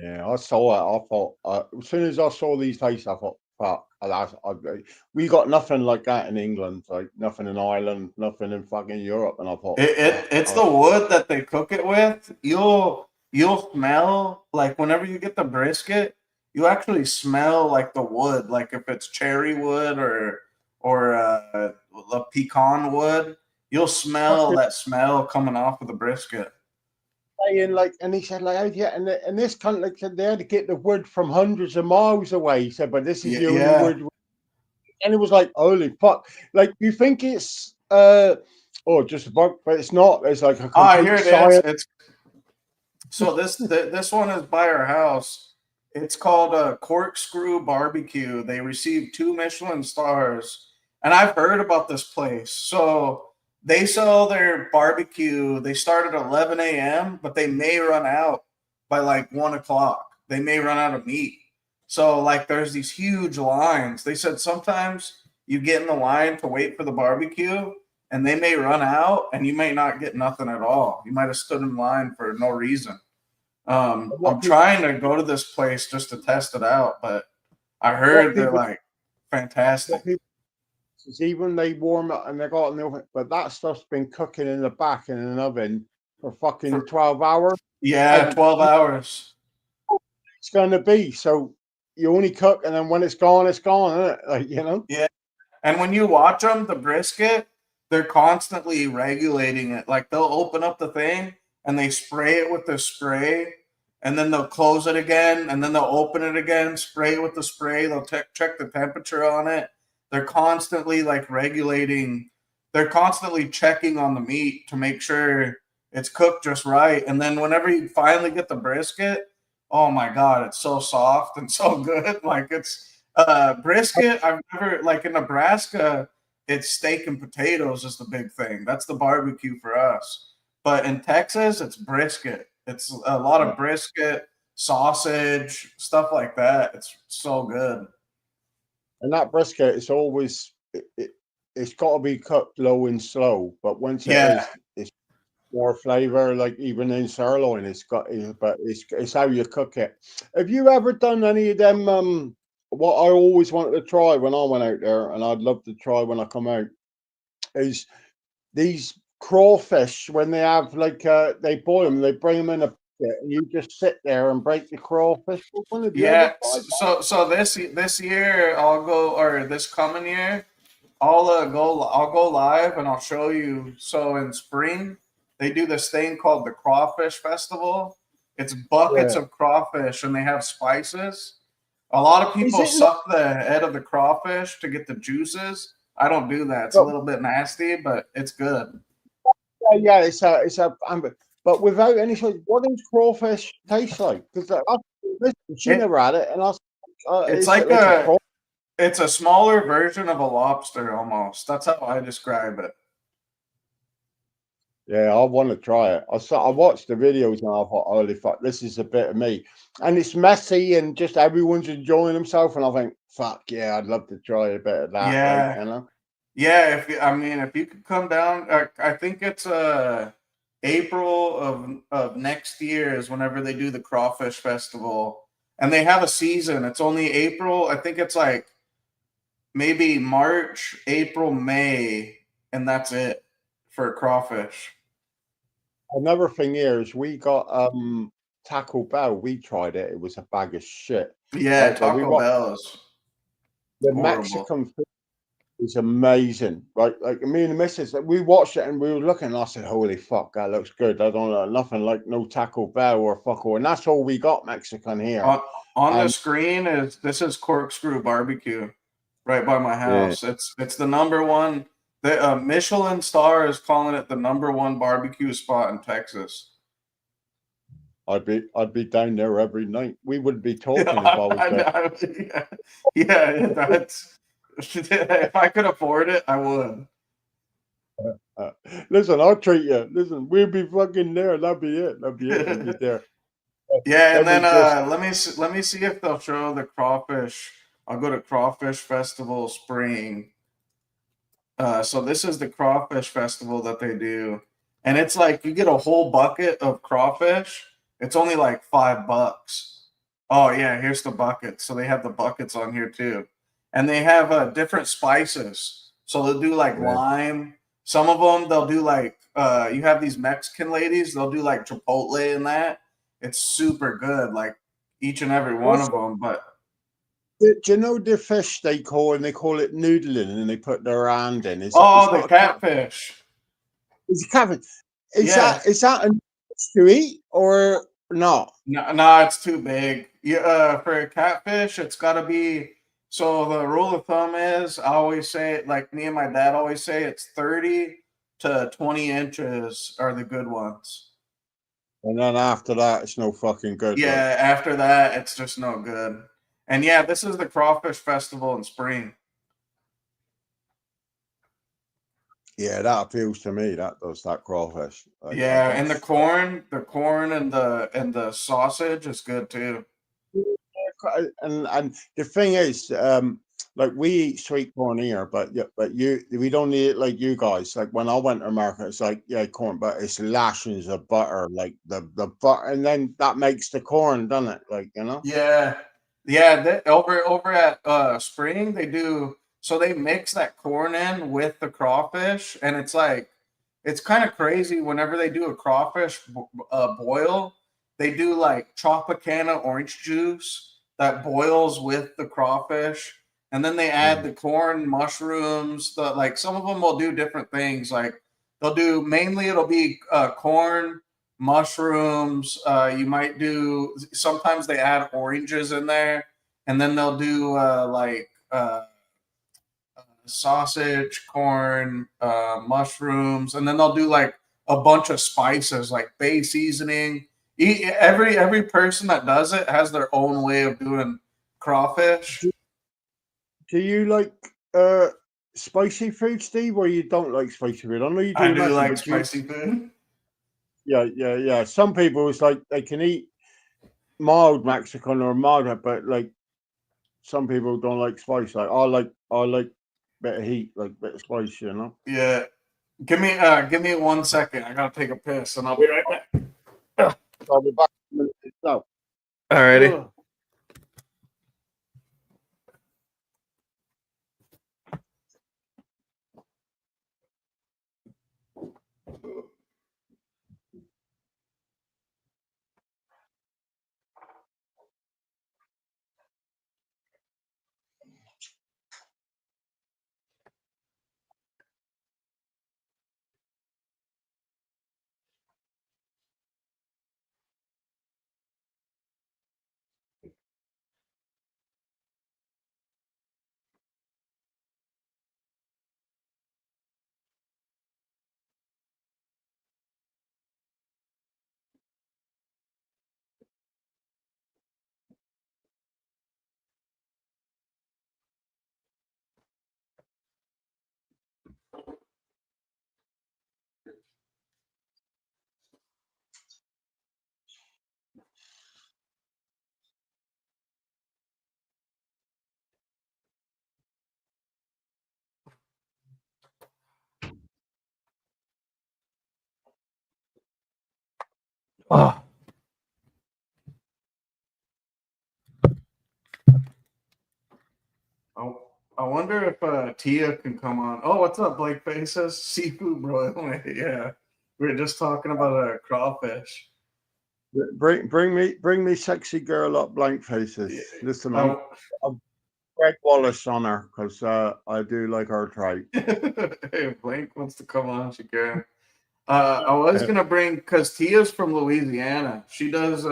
Yeah, I saw it. I thought as soon as I saw these places, I thought, "Fuck, we got nothing like that in England. Like nothing in Ireland, nothing in fucking Europe." And I thought, "Fuck." It's the wood that they cook it with. You'll smell like whenever you get the brisket, you actually smell like the wood. Like if it's cherry wood or a pecan wood, you'll smell Fucking that smell coming off of the brisket. saying like, and he said like, "Oh yeah," and this country like said they had to get the wood from hundreds of miles away. He said, "But this is Yeah, the only yeah. wood," and it was like, "Holy fuck!" Like you think it's oh just a bug, but it's not. There's like a Ah, here complete it is. science. It's So this one is by our house. It's called a Corkscrew Barbecue. They received 2 Michelin stars, and I've heard about this place. So they sell their barbecue. They start at 11 a.m., but they may run out by like 1 o'clock. They may run out of meat. So like, there's these huge lines. They said sometimes you get in the line to wait for the barbecue, and they may run out, and you may not get nothing at all. You might have stood in line for no reason. I'm What people, trying to go to this place just to test it out, but I what heard they're people, like fantastic. what people. Is even they warm it and they got it in the oven, but that stuff's been cooking in the back in an oven for fucking For 12 hours, Yeah, and 12 hours. it's going to be so you only cook, and then when it's gone, isn't it? Like Yeah. And when you watch them, the brisket, they're constantly regulating it. Like they'll open up the thing and they spray it with the spray, and then they'll close it again, and then they'll open it again, spray it with the spray. They'll check the temperature on it. They're constantly like regulating. They're constantly checking on the meat to make sure it's cooked just right. And then whenever you finally get the brisket, oh my god, it's so soft and so good. Like it's brisket, I've never like in Nebraska, it's steak and potatoes is the big thing. That's the barbecue for us. But in Texas, it's brisket. It's a lot yeah. of brisket, sausage, stuff like that. It's so good. And that brisket is always it's got to be cooked low and slow, but once it Yeah. is, it's more flavor. Like even in sirloin, but it's how you cook it. Have you ever done any of them? What I always wanted to try when I went out there, and I'd love to try when I come out, is these crawfish when they have like they boil them, they bring them in a bucket, and you just sit there and break the crawfish open. Have you ever Yeah. tried that? So this year I'll go, or this coming year I'll go live and I'll show you. So in spring they do this thing called the Crawfish Festival, It's buckets Yeah. of crawfish, and they have spices. A lot of Is people it not? suck the head of the crawfish to get the juices. I don't do that. It's a But, little bit nasty, but it's good. yeah, it's a but without any sort. What does crawfish taste like? Because she It never had it, and I was it's is it like like a a craw? it's a smaller version of a lobster almost. That's how I describe it. Yeah, I want to try it. I watched the videos and I thought, holy fuck, this is a bit of me. And it's messy and just everyone's enjoying themselves. And I think, fuck yeah, I'd love to try a bit of that. Like, Yeah. you know, Yeah, if you could come down, I think it's April of next year is whenever they do the crawfish festival, and they have a season. It's only April. I think it's like maybe March, April, May, and that's it for crawfish. another thing here is we got Taco Bell. We tried it. It was a bag of shit. Yeah, Right, but we Taco watched Bell's the horrible. Mexican food is amazing. Right, like me and the missus, like, we watched it and we were looking. And I said, "Holy fuck, that looks good." I don't know nothing like no Taco Bell or fuck all, and that's all we got Mexican here. On on the And screen is this is Corkscrew Barbecue right by my yeah, house. It's the number one. The Michelin star is calling it the number one barbecue spot in Texas. I'd be down there every night. We would be talking if I was there. Yeah, yeah, that's if I could afford it, I would. Uh, Listen, I'll treat you. Listen, we'll be fucking there. That'd be it. That'd be it. We'll be there. Yeah, and Then then we just let me see if they'll show the crawfish. I'll go to Crawfish Festival Spring. So this is the crawfish festival that they do, and it's like you get a whole bucket of crawfish. It's only like $5. Oh yeah, here's the buckets. So they have the buckets on here too, and they have different spices. So they'll do like yeah. lime. Some of them they'll do like you have these Mexican ladies. They'll do like chipotle in that. It's super good, like each and every one What's of them. But do you know the fish they call it noodling and they put their hand in? Is it? It's oh, the not a cat. catfish. It's a catfish. Yeah, Is that a nice to eat or not? no, no, it's too big. You, for a catfish, it's got to be. So the rule of thumb is, I always say, like me and my dad always say, it's 30 to 20 inches are the good ones. And then after that, it's no fucking good. Like, Yeah, after that, it's just no good. And yeah, this is the crawfish festival in spring. yeah, that appeals to me. That does that crawfish. Like, I Yeah, think and the corn and the sausage is good too. and the thing is, like we eat sweet corn here, but yeah, but we don't eat it like you guys. Like when I went to America, it's like yeah, corn, but it's lashings of butter, like the butter, and then that makes the corn, doesn't it? Like you know. Yeah. Yeah, over at Spring they do so they mix that corn in with the crawfish and it's like it's kind of crazy whenever they do a crawfish boil, they do like Tropicana orange juice that boils with the crawfish and then they add Mm. the corn, mushrooms, the like some of them will do different things like they'll do mainly it'll be corn mushrooms. You might do sometimes they add oranges in there, and then they'll do sausage, corn, mushrooms, and then they'll do like a bunch of spices like bay seasoning. Every person that does it has their own way of doing crawfish. Do you like spicy food, Steve, or you don't like spicy food? I know you I do, do Mexican, like but you spicy food. yeah. Some people it's like they can eat mild Mexican or mild, but like some people don't like spice. Like I like bit of heat, like bit of spice, you know. Yeah, give me 1 second. I gotta take a piss, and I'll be right back. I'll be back in a minute. So, Alrighty. Oh. I wonder if Tia can come on. Oh, what's up, Blake Faces? Seafood broil. Yeah. We were just talking about a crawfish. Bring me sexy girl up, blank faces. Yeah. Listen, I'm Greg Wallace on her because I do like her type. Hey, Blake wants to come on. She can. I was gonna bring because Tia's from Louisiana. She does.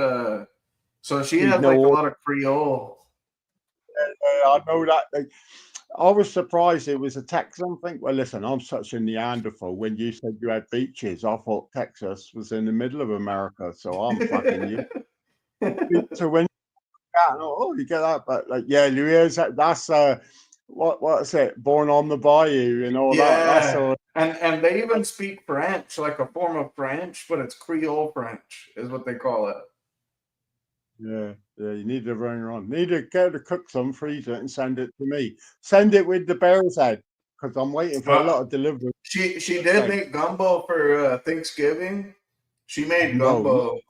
So she has like a lot of Creole. I know that. I was surprised it was a Texan thing. Well, listen, I'm such a Neanderthal. When you said you had beaches, I thought Texas was in the middle of America. So I'm fucking you. So when you get that, but like, yeah, Louis, that's what's it? Born on the Bayou and all that. That's all. And they even speak French, like a form of French, but it's Creole French, is what they call it. Yeah, you need to run around. Need to get to cook some, freeze it, and send it to me. Send it with the bear's head because I'm waiting for a lot of delivery. She did make gumbo for Thanksgiving. She made gumbo.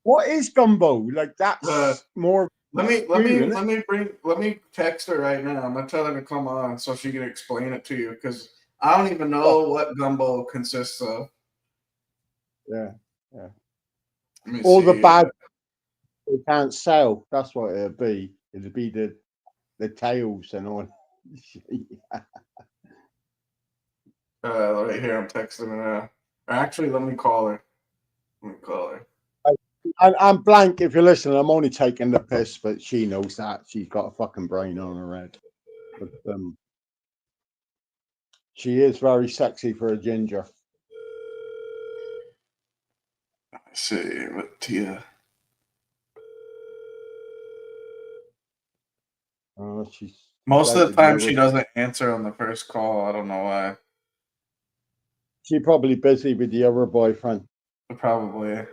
What is gumbo? Like that's more. Let me text her right now. I'm gonna tell her to come on so she can explain it to you because I don't even know what gumbo consists of. Yeah. All the bad they can't sell. That's what it'd be. It'd be the tails and all. Right here, I'm texting her now. Actually, let me call her. I'm blank. If you're listening, I'm only taking the piss, but she knows that. She's got a fucking brain on her head. But she is very sexy for a ginger. Let's see what Tia. She's most of the time she doesn't answer on the first call. I don't know why. She's probably busy with the other boyfriend. Probably.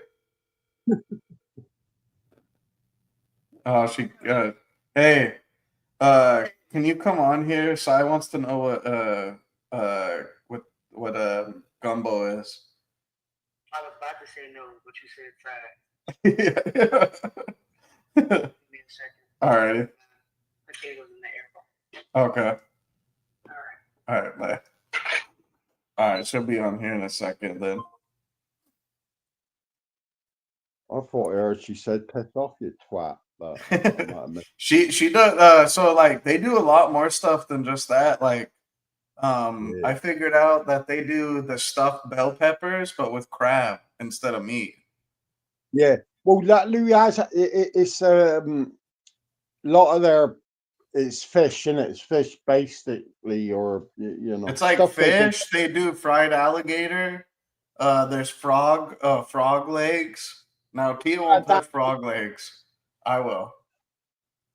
Oh, she. Hey, can you come on here? Sai wants to know what gumbo is. I was about to say no, but you said try. Give me a second. All righty. Potatoes in the air. Okay. All right, bye. All right, she'll be on here in a second then. I thought I heard she said piss off, you twat. But she does so like they do a lot more stuff than just that. Like I figured out that they do the stuffed bell peppers but with crab instead of meat. Yeah. Well, that Louis has it's a lot of their it's fish, and it's fish basically, or you know, it's like fish. They do fried alligator. There's frog legs. Now Tia won't touch frog legs. I will.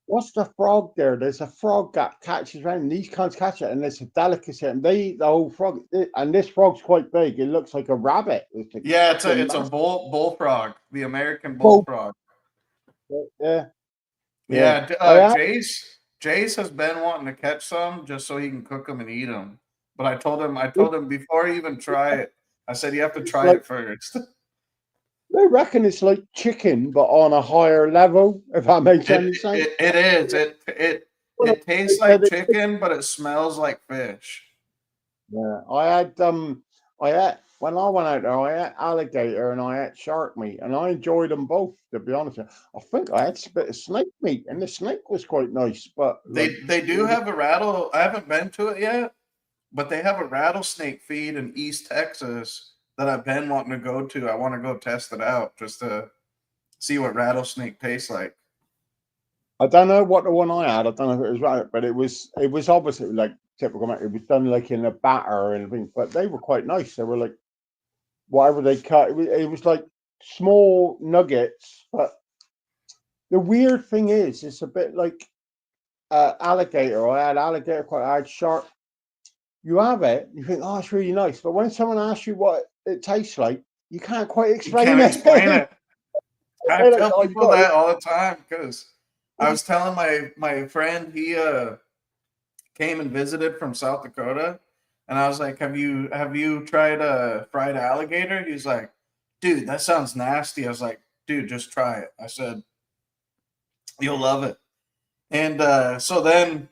What's the frog there? There's a frog that catches around. These can't catch it, and it's a delicacy. And they eat the whole frog. And this frog's quite big. It looks like a rabbit. It's a bullfrog, the American bullfrog. Yeah. Jace has been wanting to catch some just so he can cook them and eat them. But I told him before he even try it, I said you have to try it first. They reckon it's like chicken, but on a higher level. If that makes any sense. It is. It tastes like chicken, but it smells like fish. Yeah, I ate when I went out there. I ate alligator and I ate shark meat, and I enjoyed them both. To be honest, I think I had a bit of snake meat, and the snake was quite nice. But they do have a rattle. I haven't been to it yet, but they have a rattlesnake feed in East Texas that I've been wanting to go to. I want to go test it out just to see what rattlesnake tastes like. I don't know what the one I had. I don't know if it was right, but it was obviously like typical. It was done like in a batter and everything, but they were quite nice. They were like whatever they cut. It was like small nuggets. But the weird thing is, it's a bit like alligator. I had alligator. I had shark. You have it, you think, oh, it's really nice. But when someone asks you what it tastes like, you can't quite explain it. I tell people that all the time because I was telling my friend, he came and visited from South Dakota, and I was like, have you tried fried alligator? He's like, dude, that sounds nasty. I was like, dude, just try it. I said, you'll love it. And so then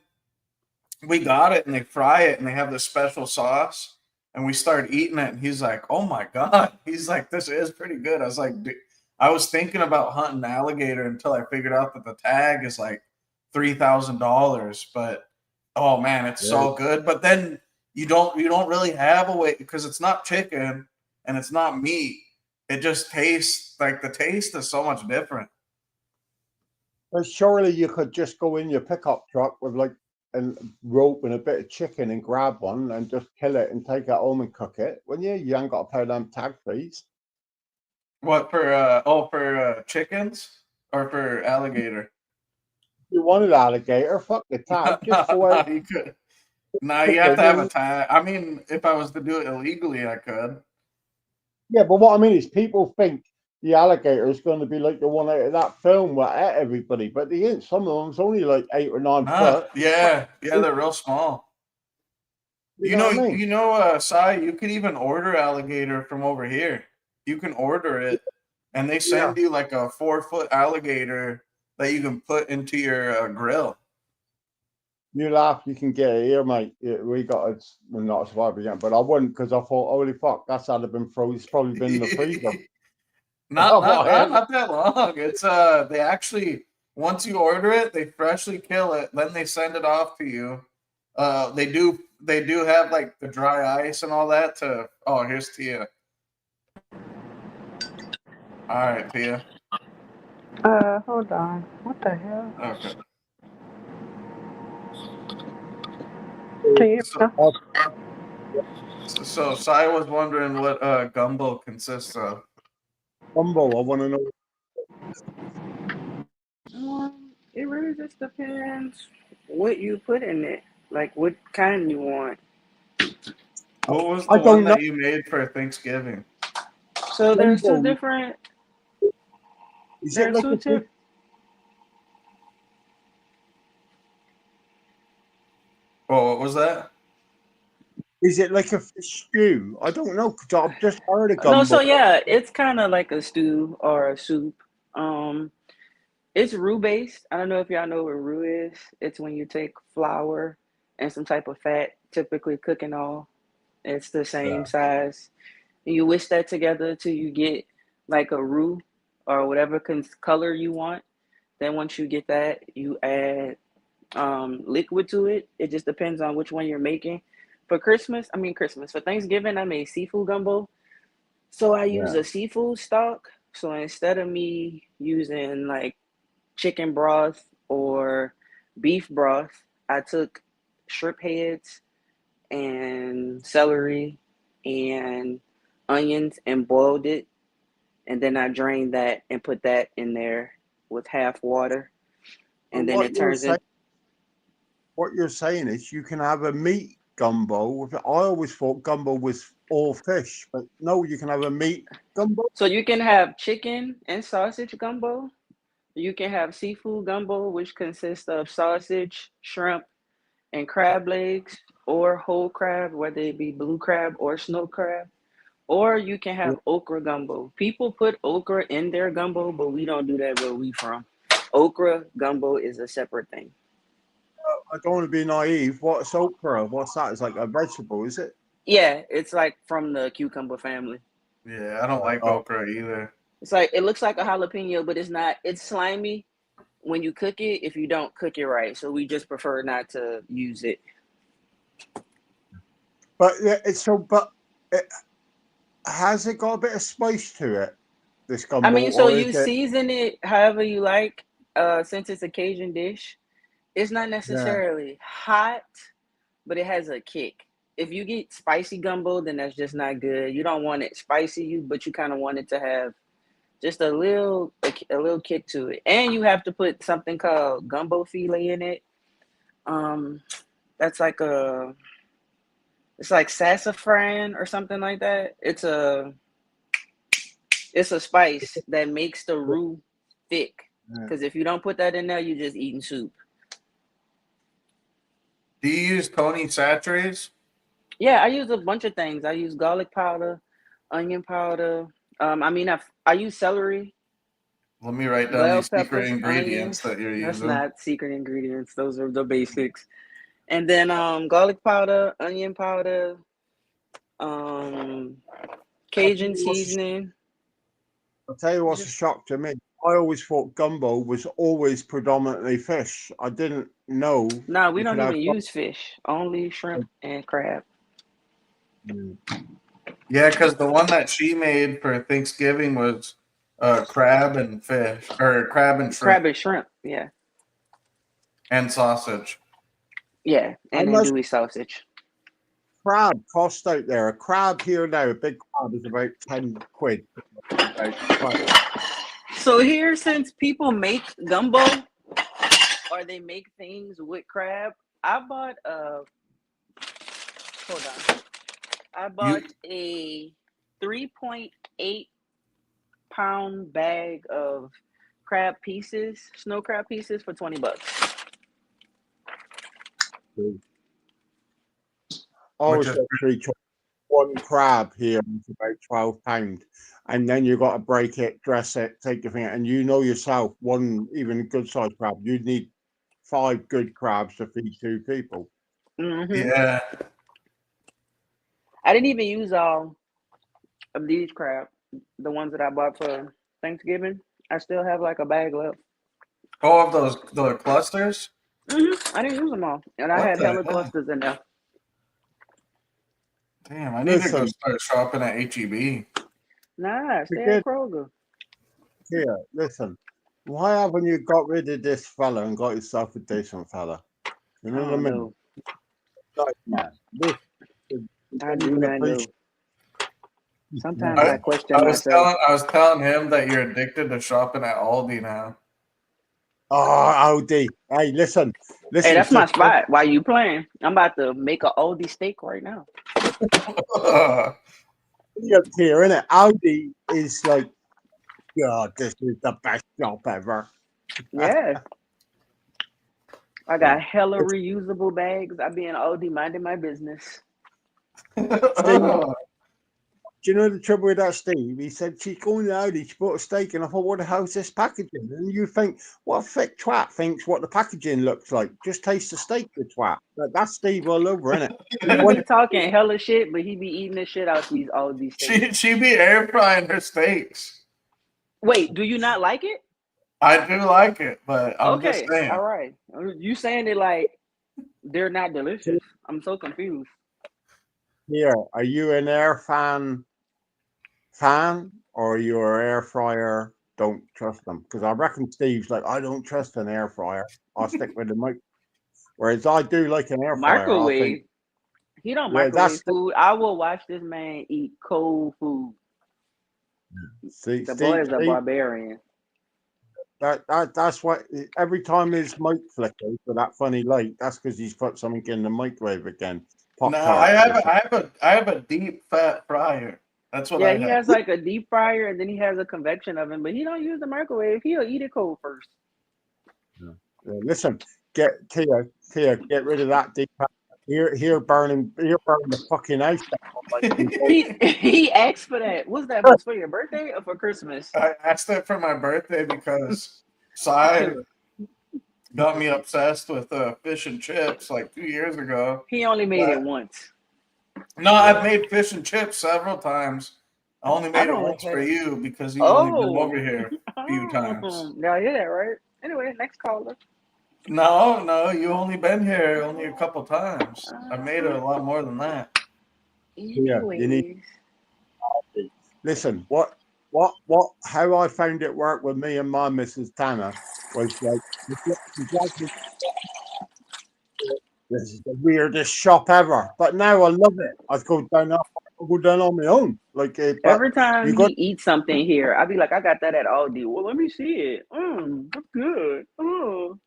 we got it and they fry it and they have this special sauce and we started eating it and he's like, oh my God. He's like, this is pretty good. I was like, dude, I was thinking about hunting alligator until I figured out that the tag is like $3,000. But oh man, it's so good. But then you don't really have a way because it's not chicken and it's not meat. It just tastes like the taste is so much different. But surely you could just go in your pickup truck with like a rope and a bit of chicken and grab one and just kill it and take it home and cook it. When you ain't got to pay them tag fees. What for chickens or for alligator? You wanted alligator, fuck the tag. Just go out. You could. No, you have to have a tag. I mean, if I was to do it illegally, I could. Yeah, but what I mean is people think the alligator is going to be like the one out of that film where ate everybody, but they ain't. Some of them's only like 8 or 9 foot. Yeah, they're real small. You know what I mean? Sai, you could even order alligator from over here. You can order it, and they send you like a 4-foot alligator that you can put into your grill. You laugh, you can get it here, mate. We got it. We're not a survivor yet, but I wouldn't because I thought, holy fuck, that's had been frozen. It's probably been in the freezer. Not that long. It's they actually once you order it, they freshly kill it, then they send it off to you. They do have like the dry ice and all that to. Oh, here's Tia. All right, Tia. Hold on. What the hell? Okay. So Sai was wondering what gumbo consists of. Gumbo, I want to know. It really just depends what you put in it. Like what kind you want. What was the one that you made for Thanksgiving? So there's two different. Is it like a Oh, what was that? Is it like a fish stew? I don't know. I've just heard of gumbo. No, so yeah, it's kind of like a stew or a soup. It's roux based. I don't know if y'all know what roux is. It's when you take flour and some type of fat, typically cooking. It's the same size. And you whisk that together till you get like a roux or whatever color you want. Then once you get that, you add liquid to it. It just depends on which one you're making. For Thanksgiving, I made seafood gumbo. So I use a seafood stock. So instead of me using like chicken broth or beef broth, I took shrimp heads and celery and onions and boiled it. And then I drained that and put that in there with half water. And then it turns into. What you're saying is you can have a meat gumbo. I always thought gumbo was all fish, but no, you can have a meat gumbo. So you can have chicken and sausage gumbo. You can have seafood gumbo, which consists of sausage, shrimp, and crab legs, or whole crab, whether it be blue crab or snow crab. Or you can have okra gumbo. People put okra in their gumbo, but we don't do that where we from. Okra gumbo is a separate thing. I don't want to be naive. What's okra? What's that? It's like a vegetable, is it? Yeah, it's like from the cucumber family. Yeah, I don't like okra either. It's like it looks like a jalapeno, but it's not. It's slimy when you cook it if you don't cook it right. So we just prefer not to use it. But has it got a bit of spice to it? This gumbo. I mean, so you season it however you like. Since it's a Cajun dish, it's not necessarily hot, but it has a kick. If you get spicy gumbo, then that's just not good. You don't want it spicy, but you kind of want it to have just a little kick to it. And you have to put something called gumbo filet in it. That's like it's like sassafras or something like that. It's a spice that makes the roux thick. Because if you don't put that in there, you're just eating soup. Do you use Tony Saturates? Yeah, I use a bunch of things. I use garlic powder, onion powder, I use celery, Let me write down bell these secret peppers, ingredients onions. that you're That's using. not secret ingredients. Those are the basics. And then garlic powder, onion powder, um, Cajun seasoning. I'll tell you what's a shock to me. I always thought gumbo was always predominantly fish. I didn't know No, we you could don't have. even use fish. Only shrimp and crab. Yeah, because the one that she made for Thanksgiving was crab and fish, or crab and shrimp Crab and shrimp. Yeah. and sausage. Yeah. How And much andouille sausage. crab cost out there? A crab here now, a big crab is about 10 quid. About 12. So here, since people make gumbo or they make things with crab, I bought a hold on. I You bought a 3.8 pound bag of crab pieces, snow crab pieces for $20. which Always is got one crab here is about £12. And then you got to break it, dress it, take your thing, and you know yourself, one even good sized crab, you need 5 good crabs to feed 2 people. yeah. I didn't even use all of these crab, the ones that I bought for Thanksgiving. I still have like a bag left. Oh, of the clusters. I didn't use them all, and I What had the hella hell? clusters in there. Damn, I need to go Listen, start shopping at HEB. Nah, stay forget at Kroger. here, listen. Why haven't you got rid of this fella and got yourself a decent fella? You I know what I don't mean? know. Like, man, this you I don't do even not appreciate know. Sometimes it. I question myself. I was telling him that you're addicted to shopping at Aldi now. Oh, Audi. Hey, listen, Hey, that's my so spot. Why you playing? I'm about to make a oldie steak right now. here, innit? Audi is like, God, this is the best shop ever. Yeah. I got hella reusable bags. I be in Aldi minding my business. Steve, do you know the trouble with that, Steve? He said she's going to Audi, she bought a steak, and I thought, what the hell's this packaging? And you think, what a thick twat thinks what the packaging looks like? Just taste the steak, the twat. That's Steve all over, innit? He be talking hella shit, but he be eating the shit out these Aldi steaks. she be air frying her steaks. Wait, do you not like it? I do like it, but I'm just Okay, saying. all right. You saying it like they're not delicious. I'm so confused. Here, are you an air fan, or are you an air fryer? Don't trust them, because I reckon Steve's like, I don't trust an air fryer. I'll stick with the mic. Whereas I do like an air fryer. I think, Microwave. He don't yeah, microwave food. I will watch this man eat cold food. see, The boy is a Steve, barbarian. that's what every time his mic flickers for that funny light, that's because he's put something in the microwave again. No, Pop tarts. I have a deep fat fryer. That's what Yeah, I he have. has like a deep fryer and then he has a convection oven, but he don't use the microwave. He'll eat it cold first. Listen, get Tia, get rid of that deep. Here, burning the fucking house down. He asked for that. What's that? Was for your birthday or for Christmas? I asked it for my birthday because Sai got me obsessed with fish and chips like 2 years ago. He only made it once. No, I've made fish and chips several times. I only made I've it only once for had. you because you've only been over Oh, here a few times. Y'all hear that, right? Anyway, next caller. No, you only been here only a couple times. I made it a lot more than that. Yeah, you need. Anyways, Listen, how I found it work with me and my Mrs. Tanner was like, this is the weirdest shop ever. But now I love it. I go down on my own. Like, but every time you he got eats something here, I'll be like, I got that at Aldi. Well, let me see it. That's good. Oh.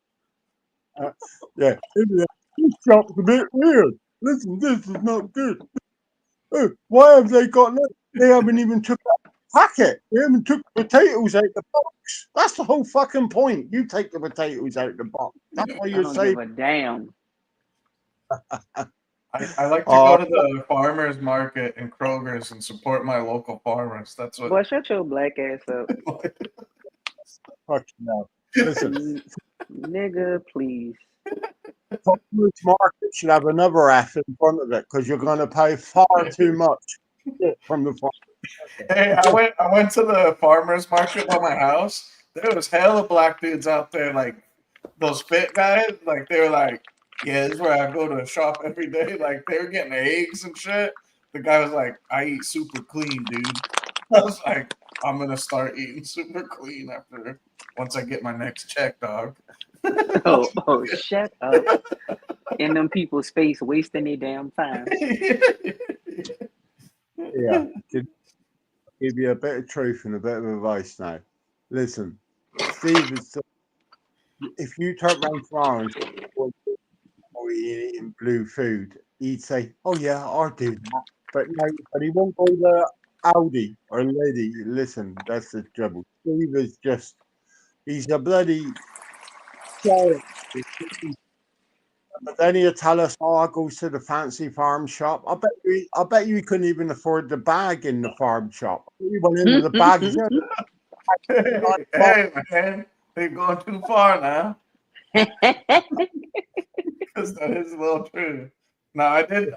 yeah. This shop's a bit weird. Listen, this is not good. Oh, why have they got that? They haven't even took that packet. They haven't took the potatoes out the box. That's the whole fucking point. You take the potatoes out the box. That's why I you're don't give saving. a damn. I like to go to the farmers market and Kroger's and support my local farmers. That's what. Boy, shut your black ass up. Fuck no. Listen, Nigga, please. farmers market should have another F in front of it because you're going to pay far too much from the farm. Hey, I went to the farmers market by my house. There was hella black dudes out there, like those fit guys. Like they were like, yeah, this is where I go to shop every day. Like they were getting eggs and shit. The guy was like, I eat super clean, dude. I was like, I'm gonna start eating super clean after once I get my next check, dog. Oh, shut up. In them people's face, wasting their damn time. Yeah. Give you a bit of truth and a bit of advice now. Listen, Steve is. If you turn around Florence or eating blue food, he'd say, "Oh yeah, I'll do that." But no, but he won't go to Audi or Lady. Listen, that's the trouble. Steve is just—he's a bloody giant. But then he'll tell us, "Oh, I go to the fancy farm shop." I bet you he couldn't even afford the bag in the farm shop. He went into the bag. He said, Hey man, they're going too far now. Because that is a little true. No, I did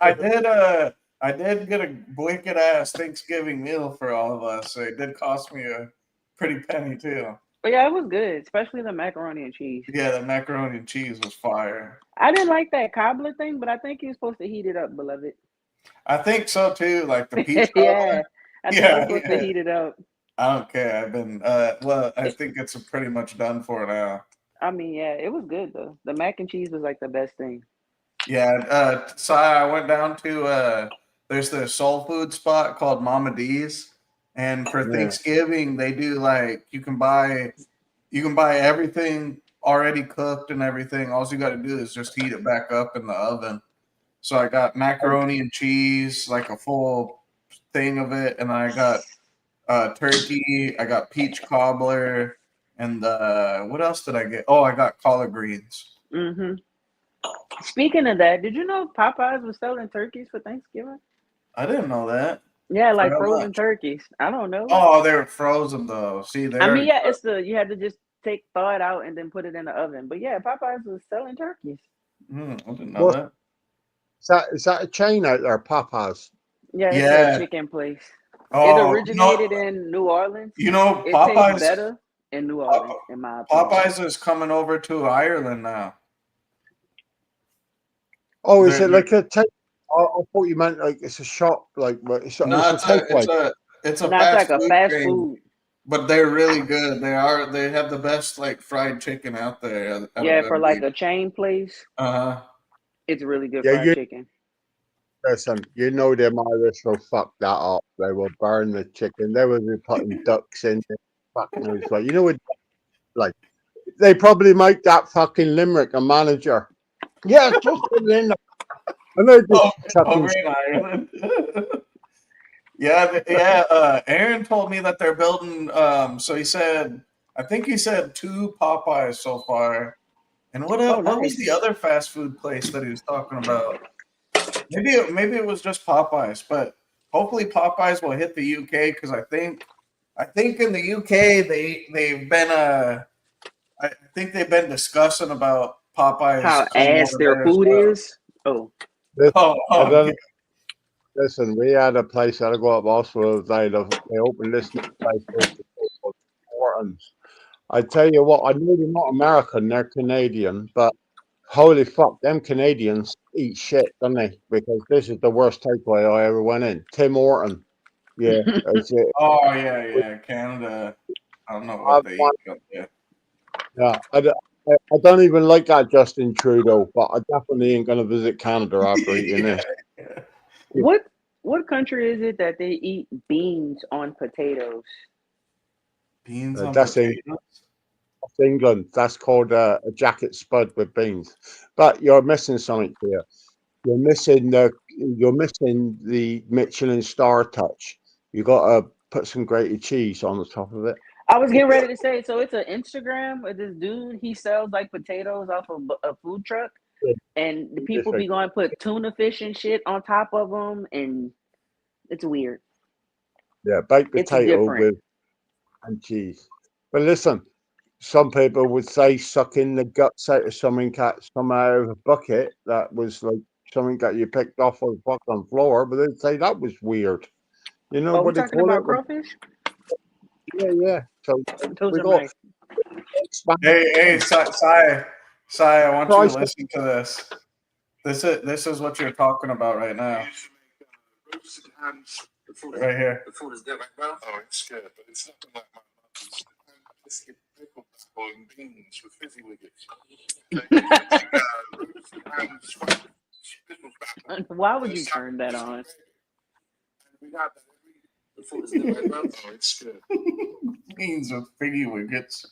get a wicked ass Thanksgiving meal for all of us. So it did cost me a pretty penny too. But yeah, it was good, especially the macaroni and cheese. Yeah, the macaroni and cheese was fire. I didn't like that cobbler thing, but I think you're supposed to heat it up, beloved. I think so too. Like the peach Yeah, cobbler. I think you're supposed to heat it up. I don't care. I've been well, I think it's pretty much done for now. I mean, yeah, it was good though. The mac and cheese was like the best thing. Yeah, so I went down to there's the soul food spot called Mama D's, and for Thanksgiving they do like you can buy everything already cooked and everything. All you got to do is just heat it back up in the oven. So I got macaroni and cheese, like a full thing of it, and I got turkey. I got peach cobbler, and what else did I get? Oh, I got collard greens. Mm-hmm. Speaking of that, did you know Popeyes was selling turkeys for Thanksgiving? I didn't know that. Yeah, like frozen turkeys. I don't know. Oh, they were frozen though. See, I mean, yeah, you had to just thaw it out and then put it in the oven. But yeah, Popeyes was selling turkeys. I didn't know that. Is that a chain out there, Popeyes? Yeah, it's a chicken place. Oh, it originated in New Orleans. You know, it Popeyes tastes better in New Orleans, in my opinion. Popeyes is coming over to Ireland now. Oh, is it like a take? I thought you meant like it's a shop, like it's a takeaway. It's a fast food. But they're really good. They have the best like fried chicken out there. Yeah, for like a chain place. It's really good fried chicken. Listen, you know them Irish will fuck that up. They will burn the chicken. They will be putting ducks in there. Fuck knows what. You know what? Like they probably make that fucking Limerick a manager. Yeah, just put it in. And they just Ireland. Yeah. Aaron told me that they're building. So he said, I think he said 2 Popeyes so far. And what else? What was the other fast food place that he was talking about? Maybe it was just Popeyes, but hopefully Popeyes will hit the UK because I think in the UK they've been I think they've been discussing about Popeyes how ass their food is. Listen, we had a place that I go up also they opened this new place called Morton's. I tell you what, I know they're not American, they're Canadian, but holy fuck, them Canadians eat shit, don't they? Because this is the worst takeaway I ever went in. Tim Horton. Yeah. Oh yeah, Canada. I don't know what they eat up there. Yeah, I don't even like that Justin Trudeau, but I definitely ain't gonna visit Canada after eating this. Yeah. What country is it that they eat beans on potatoes? Beans on potatoes? That's England. That's called a jacket spud with beans. But you're missing something here. You're missing the Michelin star touch. You got to put some grated cheese on the top of it. I was getting ready to say, so it's an Instagram with this dude. He sells like potatoes off of a food truck, And the You just people like, be going to put tuna fish and shit on top of them, and it's weird. yeah, baked It's potato different. with and cheese. But listen, some people would say sucking the guts out of something come out of a bucket that was like something that you picked off of the fucking floor, but they'd say that was weird. You know Oh, we what they talking call it? about crawfish? Yeah, yeah. So Those we are got nice. Hey, Sai, I want you Try to listen to this. This is what you're talking about right now. Right here. The food is good, right, bro? Oh, it's good, but it's nothing like my mother's. Biscuit pickle and beans with fizzy wiggets. Why would you turn that on? We got that. The food is good, right, bro? Oh, it's good. Beans with piggy wiggets.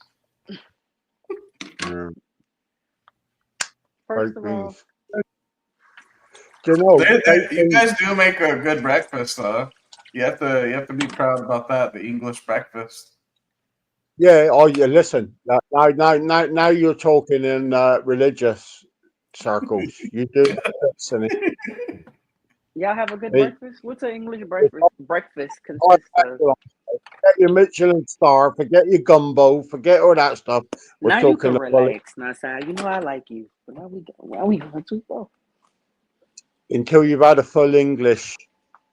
First of all, beans. Do you know? You guys do make a good breakfast, though. You have to be proud about that. The English breakfast. Yeah. Oh, yeah. Listen. Now you're talking in religious circles. You do. Listen, y'all have a good Hey, breakfast? What's an English breakfast oh, consist of? forget your Michelin star. Forget your gumbo. Forget all that stuff. We're Now you can talking about relax. Now, Si, you know I like you. But now we going too far. until you've had a full English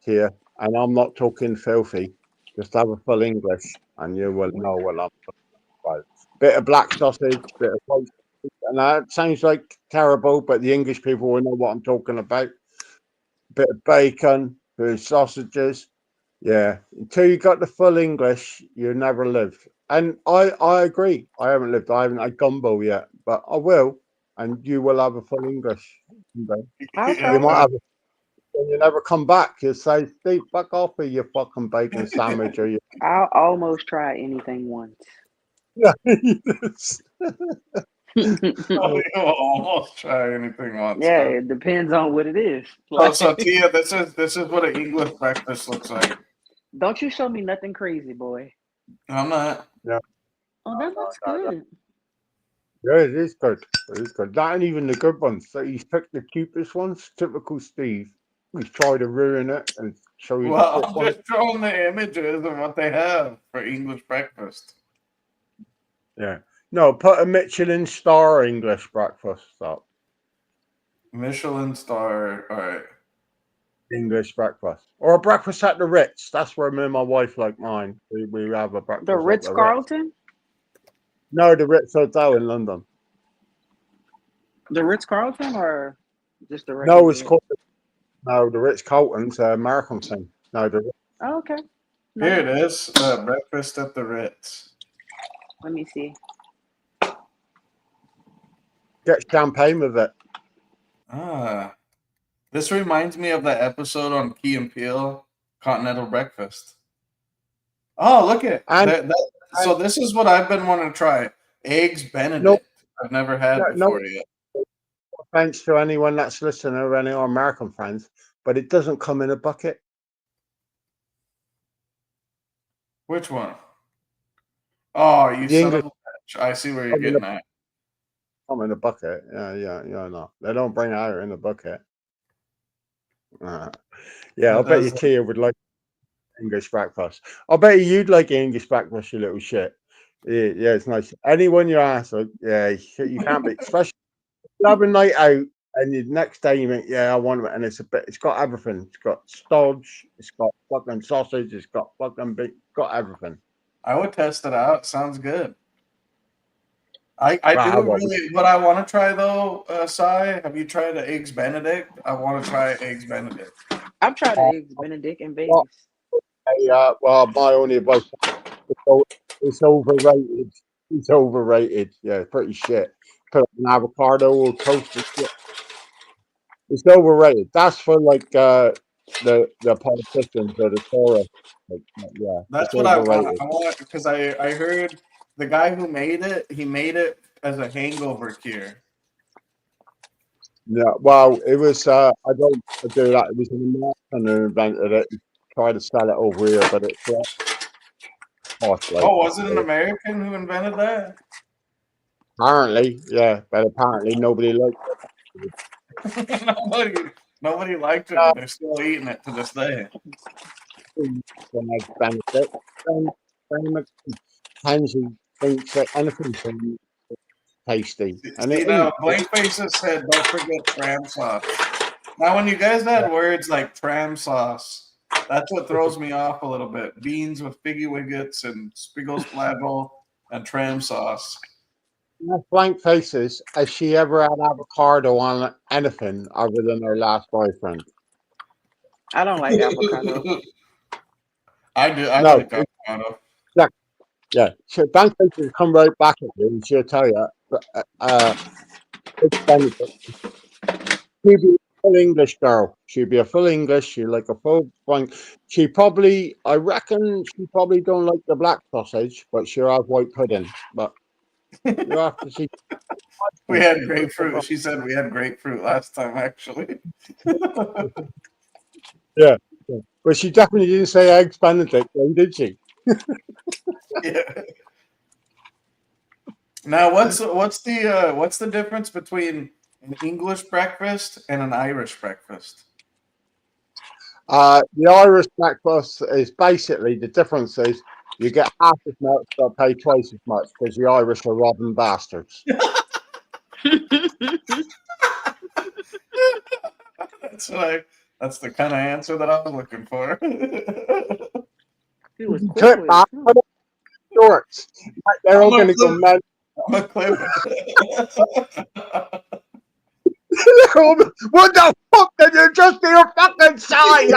here, and I'm not talking filthy. Just have a full English, and you will know what I'm talking about. Bit of black sausage, bit of white sausage, and that sounds like terrible, but the English people will know what I'm talking about. Bit of bacon, bit of sausages. Yeah, until you got the full English, you never lived. And I agree. I haven't lived. I haven't had gumbo yet, but I will, and you will have a full English. someday. I'll You try might it. have when you never come back, you say, Steve, fuck off with your fucking bacon sandwich or your I'll almost try anything once. Oh, you'll almost try anything once. Yeah, Huh? it depends on what it is. So Tia, this is what an English breakfast looks like. Don't you show me nothing crazy, boy. I'm not. Yeah. Oh, that looks good. Yeah, it is good. It is good. That ain't even the good ones. So he's picked the cheapest ones. Typical Steve. He's tried to ruin it and show you the Well, shit I'm ones. just showing the images of what they have for English breakfast. Yeah. No, put a Michelin star English breakfast up. Michelin star. All right. English breakfast. Or a breakfast at the Ritz. That's where me and my wife like mine. We have a breakfast The at Ritz the Ritz. Carlton? No, the Ritz Hotel in London. The Ritz Carlton or just the No, regular it's Ritz? called no, the Ritz Carlton's an American thing. No, the Oh, okay. No, Here it is. Breakfast at the Ritz. let me see. get champagne with it. Ah, this reminds me of that episode on Key and Peele, Continental Breakfast. Oh, look at And, that. So this is what I've been wanting to try: eggs no, Benedict. I've never had no before yet. offense to anyone that's listening or any of our American friends, but it doesn't come in a bucket. Which one? Oh, you The son English of a bitch! I see where you're come in a, getting at. come in a bucket. Yeah, no. They don't bring it out in a bucket. Yeah, I That bet you does. Tia would like English breakfast. I bet you'd like English breakfast, you little shit. Yeah, it's nice. Anyone you ask, yeah, you can't be, especially if you have a night out and the next day you think, yeah, I want it, and it's got everything. It's got stodge, it's got fucking sausage, it's got fucking got everything. I would test it out. Sounds good. I Wow, do really. What I want to try though, Sai, have you tried the eggs Benedict? I want to try eggs Benedict. I've tried the eggs Benedict in well, Vegas. well, my only advice it's overrated. It's overrated. Yeah, it's pretty shit. Put an avocado or toasted shit. It's overrated. That's for like the politicians or the tourists. Like, yeah, it's That's what I want. overrated. I want because I heard the guy who made it. He made it as a hangover cure. Yeah, well, it was. I don't do that. It was an American who invented it. He tried to sell it over here, but it's like Oh, was it an American who invented that? apparently, yeah, but apparently nobody liked it. nobody liked it, but they're still eating it to this day. Benedict. Ben Pansy thinks that anything's tasty. And See, it now, isn't. Blank Faces said, don't forget tram sauce. Now, when you guys add words like tram sauce, that's what throws me off a little bit. Beans with figgy wiggets and spiegel spladdle and tram sauce. Blank Faces, has she ever had avocado on anything other than her last boyfriend? I don't like avocado. I do. I No. like avocado. Yeah. So Blank Faces will come right back at you and she'll tell you, it's Benedict. She'd be a full English girl. She'd be a full English. She'd like a full blank. She probably, I reckon, she probably don't like the black sausage, but she'll have white pudding. But you have to see. We had grapefruit. She said we had grapefruit last time, actually. Yeah. But she definitely didn't say eggs Benedict, then, did she? Yeah. Now, what's the difference between an English breakfast and an Irish breakfast? The Irish breakfast is basically, the difference is you get half as much but pay twice as much because the Irish are robbing bastards. That's the kind of answer that I was looking for. He was quick Clip with back, it. put up shorts. They're all going to go mad. I'm a clip. What the fuck did you just do your fucking side?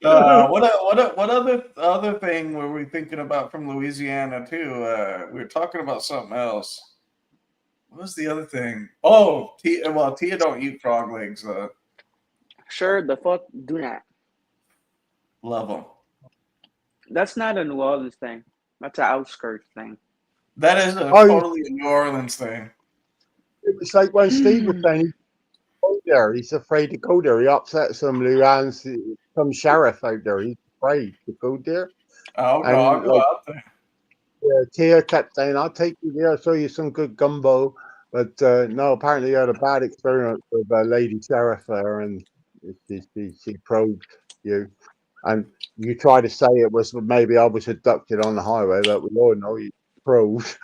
What other thing were we thinking about from Louisiana too? We were talking about something else. What was the other thing? Oh, Tia don't eat frog legs. Sure, the fuck do not. Love them. That's not a New Orleans thing. That's an outskirts thing. That is totally a New Orleans thing. It was like when Steve was saying he'd go there. He's afraid to go there. He upset some sheriff out there. He's afraid to go there. I'll go out there. Yeah, Tia kept saying, "I'll take you there. I'll show you some good gumbo." But no, apparently you had a bad experience with a lady sheriff there, and she probed you. And you try to say it was maybe I was abducted on the highway, but we all know you probed.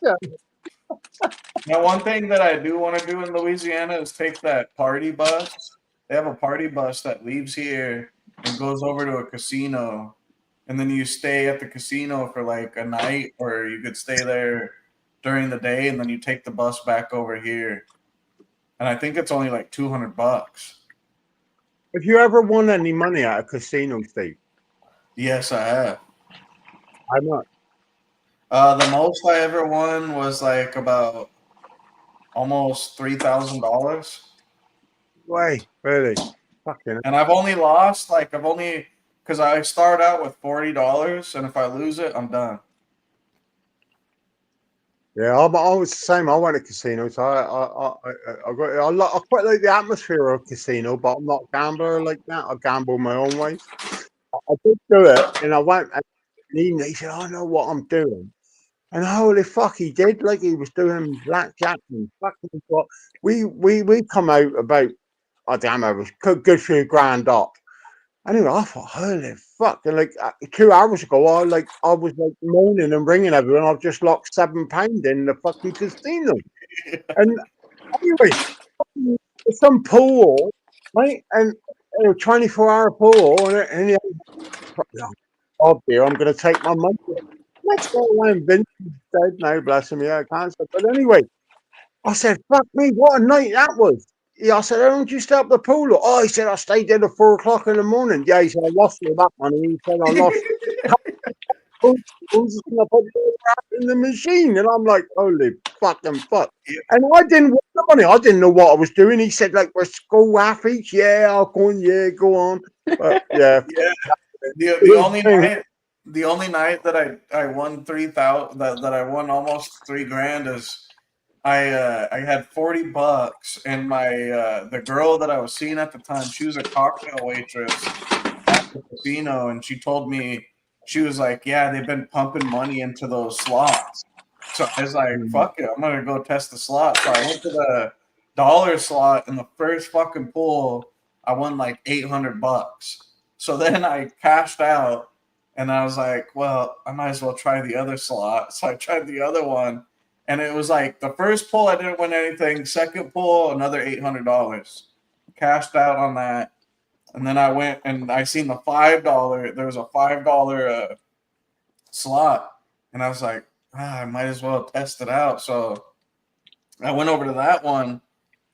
Yeah. Now, one thing that I do want to do in Louisiana is take that party bus. They have a party bus that leaves here and goes over to a casino. And then you stay at the casino for like a night, or you could stay there during the day, and then you take the bus back over here. And I think it's only like $200. Have you ever won any money at a casino, Steve? Yes, I have. I'm not. The most I ever won was like about almost $3,000. Way, really? Fucking. And I've only lost because I start out with $40, and if I lose it, I'm done. Yeah, I was the same. I went to casinos. I quite like the atmosphere of a casino, but I'm not a gambler like that. I gamble my own way. I did do it, and I went, and he said, "I know what I'm doing." And holy fuck, he did. Like he was doing blackjack and fucking what. We come out about, oh damn, I was good few grand up. Anyway, I thought, holy fuck! And like 2 hours ago, I was moaning and ringing everyone. I've just locked £7 in the fucking casino. And anyway, some pool, right? And a 24-hour pool, and he, oh dear, I'm going to take my money. Let's go around. Vince is dead now, bless him. Yeah, cancer. But anyway, I said, fuck me, what a night that was. Yeah, I said, how don't you stay up the pool? Oh, he said, I stayed there at 4 o'clock in the morning. Yeah, he said, I lost all that money. He said, I lost. Who's going to put it in the machine? And I'm like, holy fucking fuck. And I didn't want the money. I didn't know what I was doing. He said, like, we're school athletes. Yeah, I'll go on. Yeah, go on. But yeah. The only night that I won 3,000 that I won almost $3,000 is I had $40 and my the girl that I was seeing at the time, she was a cocktail waitress at the casino, and she told me she was like, yeah, they've been pumping money into those slots. So I was like, fuck it, I'm gonna go test the slot. So I went to the dollar slot, and the first fucking pull, I won like $800. So then I cashed out, and I was like, well, I might as well try the other slot. So I tried the other one, and it was like the first pull I didn't win anything. Second pull, another $800. Cashed out on that, and then I went and I seen the $5. There was a $5 slot, and I was like, I might as well test it out. So I went over to that one.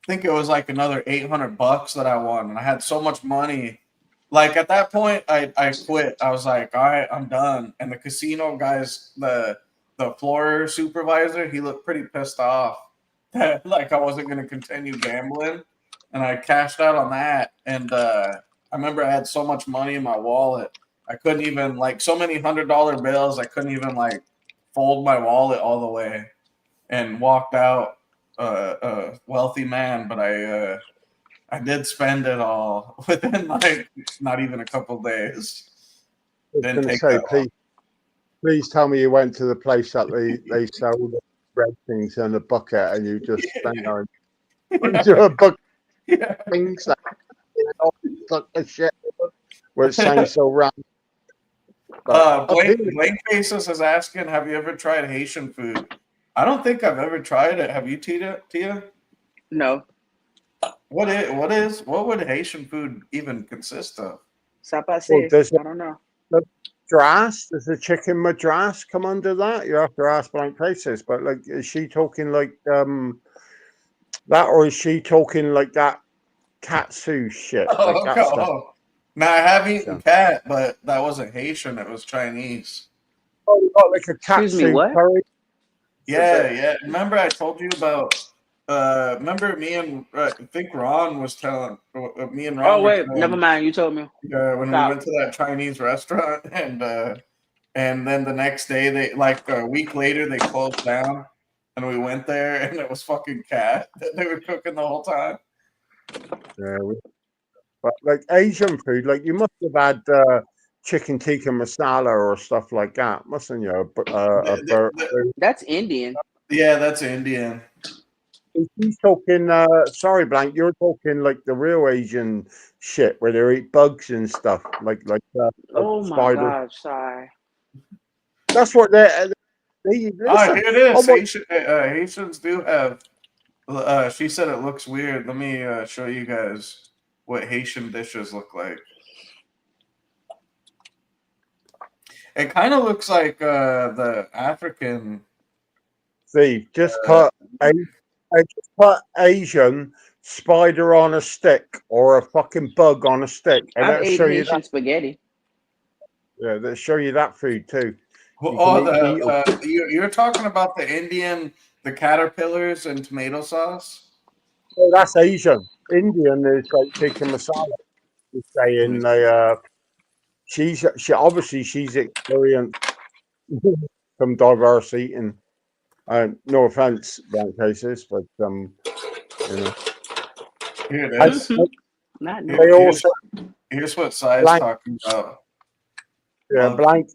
I think it was like another $800 that I won, and I had so much money. Like at that point, I quit. I was like, all right, I'm done. And the casino guys, the floor supervisor, he looked pretty pissed off that like I wasn't going to continue gambling, and I cashed out on that. And I remember I had so much money in my wallet, I couldn't even like so many $100 bills. I couldn't even like fold my wallet all the way, and walked out a wealthy man. But I did spend it all within like not even a couple days. I was Didn't going to take say, that long. please tell me you went to the place that they sell the bread things in a bucket, and you just spent on into a bucket things that the shit, where it sounds so random. Blake Faces is asking, have you ever tried Haitian food? I don't think I've ever tried it. Have you, Tia? No. What would Haitian food even consist of? Sapase. I don't know. Madras, does the chicken madras come under that? You have to ask Blank Faces, but like, is she talking like that, or is she talking like that katsu shit? Like that stuff? Now I have eaten cat, but that wasn't Haitian. It was Chinese. Oh, you got like a katsu. Excuse me, what? Curry? Yeah. Remember I told you about? Remember me and I think Ron was telling me and Ron. Oh wait, never mind. You told me. When we went to that Chinese restaurant, and then the next day they like a week later they closed down, and we went there and it was fucking cat that they were cooking the whole time. Yeah, but like Asian food, like you must have had chicken tikka masala or stuff like that, mustn't you? That's Indian. Yeah, that's Indian. He's talking. Sorry, Blank. You're talking like the real Asian shit where they eat bugs and stuff, like oh my spiders. gosh, sorry. That's what they Here it is. Haitians do have. She said it looks weird. Let me show you guys what Haitian dishes look like. It kind of looks like the African. See, just put Asian spider on a stick or a fucking bug on a stick, and I've that'll ate show you Haitian that. spaghetti. Yeah, they'll show you that food too. You're talking about the Indian, the caterpillars and tomato sauce. Oh, that's Asian. Indian is like tikka masala. She's saying she obviously she's experienced some diverse eating. No offense, Blank Faces, but you know. Here it is. Here's what Sai's talking about. Yeah, Blank.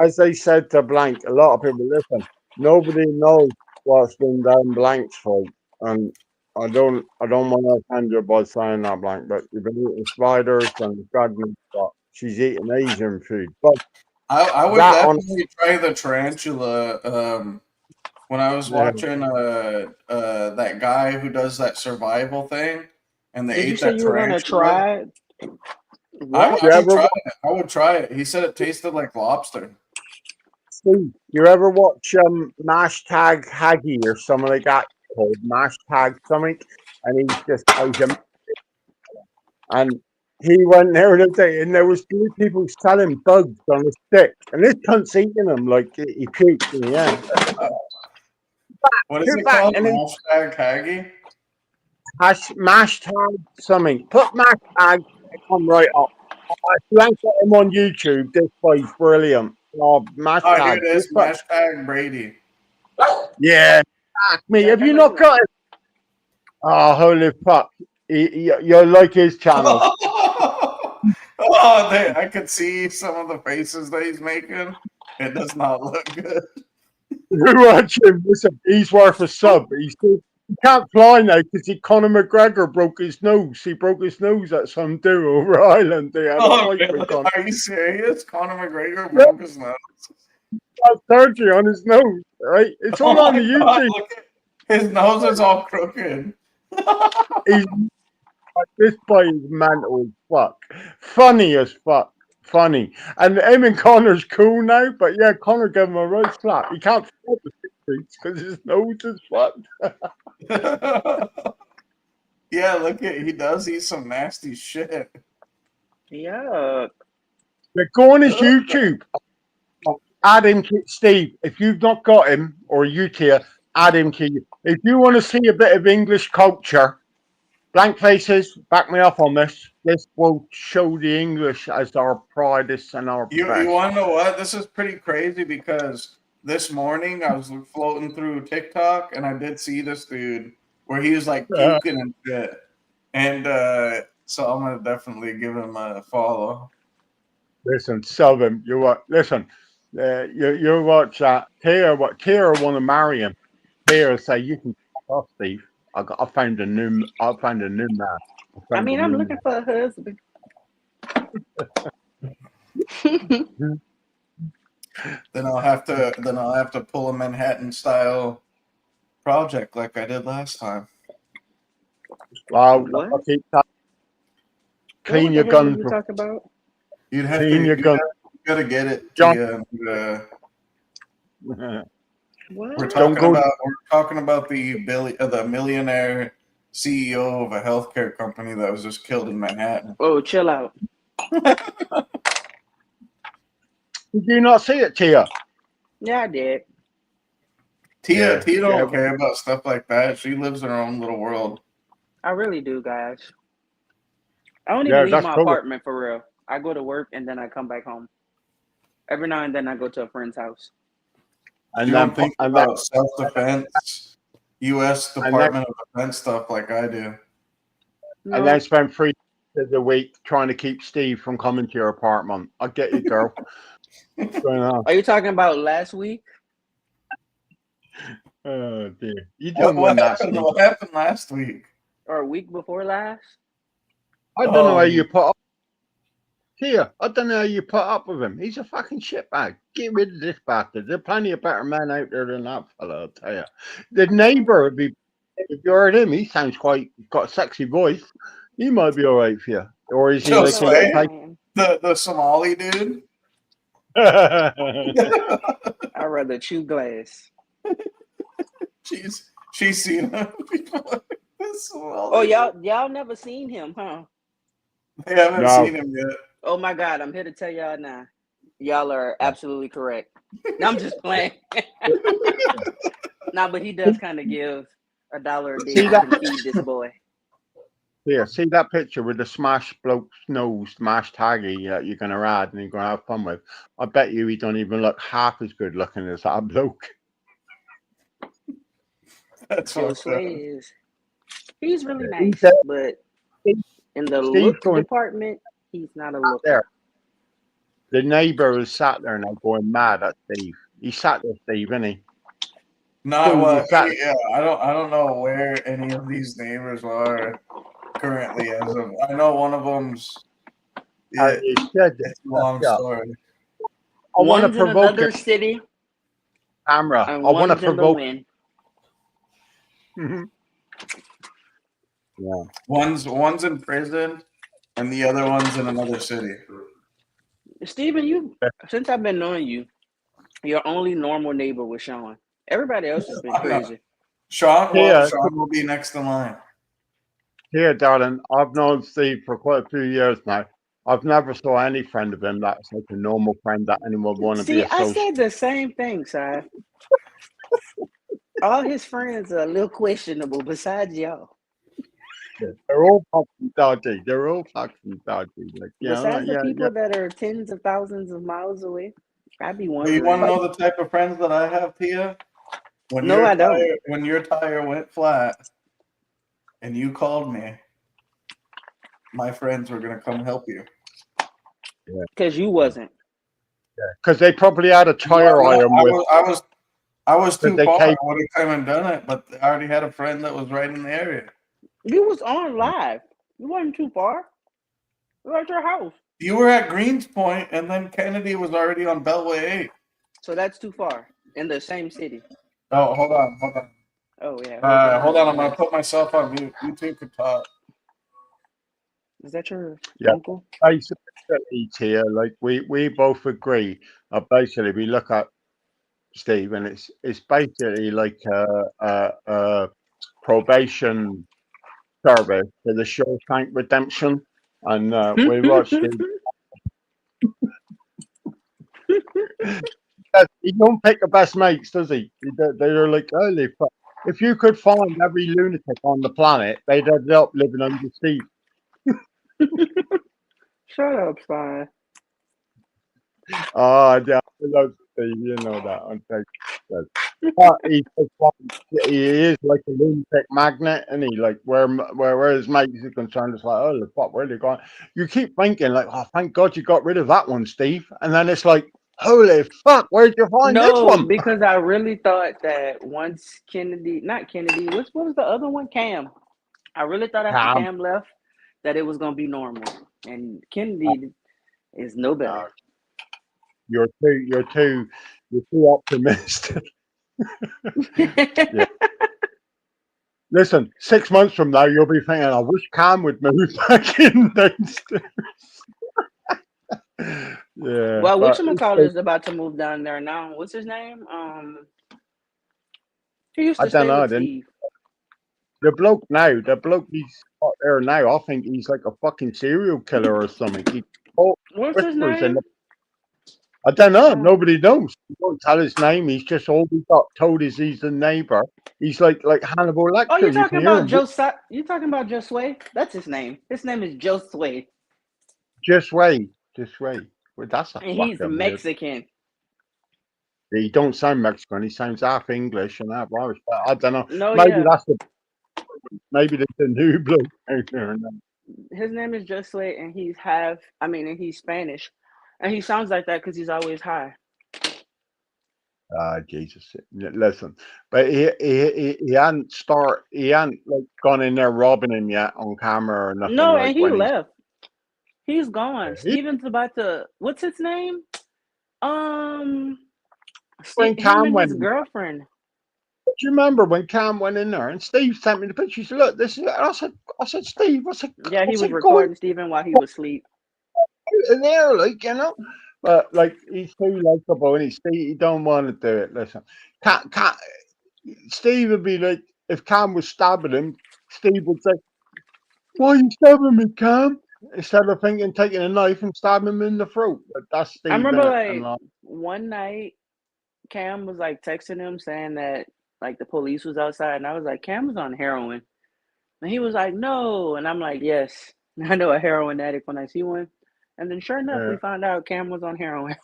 As they said to Blank, a lot of people listen. Nobody knows what's been down Blank's fault, and I don't want to offend you by saying that, Blank. But you've been eating spiders and God knows what. She's eating Asian food, but I would definitely try the tarantula. When I was watching that guy who does that survival thing, and they ate that tarantula. I would try it. He said it tasted like lobster. Steve, you ever watch Hashtag Haggy or something like that called Hashtag something? And he's just and he went there the other day, and there was 2 people selling bugs on a stick, and this cunt's eating them like he puked in the end. What is it called? Hashtag Haggy? Hashtag something. Put hashtag, come right up. If you ain't got him on YouTube, this guy's brilliant. Here it is. Hashtag Brady. Yeah. Me. Have you not got it? Oh, holy fuck. You'll like his channel. Oh, I could see some of the faces that he's making. It does not look good. You watch him. Listen, he's worth a sub. He can't fly now because Conor McGregor broke his nose. He broke his nose at some do over Ireland. They had a Oh, fight really? with Conor. Are you serious? Conor McGregor broke his nose. Had surgery on his nose, right? It's all Oh on my the God, YouTube. look at his nose is all crooked. He's this boy is mental as fuck. Funny as fuck. Funny. And him and Connor's cool now, but yeah, Connor gave him a right slap. He can't flip the streets because his nose is fucked. Yeah, look at he does eat some nasty shit. Yeah. But go on his YouTube. Add him to Steve. If you've not got him, or you Tia, add him to you. If you want to see a bit of English culture, blank faces, back me up on this. This will show the English as our proudest and our You best. want to know what? This is pretty crazy because this morning I was floating through TikTok and I did see this dude where he was like puking and shit. And so I'm gonna definitely give him a follow. Listen, sub him. You what? Listen, you watch that. Tia want to marry him. Tia say you can fuck off, Steve. I found a new man. I found I a mean, I'm new looking for a husband. Then I'll have to pull a Manhattan style project like I did last time. Wow, What? I'll keep that. Clean What your the hell gun. are you talking about? You'd have Clean to your gun. you gotta get it, John. Tia. What? We're Don't talking go. about the millionaire CEO of a healthcare company that was just killed in Manhattan. Oh, chill out. Did you not see it, Tia? Yeah, I did. Tia Yeah. don't care about stuff like that. She lives in her own little world. I really do, guys. I don't Yeah, even leave that's my cool. apartment for real. I go to work and then I come back home. Every now and then I go to a friend's house. And You then, don't think and then, about self-defense, U.S. and then, Department of Defense stuff like I do. and No. then spend 3 days a week trying to keep Steve from coming to your apartment. I get you, girl. What's going on? Are you talking about last week? Oh dear. You don't What win that, happened? Steve. What happened last week? Or a week before last? I don't know how you put up. Tia, I don't know how you put up with him. He's a fucking shitbag. Get rid of this bastard. There are plenty of better men out there than that fella, I'll tell you. The neighbour would be, if you heard him, he sounds got a sexy voice. He might be all right for you. Or is he Just like a like little the Somali dude. type? I'd rather chew glass. She's seen him before. Oh, y'all never seen him, huh? They haven't No. seen him yet. Oh my God, I'm here to tell y'all now. Y'all are absolutely correct. No, I'm just playing. Nah, but he does kind of give $1 a day to feed this boy. Yeah, see that picture with the smash bloke's nose, smash taggy that you're going to add and you're going to have fun with. I bet you he don't even look half as good looking as that bloke. That's Joe fucked up. Sway is. He's really Yeah. nice, He's but in the Steve look going department, he's not a there. looker. The neighbour was sat there now going mad at Steve. He sat there, Steve, isn't he? Not Dude, what? was that- Yeah, I don't know where any of these neighbors are currently. As of I know, one of them's. Yeah, he said it's a long yeah. story. I want to One's in provoke another it. city, Camera. and I want to one's in the provoke. wind. Yeah. One's in prison, and the other one's in another city. Steven, since I've been knowing you, your only normal neighbor was Sean. Everybody else has been crazy. Sean Yeah. will be next in line. Here, darling, I've known Steve for quite a few years now. I've never saw any friend of him that's like a normal friend that anyone would want to be See, I associated. said the same thing, Si. All his friends are a little questionable besides y'all. They're all fucking dodgy. They're all fucking dodgy. Like, Besides the people that are tens of thousands of miles away, I'd be But wondering. you want to know the type of friends that I have, Tia? When your tire went flat and you called me, my friends were gonna come help you. because you wasn't. Because they probably had a tire No, iron with I was that too they far. I came. would have come and done it, but I already had a friend that was right in the area. You was on live. You wasn't too far. You were at your house, You were at Greens Point, and then Kennedy was already on Beltway 8. so that's too far in the same city. Oh, hold on, hold on. Oh yeah, hold your Hold on, horses. I'm gonna put myself on mute. You two could talk. Is that your Yeah, uncle? basically, here, like we both agree. Basically, we look at Steve, and it's basically like a probation service for the Shawshank Redemption, and we watched it. He don't pick the best mates, does he? They're like, holy fuck. If you could find every lunatic on the planet, they'd end up living under Steve. Shut up, Si. Oh, yeah, I love Steve. You know that. But he's just he is like a lunatic magnet, and he like where his mates are concerned, it's like, oh the fuck, where they going? You keep thinking like, oh, thank God you got rid of that one, Steve, and then it's like, holy fuck, where'd you find this No, one? because I really thought that once Kennedy, not Kennedy, what was the other one? Cam. I really thought after Cam, Cam left that it was gonna be normal, and Kennedy is no no, better. you're too optimistic. Yeah. Listen, 6 months from now, you'll be thinking, I wish Cam would move back in downstairs. Yeah, Well, but whatchamacallit is about to move down there now. What's his name? He used I to don't stay know. with Steve. The bloke he's got there now, I think he's like a fucking serial killer or something. He What's his whispers in name? the. I don't know. Oh, Nobody knows. He won't tell his name. He's just all we got told is he's the neighbor. He's like Hannibal oh, Lecter. you're You talking can hear about him You talking about Josue? That's his name. His name is Josue, just wait, just wait. Well, that's a and he's fucking weird. Mexican. He don't sound Mexican. He sounds half English and half Irish. But I don't know. No, Maybe yeah, maybe there's a new bloke out there. his name is Josue, and he's half. I mean, and he's Spanish, and he sounds like that because he's always high. Ah, Jesus. Listen, but he hadn't like gone in there robbing him yet on camera or nothing No, like and he when left. He's gone. he Steven's about to. What's his name? Um, when him Cam and went his in. girlfriend. Do you remember when Cam went in there and Steve sent me the picture? He said, "Look, this is." And I said, Steve, Yeah, he was go in recording Steven while he was asleep. there, like But like he's too likable and he don't want to do it. Listen, Cam, Steve would be like, if Cam was stabbing him, Steve would say, "Why are you stabbing me, Cam?" Instead of thinking, taking a knife and stabbing him in the throat. But that's I Steve, remember innit? And like one night Cam was like texting him saying that like the police was outside, and I was like, Cam was on heroin, and he was like, no, and I'm like, yes, I know a heroin addict when I see one, and then sure enough, we found out Cam was on heroin.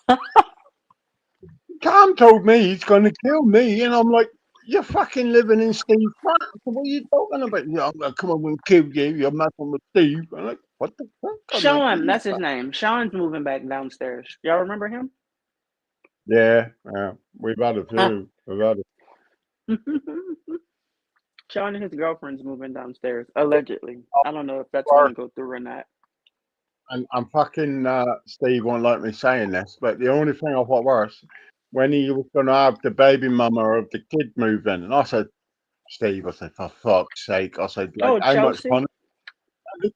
Cam told me he's going to kill me, and I'm like, "You're fucking living in Steve's flat. What are you talking about?" Yeah, I'm going to come over and kill you. You're messing with Steve. I'm like, "What the fuck?" I'm like, Sean, that's his name. Sean's moving back downstairs. Y'all remember him? Yeah, we've had a few. We've had Sean and his girlfriend's moving downstairs, allegedly. I don't know if that's a gonna go through or not. and fucking Steve won't like me saying this, but the only thing I thought worse when he was going to have the baby mama of the kid move in, and I said, "Steve," I said, "for fuck's sake," I said, "like Oh, how much Chelsea. money?"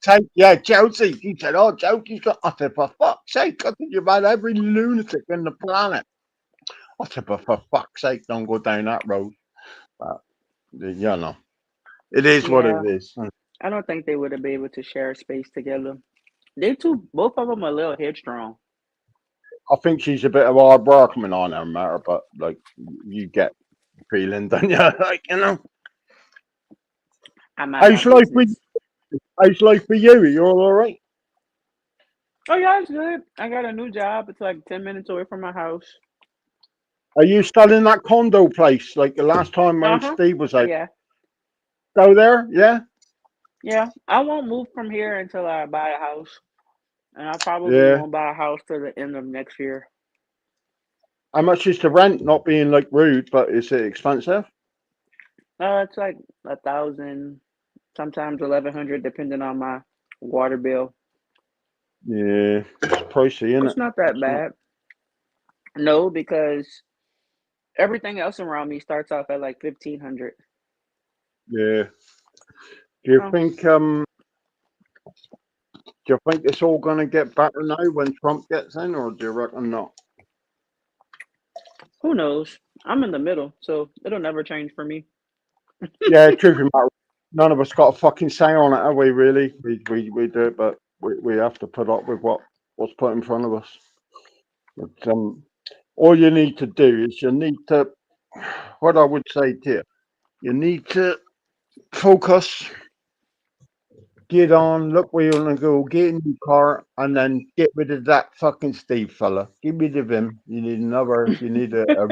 Take, yeah, Chelsea. He said, "Oh, Chelsea's got." I said, "For fuck's sake!" I said, "You've had every lunatic in the planet." I said, "But for fuck's sake, don't go down that road." But you know, it is what Yeah, it is. I don't think they would have been able to share space together. They two, both of them, are a little headstrong. I think she's a bit of hard work coming on her matter, but like you get the feeling, don't you? Like I mind my how's life with business. how's life for you? Are you all right? Oh yeah, it's good. I got a new job. It's like 10 minutes away from my house. Are you still in that condo place? Like the last time Uh when huh. Steve was out, Yeah, go there? Yeah. yeah. I won't move from here until I buy a house. and I probably Yeah. won't buy a house till the end of next year. How much is the rent? Not being like rude, but is it expensive? It's like 1,000, sometimes 1,100, depending on my water bill. Yeah, it's pricey, isn't It's it? not that It's not. bad. No, because everything else around me starts off at like 1,500. Yeah. Do you So think do you think it's all gonna get better now when Trump gets in, or do you reckon not? who knows? I'm in the middle, so it'll never change for me. Yeah, truth of the matter, none of us got a fucking say on it, have we? Really, we do, but we have to put up with what's put in front of us. But all you need to do is you need to, what I would say to you need to focus, get on, look where you want to go, get in your car, and then get rid of that fucking Steve fella. Get rid of him. You need another. You need a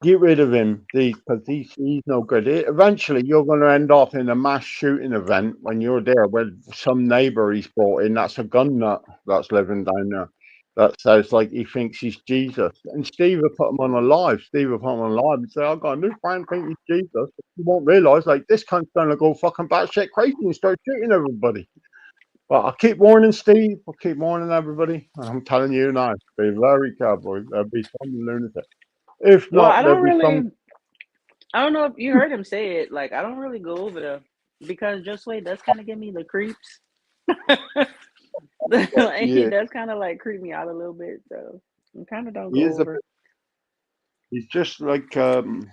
get rid of him, because he's no good. Eventually, you're going to end up in a mass shooting event when you're there with some neighbor he's brought in. That's a gun nut that's living down there. That says like he thinks he's Jesus. And Steve will put him on a live. Steve will put him on live and say, "I got a new friend, think he's Jesus." You won't realise like this cunt's going to go fucking batshit crazy and start shooting everybody. But I keep warning Steve. I keep warning everybody. I'm telling you now, be very careful. There'll be some lunatic. If Well, not, there'll be some. I don't know if you heard him say it. Like, I don't really go over there because Just Wait does kind of give me the creeps. Like, he Yeah, does kind of like creep me out a little bit, so I kind of don't he go is a over. bit. He's just like I don't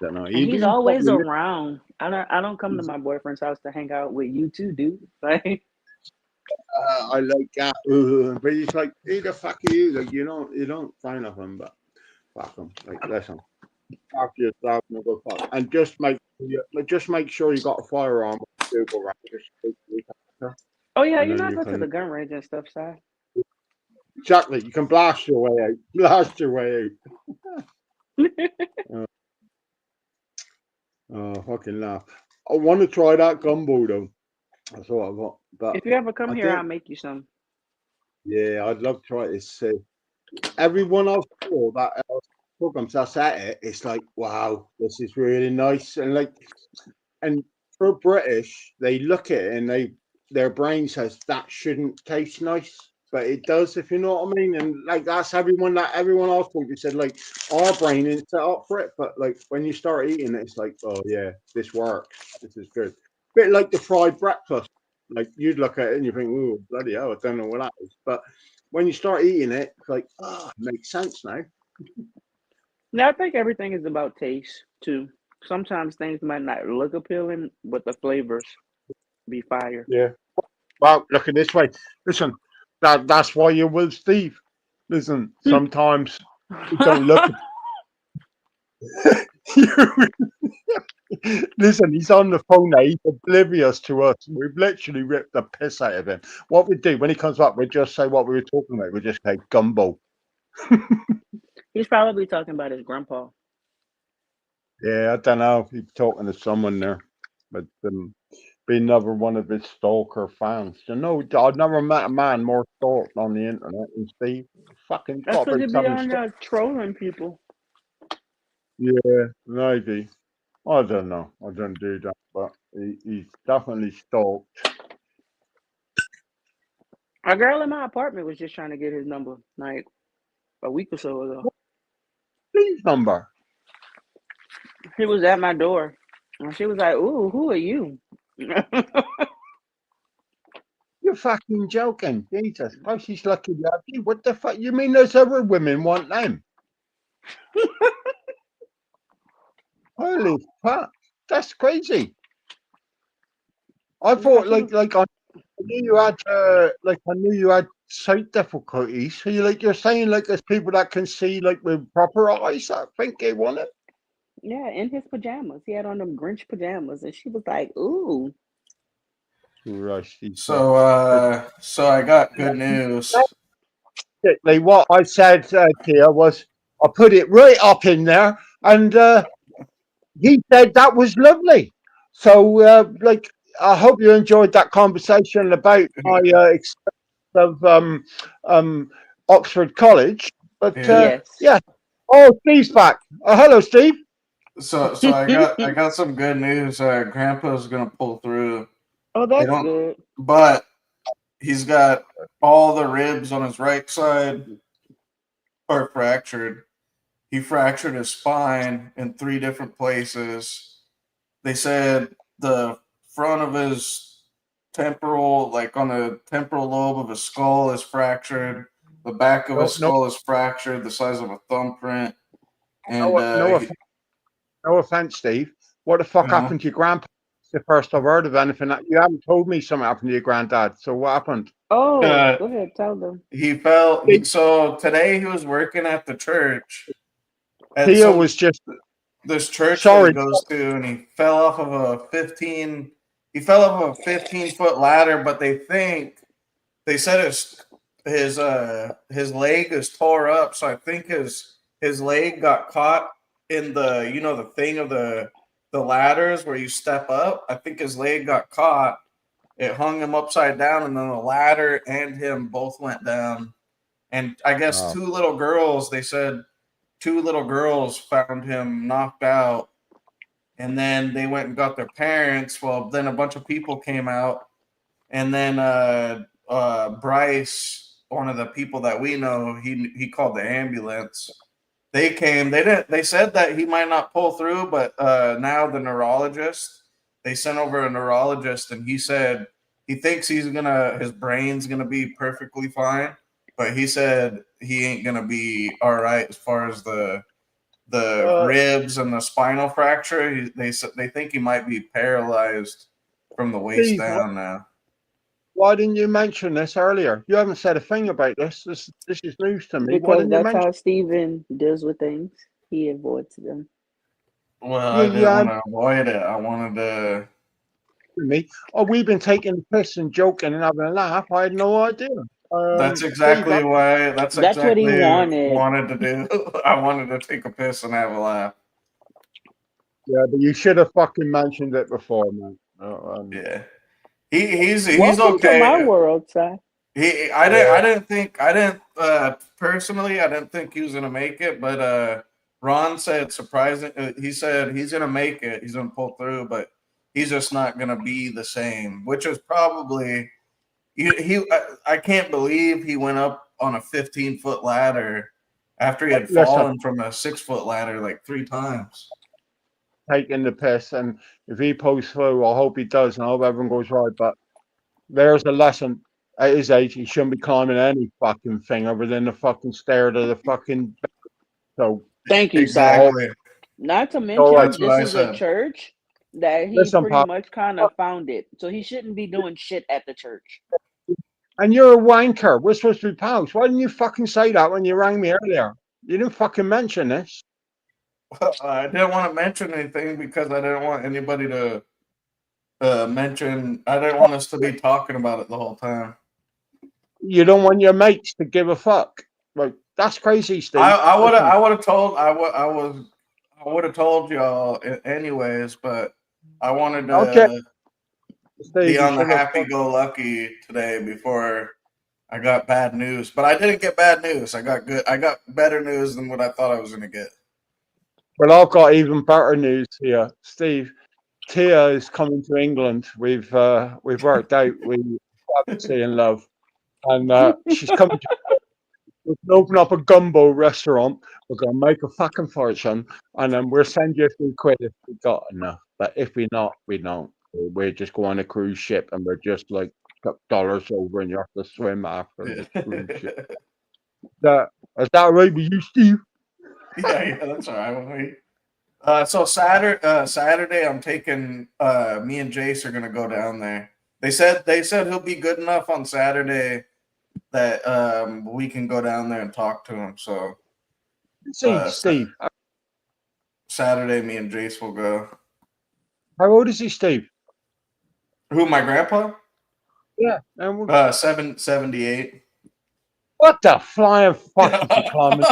know. And he's He's always probably around. I don't come to he's, my boyfriend's house to hang out with you too, dude. Like, I like that, but he's like, "Who the fuck are you?" Like you don't sign of him, but fuck him. Like listen, after yourself and go fuck, and just make sure you got a firearm. Do go around, just take the character, oh yeah, and you then know I you go to can the gun range and stuff, Si. exactly you can blast your way out. Blast your way out. Fucking laugh. I want to try that gumbo though. That's what I want, but If you ever come I here, I'll think make you some. yeah, I'd love to try to see. Everyone I saw that programs that's at it, it's like, wow, this is really nice. And like, and for British, they look at it and their brain says that shouldn't taste nice, but it does, if you know what I mean. And like that's everyone else probably said like our brain isn't set up for it, but like when you start eating it, it's like, oh yeah, this works. This is good. Bit like the fried breakfast. Like you'd look at it and you think, oh bloody hell, I don't know what that is, but when you start eating it, it's like, oh, it makes sense now. Now I think everything is about taste too. Sometimes things might not look appealing, but the flavors be fire. Yeah. Well, look at this way. Listen, that's why you're with Steve. Listen, sometimes you don't look. Listen, he's on the phone now. He's oblivious to us. We've literally ripped the piss out of him. What we do when he comes back, we just say what we were talking about. We just say gumbo. He's probably talking about his grandpa. Yeah, I don't know. He's talking to someone there, but be another one of his stalker fans. You know, I've never met a man more stalked on the internet than Steve. Fucking That's got because he about be seven. on there trolling people. Yeah, maybe. I don't know. I don't do that, but he's definitely stalked. A girl in my apartment was just trying to get his number like a week or so ago. Please number. He was at my door, and she was like, "Ooh, who are you?" You're fucking joking. Jesus Christ, he's lucky to have you. What the fuck? You mean there's other women want them? Holy fuck. That's crazy. I Yeah, thought she was. I knew you had I knew you had sight difficulties. So you're saying like there's people that can see like with proper eyes that think they want it? Yeah, in his pajamas. He had on them Grinch pajamas, and she was like, "Ooh." Rusty fuck. So I got good news. Basically, what I said to you was I put it right up in there, and he said that was lovely. So, I hope you enjoyed that conversation about my experience of Oxford College. But Yeah. Yes. yeah. Oh, Steve's back. Hello, Steve. So I got some good news. Grandpa's gonna pull through. Oh, They that's don't, good. but he's got all the ribs on his right side are fractured. He fractured his spine in 3 different places. They said the front of his temporal, like on the temporal lobe of his skull, is fractured. The back of his No, no, skull is fractured, the size of a thumbprint. And no, no, no offense, Steve. What the fuck uh, happened to your grandpa? It's the first I've heard of anything. You haven't told me something happened to your granddad. So what happened? Oh, uh, go ahead, tell them. he fell. Steve, So today he was working at the church at Tia was just this church that he sorry. goes to, and he fell off of a 15-foot ladder. But they said his leg is tore up, so I think his leg got caught in the thing of the ladders where you step up. I think his leg got caught. It hung him upside down, and then the ladder and him both went down. And I guess Oh, they said 2 little girls found him knocked out, and then they went and got their parents. Well, then a bunch of people came out, and then Bryce, one of the people that we know, he called the ambulance. They came. They didn't. They said that he might not pull through, but now the neurologist. They sent over a neurologist, and he said he thinks his brain's gonna be perfectly fine, but he said he ain't gonna be all right as far as the uh, ribs and the spinal fracture. They think he might be paralyzed from the waist Steve, down now. why didn't you mention this earlier? You haven't said a thing about this. This is news to me. Why Because didn't you that's mention? how Steven deals with things. He avoids them. Well, I You didn't want had to avoid it. I wanted to. me. Oh, we've been taking the piss and joking and having a laugh. I had no idea. That's Steve, exactly why. That's That's what he exactly wanted. wanted to do. I wanted to take a piss and have a laugh. yeah, but you should have fucking mentioned it before, man. Yeah, he's Welcome to my okay. world, Si. I didn't personally I didn't think he was gonna make it, but Ron said surprising. He said he's gonna make it. He's gonna pull through, but he's just not gonna be the same. Which is probably I can't believe he went up on a 15-foot ladder after he had Listen, fallen from a 6-foot ladder like 3 times. taking the piss, and if he pulls through, I hope he does, and I hope everyone goes right. But there's a lesson. At his age, he shouldn't be climbing any fucking thing other than the fucking stair to the fucking. So, Thank you, Si. all, Exactly. Not to That's mention, what this I is a said. church that he listen, pretty pop, much kind of founded. So he shouldn't be doing shit at the church. and you're a wanker. We're supposed to be pals. Why didn't you fucking say that when you rang me earlier? You didn't fucking mention this. I didn't want to mention anything because I didn't want anybody to mention. I didn't want us to be talking about it the whole time. You don't want your mates to give a fuck. Like, that's crazy, Steve. I Listen, would have told I would have told y'all anyways, but I wanted okay, to be Steve, you on the should have. happy-go-lucky today before I got bad news. But I didn't get bad news. I got better news than what I thought I was gonna get. Well, I've got even better news here, Steve. Tia is coming to England. We've worked out we obviously in love, and she's coming. We can open up a gumbo restaurant. We're gonna make a fucking fortune, and then we'll send you a few quid if we got enough. But if we not, we don't. We're just going on a cruise ship, and we're just like dollars over, and you have to swim after the cruise ship. Is that right with you, Steve? Yeah, that's all right with me. So Saturday, I'm taking. Me and Jace are gonna go down there. They said he'll be good enough on Saturday that we can go down there and talk to him. So See, Steve. Saturday, me and Jace will go. How old is he, Steve? Who, my grandpa? Yeah. 78. What the flying fuck is he climbing?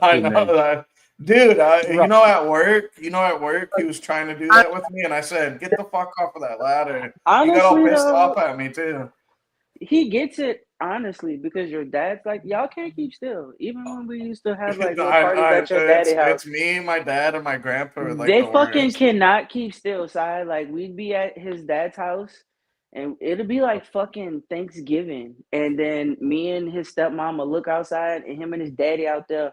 I know that. Dude, Right. at work, he was trying to do that with me, and I said, "Get the fuck off of that ladder." He got all Honestly, pissed off though, at me too. he gets it honestly because your dad's like, y'all can't keep still. Even when we used to have like little parties at your daddy house, It's me, my dad, and my grandpa are like they the fucking worst. cannot keep still, side. Like we'd be at his dad's house and it'll be like fucking Thanksgiving. And then me and his stepmom will look outside and him and his daddy out there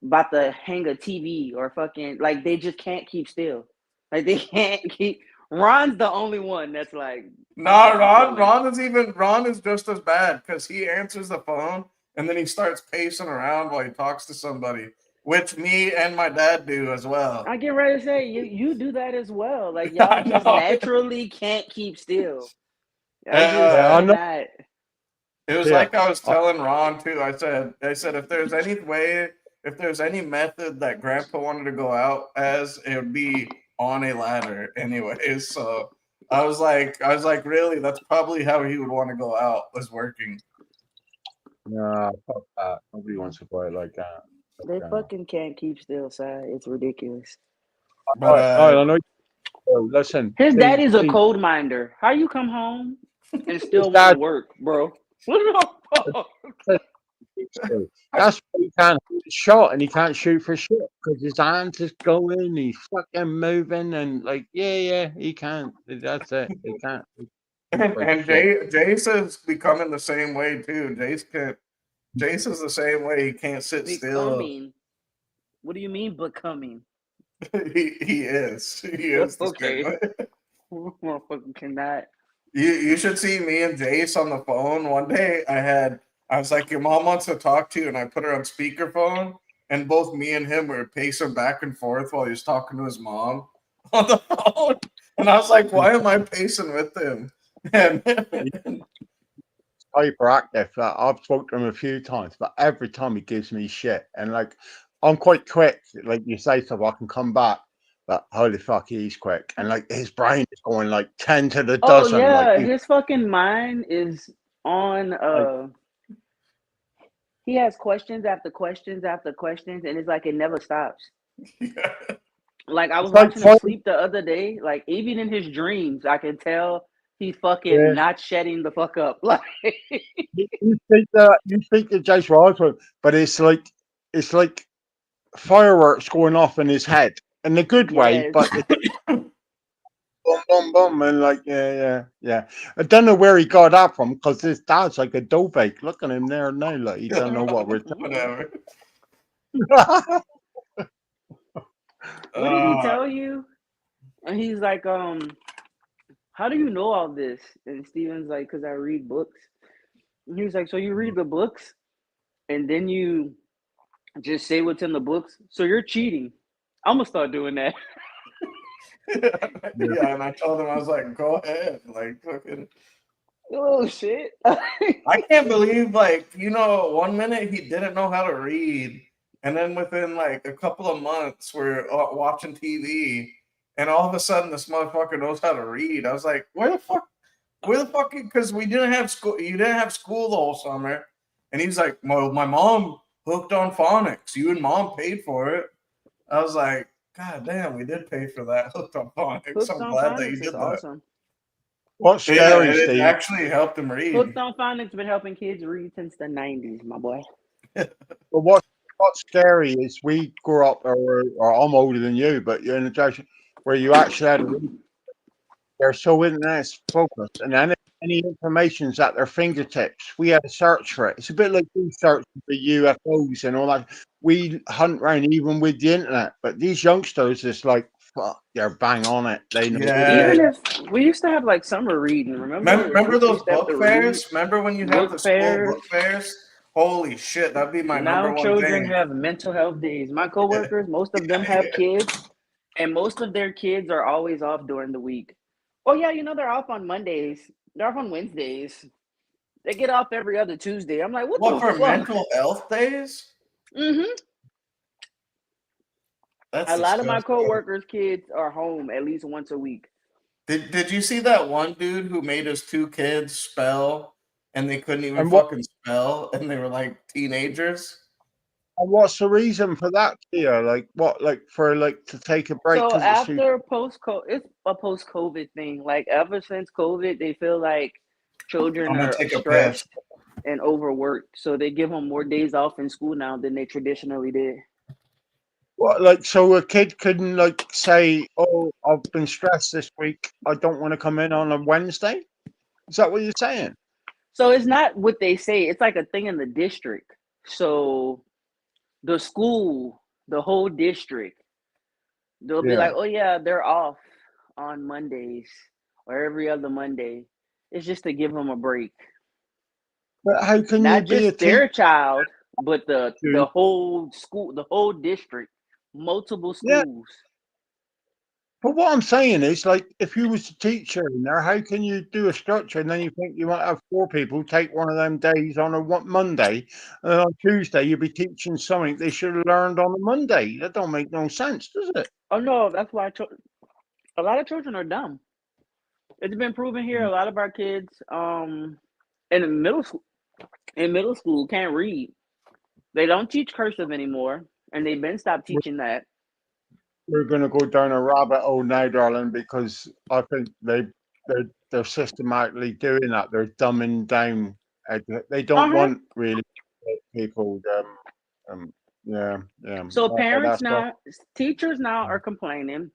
about to hang a TV or fucking like they just can't keep still. Like they can't keep Ron's the only one that's like, I'm Nah, fucking chilling. Ron is just as bad because he answers the phone and then he starts pacing around while he talks to somebody, which me and my dad do as well. I get ready to say you do that as well. Like y'all I just know. naturally can't keep still. I just Yeah, I Uh, know. cannot. it was Yeah. like I was telling Ron too. I said if there's any way, if there's any method that Grandpa wanted to go out as, it would be on a ladder, anyways. So I was like, really, that's probably how he would want to go out, was working. Nah, fuck that. Nobody wants to play it like that. They fucking can't keep still, side. It's ridiculous. But All right, I know. Listen, His see, daddy's a see, cold minder. How you come home and his still want to dad. work, bro? What the fuck? That's why he can't shot and he can't shoot for shit because his hands is going, he's fucking moving, and like, yeah, he can't. That's it. He can't shoot for and shit. Jace is becoming the same way too. Jace is the same way. He can't sit still. Becoming. What do you mean becoming? He is. He is the same Okay. way. Motherfucker cannot. You should see me and Jace on the phone. One day I was like, your mom wants to talk to you, and I put her on speakerphone, and both me and him were pacing back and forth while he was talking to his mom on the phone. And I was like, why am I pacing with him? And Hyperactive. I've spoken to him a few times, but every time he gives me shit, and like, I'm quite quick. Like you say stuff, I can come back. But holy fuck, he's quick, and like his brain is going like 10 to the Oh dozen. Like yeah, he's his fucking mind is on like, he has questions after questions after questions and it's like it never stops. Like I it's was like watching him fun. sleep the other day, like even in his dreams, I can tell he's fucking Yeah. not shutting the fuck up. Like You speak to Jace Roswell, but it's like fireworks going off in his head in a good way, yes. but it's boom, boom, boom, and like yeah. I don't know where he got that from because his dad's like a dough bake. Look at him there now, like he don't know what we're whatever. talking. What did he tell you? And he's like, how do you know all this? And Steven's like, because I read books. And he was like, so you read the books and then you just say what's in the books? So you're cheating. I'm gonna start doing that. Yeah, and I told him, I was like, go ahead. Like, fucking. Oh shit. I can't believe, like, 1 minute he didn't know how to read, and then within like a couple of months we're watching TV, and all of a sudden this motherfucker knows how to read. I was like, where the fuck? Because we didn't have school. You didn't have school the whole summer, and he's like, well, my mom hooked on phonics. You and mom paid for it. I was like, God damn, we did pay for that. Hooked on phonics. Hooked I'm on glad that you Phonics is did that. awesome. What's Yeah, scary, it Steve? actually helped him read. Hooked on Phonics been helping kids read since the 90s, my boy. But what's scary is we grew up, or I'm older than you, but you're in a generation where you actually had a read. They're so internet focused, and any information's at their fingertips. We had to search for it. It's a bit like we search for UFOs and all that. We hunt around even with the internet, but these youngsters, it's like fuck, they're bang on it. They know. Yeah. Even if we used to have like summer reading, remember? Remember Kids those used to have book to read fairs? Remember when you have book the school book fairs. fairs? Holy shit, that'd be my Now number one children thing. have mental health days. My coworkers, most of them have kids, and most of their kids are always off during the week. Oh yeah, they're off on Mondays. They're off on Wednesdays. They get off every other Tuesday. I'm like, what What, the for fuck? mental health days? Mm-hmm. That's A lot of my disgusting. coworkers' kids are home at least once a week. Did you see that one dude who made his two kids spell and they couldn't even And what fucking spell and they were like teenagers? And what's the reason for that here? Like what? Like for like to take a break So because it's too. after it's a post COVID thing. Like ever since COVID, they feel like children I'm gonna are take a piss. stressed and overworked, so they give them more days off in school now than they traditionally did. What, like so a kid couldn't like say, "Oh, I've been stressed this week. I don't want to come in on a Wednesday." Is that what you're saying? So it's not what they say. It's like a thing in the district. So the school, the whole district, they'll be Yeah. like, "Oh yeah, they're off on Mondays or every other Monday." It's just to give them a break. But how can you Not be a just teacher? their child, but the whole school, the whole district, multiple Yeah. schools. But what I'm saying is, like, if you was a teacher in there, how can you do a structure and then you think you might have four people take one of them days on a Monday, and on Tuesday you'll be teaching something they should have learned on a Monday? That don't make no sense, does it? Oh no, that's why a lot of children are dumb. It's been proven here. A lot of our kids, in middle school, can't read. They don't teach cursive anymore, and they've been stopped teaching that. We're going to go down a rabbit hole now, darling, because I think they're systematically doing that. They're dumbing down. They Uh don't huh. want really people. Um, yeah, yeah. So parents That's what. now, teachers now are complaining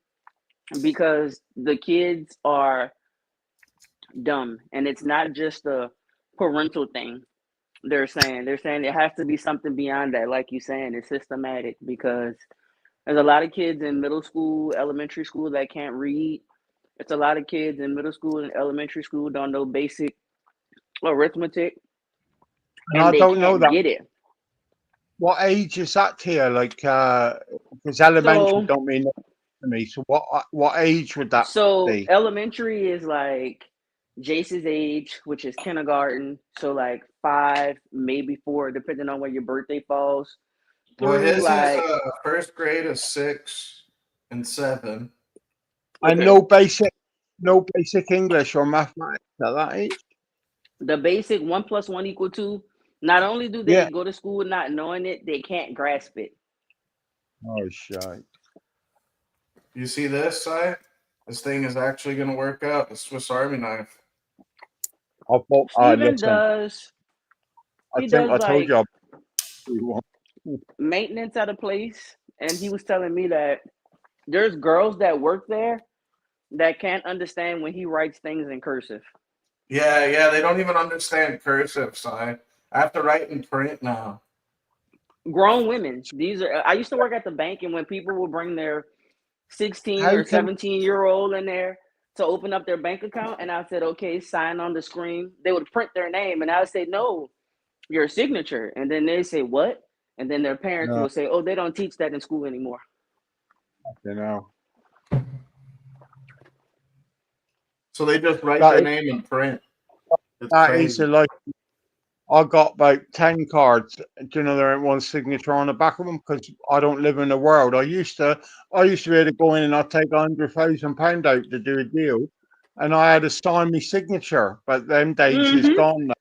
because the kids are dumb, and it's not just a parental thing. They're saying it has to be something beyond that, like you saying, it's systematic because there's a lot of kids in middle school, elementary school that can't read. It's a lot of kids in middle school and elementary school don't know basic arithmetic, And and I they don't know can't that. get it. What age is that here? Like, because elementary So don't mean nothing to me. So what age would that so be? elementary is like Jace's age, which is kindergarten. So like 5, maybe 4, depending on where your birthday falls. Well, Through his is like first grade is 6 and 7. And okay, no basic English or mathematics at that age. the basic 1 + 1 = 2. Not only do they Yeah. go to school not knowing it, they can't grasp it. Oh shit. You see this side? This thing is actually gonna work out. The Swiss Army knife. I thought. Steven Listen. does I he think does I told like you. I maintenance at a place, and he was telling me that there's girls that work there that can't understand when he writes things in cursive. Yeah, yeah. They don't even understand cursive side. I have to write in print now. Grown women. These are. I used to work at the bank, and when people would bring their 16 How or can 17-year-old in there to open up their bank account, and I said, "Okay, sign on the screen." They would print their name, and I would say, "No, your signature." And then they say, "What?" And then their parents no, will say, "Oh, they don't teach that in school anymore." you know So they just write that their is, name in print. It's that is crazy. a like. I got about 10 cards. Do you know there ain't one signature on the back of them because I don't live in the world. I used to be able to go in and I'd take £100,000 out to do a deal, and I had to sign my signature. But them days is Mm-hmm. gone now.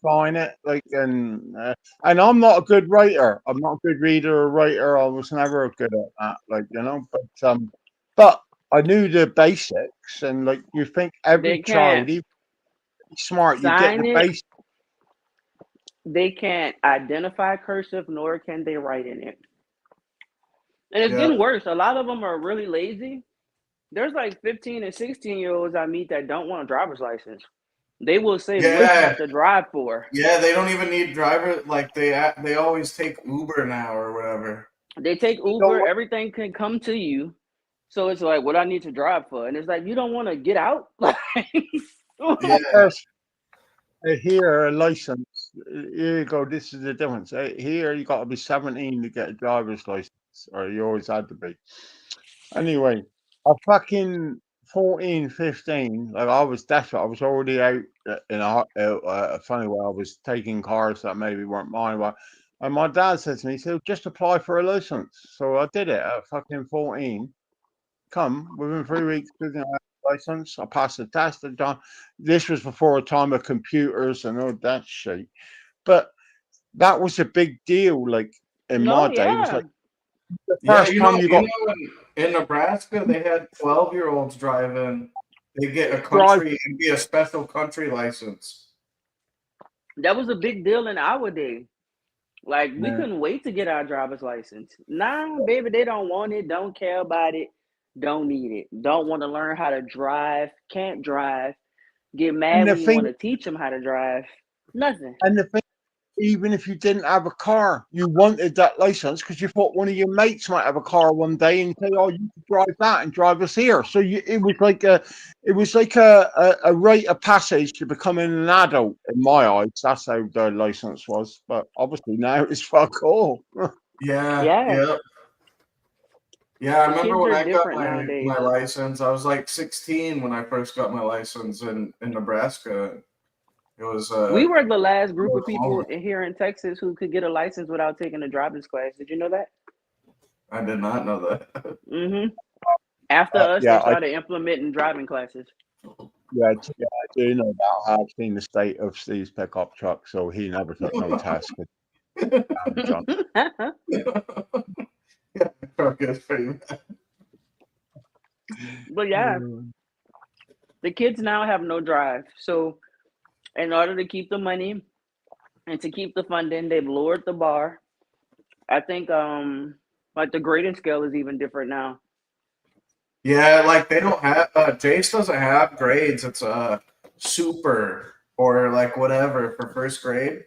Sign it like and I'm not a good writer. I'm not a good reader or writer. I was never good at that, but I knew the basics, and like you think every They can't child, even smart, you get sign the it. basics. They can't identify cursive, nor can they write in it. And it's Yeah. getting worse. A lot of them are really lazy. There's like 15 and 16-year-olds I meet that don't want a driver's license. They will say, "What do you Yeah. have to drive for?" Yeah. They don't even need driver. Like they always take Uber now or whatever. They take You know Uber, what? everything can come to you. So it's like, what I need to drive for? And it's like, you don't want to get out? Like, Yeah. A person here a license. Here you go. This is the difference. Here you got to be 17 to get a driver's license, or you always had to be. Anyway, I fucking 14, 15. Like I was desperate. I was already out in a funny way. I was taking cars that maybe weren't mine. And my dad said to me, he said, just apply for a license. So I did it at fucking 14. Come within 3 weeks, didn't have a license. I passed the test. And done. This was before a time of computers and all that shit. But that was a big deal. Like in No, my day. It was yeah. like the Yeah, first time you got in Nebraska, they had 12-year-olds driving. They get a drive. country and be a special country license. That was a big deal in our day. Like we Yeah. couldn't wait to get our driver's license. Nah, baby, they don't want it, don't care about it, don't need it, don't want to learn how to drive, can't drive, get And mad the when you want thing, to teach them how to drive. Nothing. and the thing, even if you didn't have a car, you wanted that license because you thought one of your mates might have a car one day and say, "Oh, you could drive that and drive us here." So it was like a rite of passage to becoming an adult in my eyes. That's how the license was. But obviously now it's fuck all. Yeah, Yeah, yeah. Yeah, I the remember kids when are I got different my nowadays. license. I was like 16 when I first got my license in Nebraska. It was We were the last it group was of a people moment. here in Texas who could get a license without taking a driver's class. Did you know that? I did not know that. After us, they Yeah, started implementing driving classes. I do know that. I've seen the state of Steve's pickup truck, so he never took no test. John. Yeah, truck is pretty bad. But yeah, the kids now have no drive. So in order to keep the money and to keep the funding, they've lowered the bar. I think like the grading scale is even different now. Yeah, like they don't have Jace doesn't have grades. It's super or like whatever for first grade.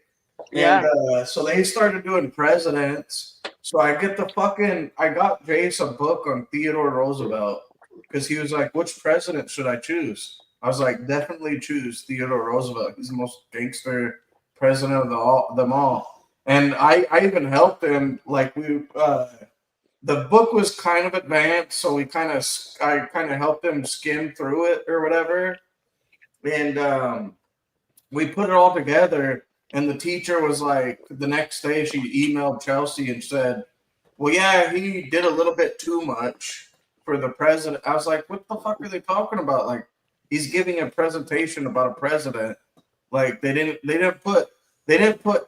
And Yeah. so they started doing presidents. So I got Jace a book on Theodore Roosevelt because he was like, which president should I choose? I was like, definitely choose Theodore Roosevelt. He's the most gangster president of them all. And I even helped him. Like the book was kind of advanced, so I kind of helped him skim through it or whatever. And we put it all together, and the teacher was like, the next day she emailed Chelsea and said, well, yeah, he did a little bit too much for the president. I was like, what the fuck are they talking about? Like, he's giving a presentation about a president. Like, they didn't put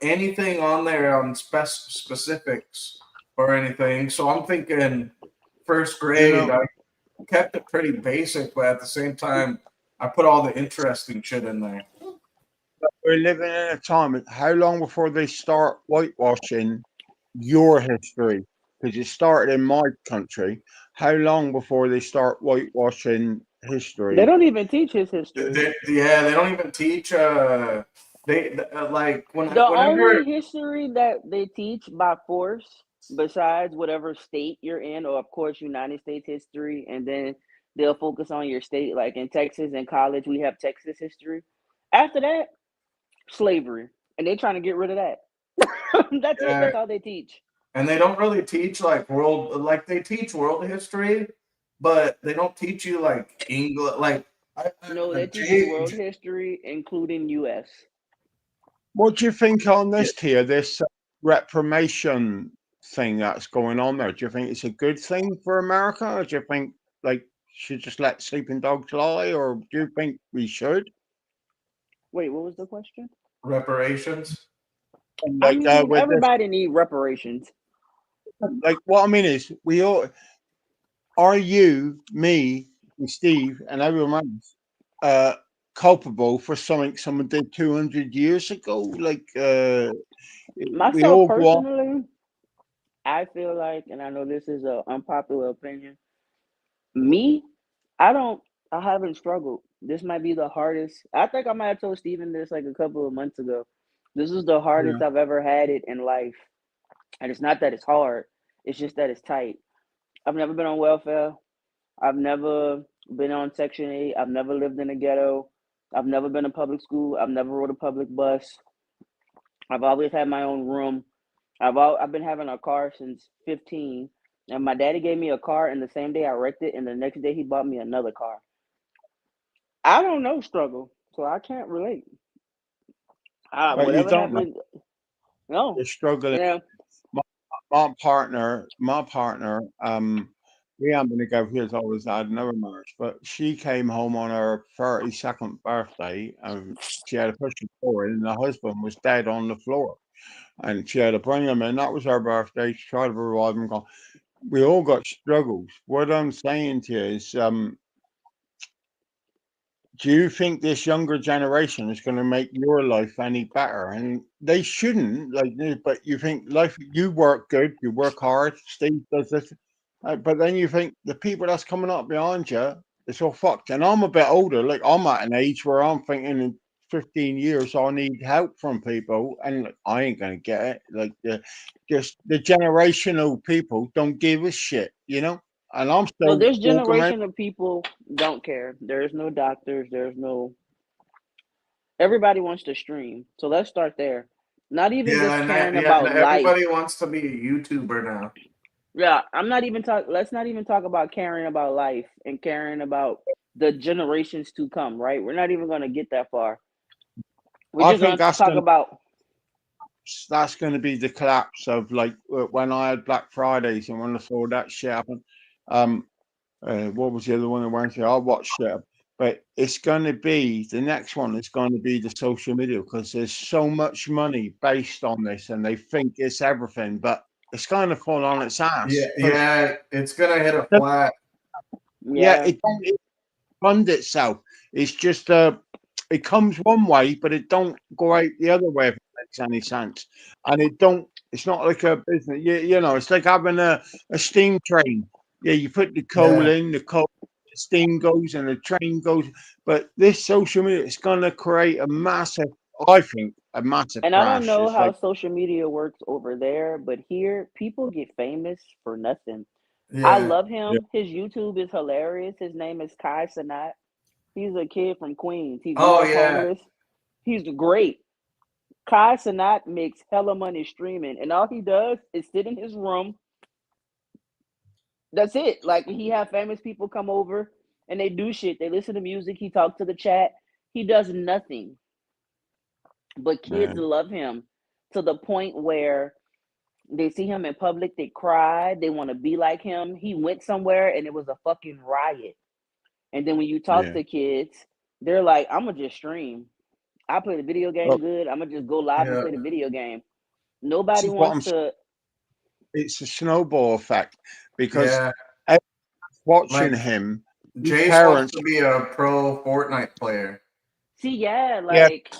anything on there on specifics or anything. So I'm thinking first You grade, know, I kept it pretty basic, but at the same time, I put all the interesting shit in there. we're living in a time. How long before they start whitewashing your history? Because it started in my country. How long before they start whitewashing They history? don't even teach his history. They don't even teach. Like The whenever. only history that they teach by force, besides whatever state you're in, or of course United States history, and then they'll focus on your state. Like in Texas, in college, we have Texas history. After that, slavery, and they're trying to get rid of that. That's it. Yeah, That's all they teach. and they don't really teach like they teach world history, but they don't teach you like English. Like No, they teach you J, world history, including U.S. What do you think on this here? This reformation thing that's going on there. Do you think it's a good thing for America, or do you think like should just let sleeping dogs lie, or do you think we should? Wait, what was the question? reparations. And I like mean, with this, everybody need reparations. like what I mean is, we all are you, me, and Steve, and everyone else culpable for something someone did 200 years ago? Like we Myself all go on. personally, I feel like, and I know this is an unpopular opinion. Me, I don't. I haven't struggled. This might be the hardest. I think I might have told Steven this like a couple of months ago. This is the Yeah. hardest I've ever had it in life. And it's not that it's hard, it's just that it's tight. I've never been on welfare. I've never been on Section 8. I've never lived in a ghetto. I've never been in public school. I've never rode a public bus. I've always had my own room. I've been having a car since 15. And my daddy gave me a car, and the same day I wrecked it, and the next day he bought me another car. I don't know struggle, so I can't relate. But you Whatever don't know. happened, no. You're struggling. Yeah, My, my partner, we haven't been together years, always had another marriage, but she came home on her 32nd birthday and she had a pushing forward and the husband was dead on the floor. and she had to bring him in. That was her birthday. She tried to revive him. We all got struggles. What I'm saying to you is, do you think this younger generation is going to make your life any better? And they shouldn't, but you think life, you work good, you work hard, Steve does this, but then you think the people that's coming up behind you, it's all fucked. And I'm a bit older, like I'm at an age where I'm thinking in 15 years I need help from people, and like, I ain't going to get it. Like just the generational people don't give a shit, and I'm Well, still this walking around. generation of people don't care. There's no doctors. There's no. Everybody wants to stream. So let's start there. Not even Yeah, just and caring and about life. everybody wants to be a YouTuber now. Yeah, I'm not even talk. Let's not even talk about caring about life and caring about the generations to come. Right? We're not even going to get that far. We're I just think going to that's talk going about. that's going to be the collapse of like when I had Black Fridays and when I saw that shit happen. Um, what was the other one I went to? I watched it, but it's going to be the next one. Is going to be the social media because there's so much money based on this, and they think it's everything, but it's going to fall on its Yeah, ass because yeah, it's gonna hit a flat. yeah, Yeah, it don't fund itself. It's just it comes one way, but it don't go out the other way if it makes any sense. And it don't. It's not like a business. It's like having a steam train. Yeah, you put the coal Yeah, in, the steam goes, and the train goes. But this social media, it's going to create a massive. I think a massive and I don't crash. know It's how like social media works over there, but here people get famous for nothing. I yeah, love yeah, him. His YouTube is hilarious. His name is Kai Sanat. He's a kid from Queens. He grew oh up yeah, homeless. He's great. Kai Sanat makes hella money streaming, and all he does is sit in his room. That's it. Like he have famous people come over and they do shit. They listen to music. He talks to the chat. He does nothing, but kids man. love him to the point where they see him in public, they cry, they want to be like him. He went somewhere and it was a fucking riot. And then when you talk Yeah. to kids, they're like, I'm gonna just stream. I play the video game Well, good. I'm gonna just go live and yeah, play the video game. this Nobody is what wants I'm. to. It's a snowball effect because yeah. everyone's watching Like him. His Jace wants parents. to be a pro Fortnite player. See, yeah, Yeah, like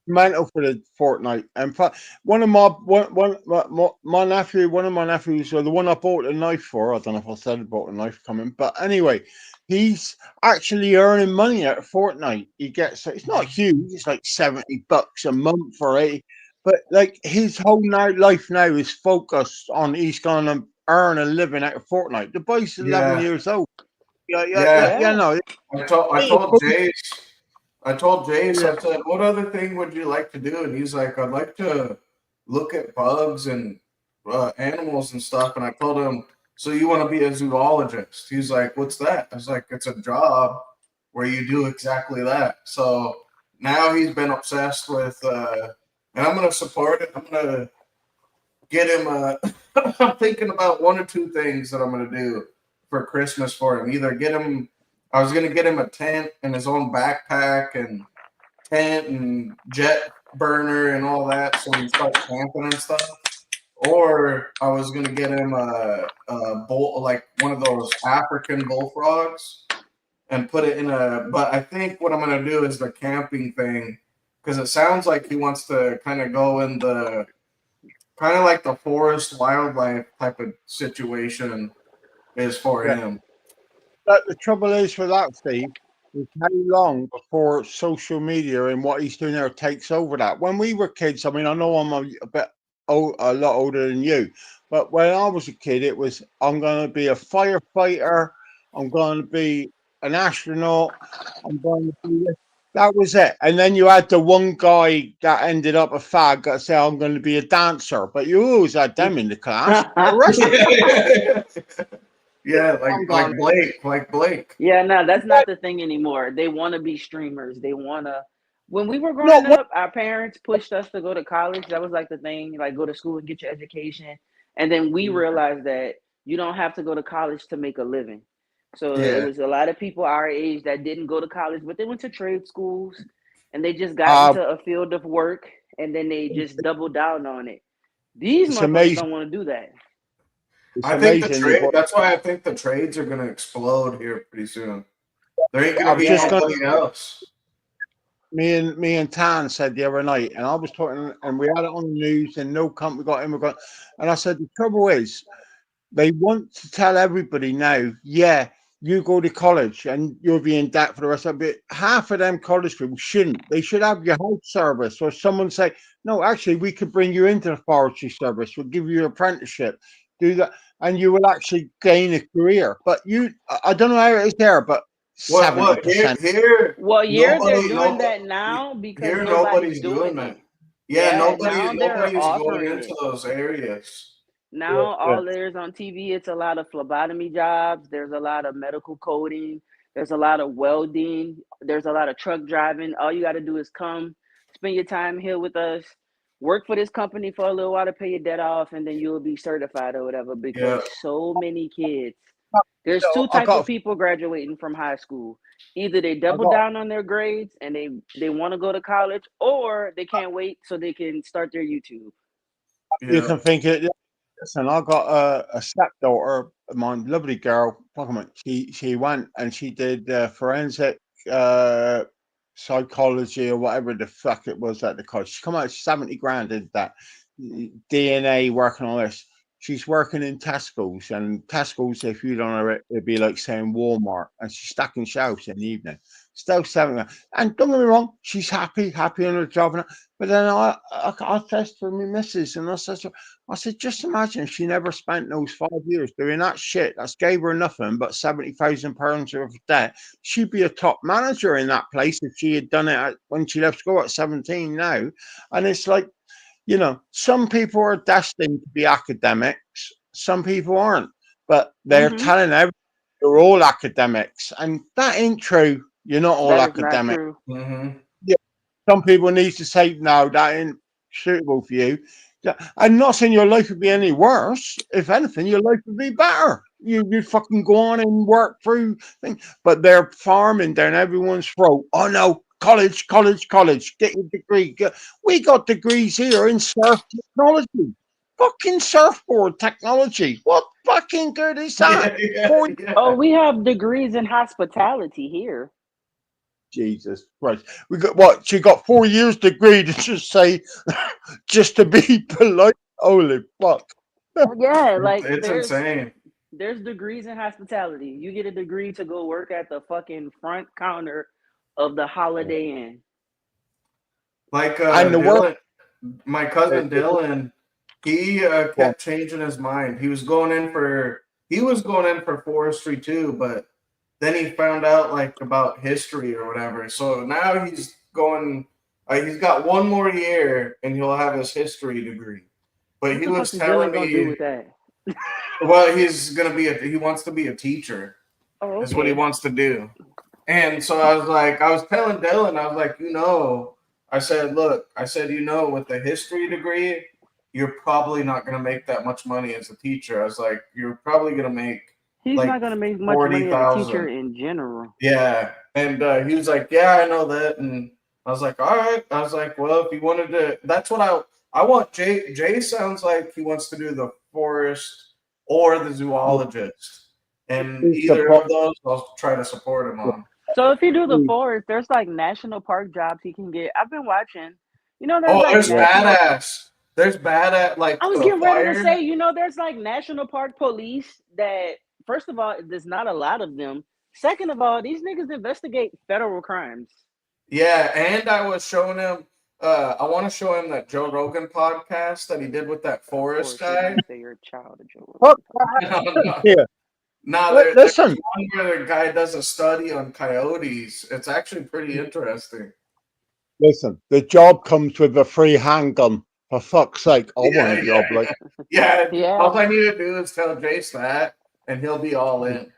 mental for the Fortnite. In fact, my nephew, one of my nephews, or the one I bought a knife for. I don't know if I said I bought a knife coming, but anyway, he's actually earning money out of Fortnite. He gets it's not huge. It's like $70 a month for it, but like his whole life now is focused on he's going to earn a living out of Fortnite. The boy's 11 Yeah, years old. Yeah, yeah, yeah. yeah. You yeah. know, I told Jace, yeah, I said, what other thing would you like to do? And he's like, I'd like to look at bugs and animals and stuff. And I told him, so you want to be a zoologist? He's like, what's that? I was like, it's a job where you do exactly that. So now he's been obsessed with, and I'm going to support it. I'm going to get him I'm thinking about one or two things that I'm going to do for Christmas for him. Either get him, I was going to get him a tent and his own backpack and tent and jet burner and all that so he starts camping and stuff. Or I was going to get him a bull, like one of those African bullfrogs and put it in a, but I think what I'm going to do is the camping thing because it sounds like he wants to kind of go in the, kind of like the forest wildlife type of situation is for yeah. him. But the trouble is with that, Steve, is how long before social media and what he's doing there takes over that. When we were kids, I mean, I know I'm a bit a lot older than you, but when I was a kid, it was I'm going to be a firefighter, I'm going to be an astronaut, I'm going to be this. That was it. And then you had the one guy that ended up a fag that said, I'm going to be a dancer. But you always had them in the class. The rest of Yeah, I'm like gone. Blake. Yeah, no, that's not the thing anymore. They want to be streamers. They want to. When we were No, growing what? up, our parents pushed us to go to college. That was like the thing, like go to school and get your education. And then we realized that you don't have to go to college to make a living. So it Yeah. was a lot of people our age that didn't go to college, but they went to trade schools and they just got Uh, into a field of work and then they just double down on it. These It's motherfuckers amazing. don't want to do that. It's I think the amazing. trade. That's why I think the trades are going to explode here pretty soon. There ain't going I to was be just going. nobody else. Me and Tan said the other night, and I was talking, and we had it on the news, and no company got immigrant. And I said the trouble is, they want to tell everybody now, yeah, you go to college and you'll be in debt for the rest of it. But half of them college people shouldn't. They should have your health service, or someone say, no, actually, we could bring you into the forestry service. We'll give you an apprenticeship. Do that, and you will actually gain a career. But I don't know how it is there, but What? 70%. Here, Well, yeah, they're nobody, doing no, that now because here nobody's nobody's doing doing that. it. Yeah, Yeah, now they're nobody's going offering into it. those areas. Now Yeah. all there's on TV, it's a lot of phlebotomy jobs. There's a lot of medical coding. There's a lot of welding. There's a lot of truck driving. All you got to do is come, spend your time here with us, work for this company for a little while to pay your debt off, and then you'll be certified or whatever. Yeah, Because so many kids, You there's two I type of got, people graduating from high school. Either they I double got. down on their grades and they want to go to college, or they can't wait so they can start their YouTube. You yeah. can think it. Listen, I got a stepdaughter, my lovely girl. She went and she did forensic uh, psychology or whatever the fuck it was at the college. She come out 70 grand did that DNA working on this. She's working in Tesco's, and Tesco's, if you don't know it, it'd be like saying Walmart, and she's stacking shelves in the evening. Still 70 grand. And don't get me wrong, she's happy in her job. But then I tested for my missus, and I said, just imagine if she never spent those 5 years doing that shit. That's gave her nothing but £70,000 worth of debt. She'd be a top manager in that place if she had done it when she left school at 17 now. And it's like, some people are destined to be academics, some people aren't. But they're Mm-hmm. telling everyone they're all academics. And that ain't true. You're not all That is not academic. true. Mm-hmm. Some people need to say, no, that ain't suitable for you. I'm not saying your life would be any worse. If anything, your life would be better. You fucking go on and work through things. But they're farming down everyone's throat. Oh no, college. Get your degree. We got degrees here in surf technology. Fucking surfboard technology. What fucking good is that? Yeah, For Oh, yeah. we have degrees in hospitality here. Jesus Christ. We got what? She got 4 years degree to just say, just to be polite. Holy fuck. Yeah, It's, like it's insane. there's degrees in hospitality. You get a degree to go work at the fucking front counter of the Holiday Inn. Like And the work. Dylan, my cousin Dylan, he kept changing his mind. He was going in for forestry too, but then he found out like about history or whatever. So now he's going. He's got one more year, and he'll have his history degree. But What he the was fuck is Dylan telling gonna do me, with that? well, he wants to be a teacher. Oh, Is what he okay. wants to do. And so I was telling Dylan, I was like, I said, look, with the history degree, you're probably not going to make that much money as a teacher. I was like, you're probably going to make He's like not gonna make much money as a teacher 40,000. in general. Yeah. And he was like, yeah, I know that. And I was like, all right. I was like, well, if you wanted to, that's what I want. Jay sounds like he wants to do the forest or the zoologist. And either of those, I'll try to support him on. So if you do the forest, there's like national park jobs he can get. I've been watching. There's Oh, like there's national. badass. There's badass like I was the getting ready to fire. say, there's like national park police that, first of all, there's not a lot of them. Second of all, these niggas investigate federal crimes. Yeah, and I was showing him. I want to show him that Joe Rogan podcast that he did with that Of forest course, you're guy. gonna say you're a child of Joe Fuck Rogan. No, yeah. there's Listen, one where the guy does a study on coyotes. It's actually pretty interesting. the job comes with a free handgun. For fuck's sake, I want a job like. Yeah. Yeah. All I need to do is tell Jace that, and he'll be all in.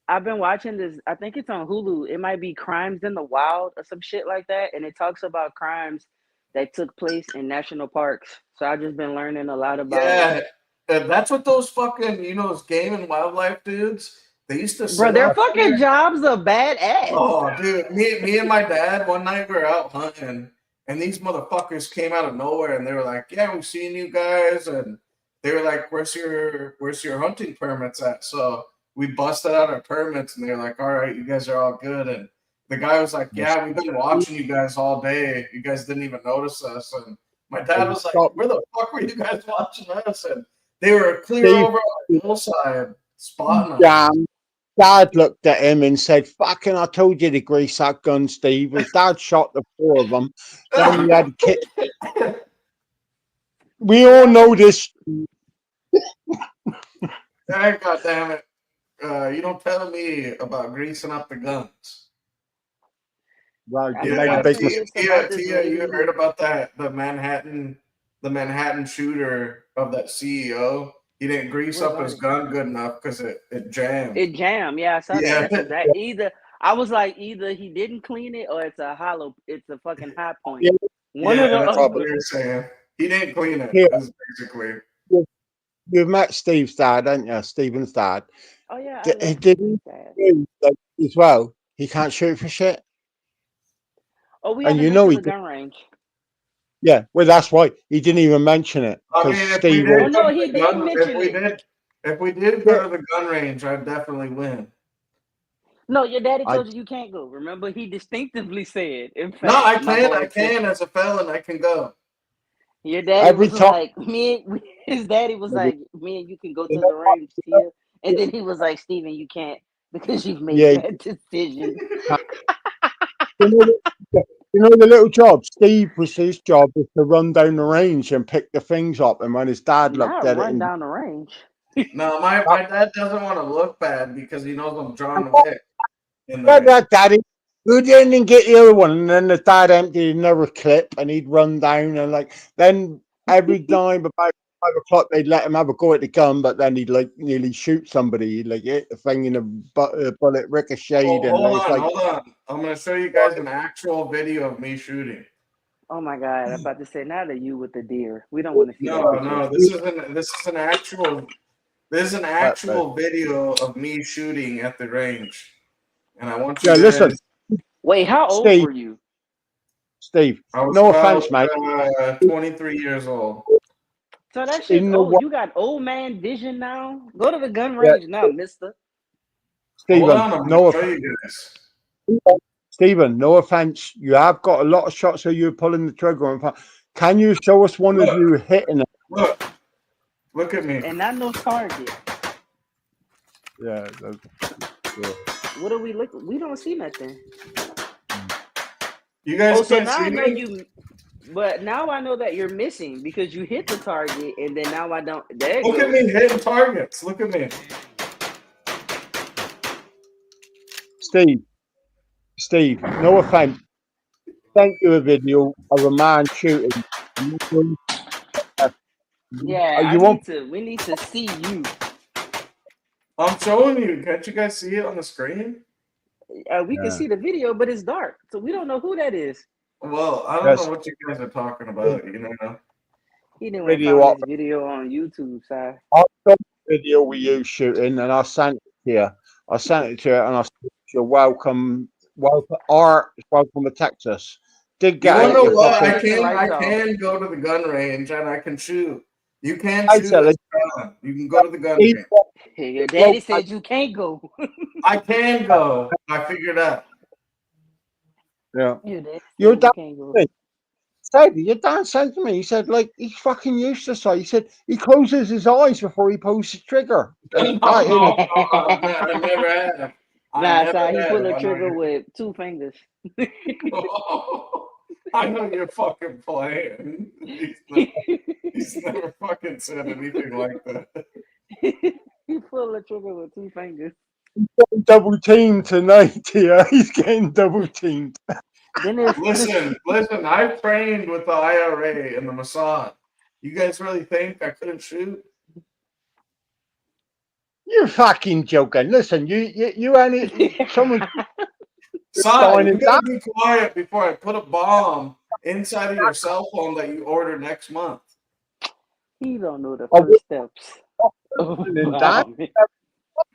I've been watching this. I think it's on Hulu. It might be Crimes in the Wild or some shit like that, and it talks about crimes that took place in national parks. So I've just been learning a lot about. Yeah, that's what those fucking those game and wildlife dudes. They used to Bro, sit their out fucking there. jobs are badass. Oh, dude, me and my dad one night we were out hunting, and these motherfuckers came out of nowhere, and they were like, "Yeah, we've seen you guys," and they were like, "Where's your hunting permits at?" So we busted out our permits, and they were like, "All right, you guys are all good." And the guy was like, "Yeah, we've been watching you guys all day. You guys didn't even notice us." And my dad was like, "Where the fuck were you guys watching us?" And they were clear over on the hillside, spotting us. Yeah. Dad looked at him and said, "Fucking, I told you to grease that gun, Steve." His dad shot the 4 of them. Then he had kids. We all know this. Hey, God damn it. You don't tell me about greasing up the guns. Right, I you know made a y'all big curious mistake. about this Tia, you lady. heard about that? The Manhattan shooter of that CEO. He didn't grease What up about his it? gun good enough because it jammed. It jammed. Yeah, I saw that. Yeah, That's exact. Either I was like, either he didn't clean it or it's a hollow. It's a fucking high point. Yeah, One yeah, of the that's what other. we were saying. He didn't clean it. here, Is basically. you've met Steve's dad, haven't you? Stephen's dad. Oh yeah, I met Did Steve's he dad. do, like, as well? He can't shoot for shit. Oh, we And haven't you been know to he the did. gun range. Yeah, well, that's why he didn't even mention it. I Because mean, if we Steve Oh was. did go no, to he the did gun, mention it. if we did go to the gun range, I'd definitely win. No, your daddy I, told you can't go. Remember, he distinctly said, in No, fact, my boy I can as a felon. I can go. your daddy every was time. like, his daddy was like, me and you can go You to know the what? range here. And then he was like, Steven, you can't because you've made Yeah. bad decisions. You know the little job. Steve was his job was to run down the range and pick the things up. And when his dad looked Not at it, run and down the range. No, my dad doesn't want to look bad because he knows I'm drawing away in the range. that daddy, who didn't get the other one? And then the dad emptied another clip, and he'd run down and like then every time about 5 o'clock they'd let him have a go at the gun, but then he'd like nearly shoot somebody. He'd like hit the thing in the bullet ricocheted, and Hold it's on, like, hold on. I'm gonna show you guys an actual video of me shooting. Oh my God! I'm about to say now that you with the deer. We don't want to see that No, picture. no, this is an actual video of me shooting at the range, and I want you yeah. Listen, guys. Wait, how old Steve, were you? I was no about offense, mate. 23 years old. So that shit's In the old. world, You got old man vision now. Go to the gun yeah, range now, Mister. Hold Stephen, on, I'm no gonna show offense. you guys. Stephen, no offense. You have got a lot of shots of you pulling the trigger. Can you show us one of you hitting it? Look at me. And not no target. Yeah. What do we look? We don't see nothing. You guys Oh, so can't now see I know me? you. But now I know that you're missing because you hit the target, and then now I don't. There Look at me hitting targets. Look at me. Steve, no offense. Sent you a video of a man shooting. Yeah, You won't. we need to see you. I'm showing you. Can't you guys see it on the screen? We can see the video, but it's dark, so we don't know who that is. Well, I don't know what you guys are talking about. You know. He didn't Video found up. this video on YouTube, side. I got a video with you shooting, and I sent it to you. I sent it to you, and I said, "You're welcome. Art is welcome to Texas." Did You get want to out know your what? fucking. I can go to the gun range and I can shoot. You can I shoot said, as a felon. You can go to the gun range. Hey, your daddy said you can't go. I can go. I figured out. Yeah. Your Your dad can't go. said, your dad said to me, he said, like, he's fucking useless. He said he closes his eyes before he pulls the trigger. No, I never have. Nah, side, he pull the trigger with 2 fingers. I know you're fucking playing. He's never fucking said anything like that. He pull the trigger with 2 fingers. He's getting double teamed tonight here. He's getting double teamed. Listen, I trained with the IRA and the Mossad. You guys really think I couldn't shoot? You're fucking joking. Listen, you any someone. Son, you gotta be quiet before I put a bomb inside of your cell phone that you order next month. He don't know the first steps.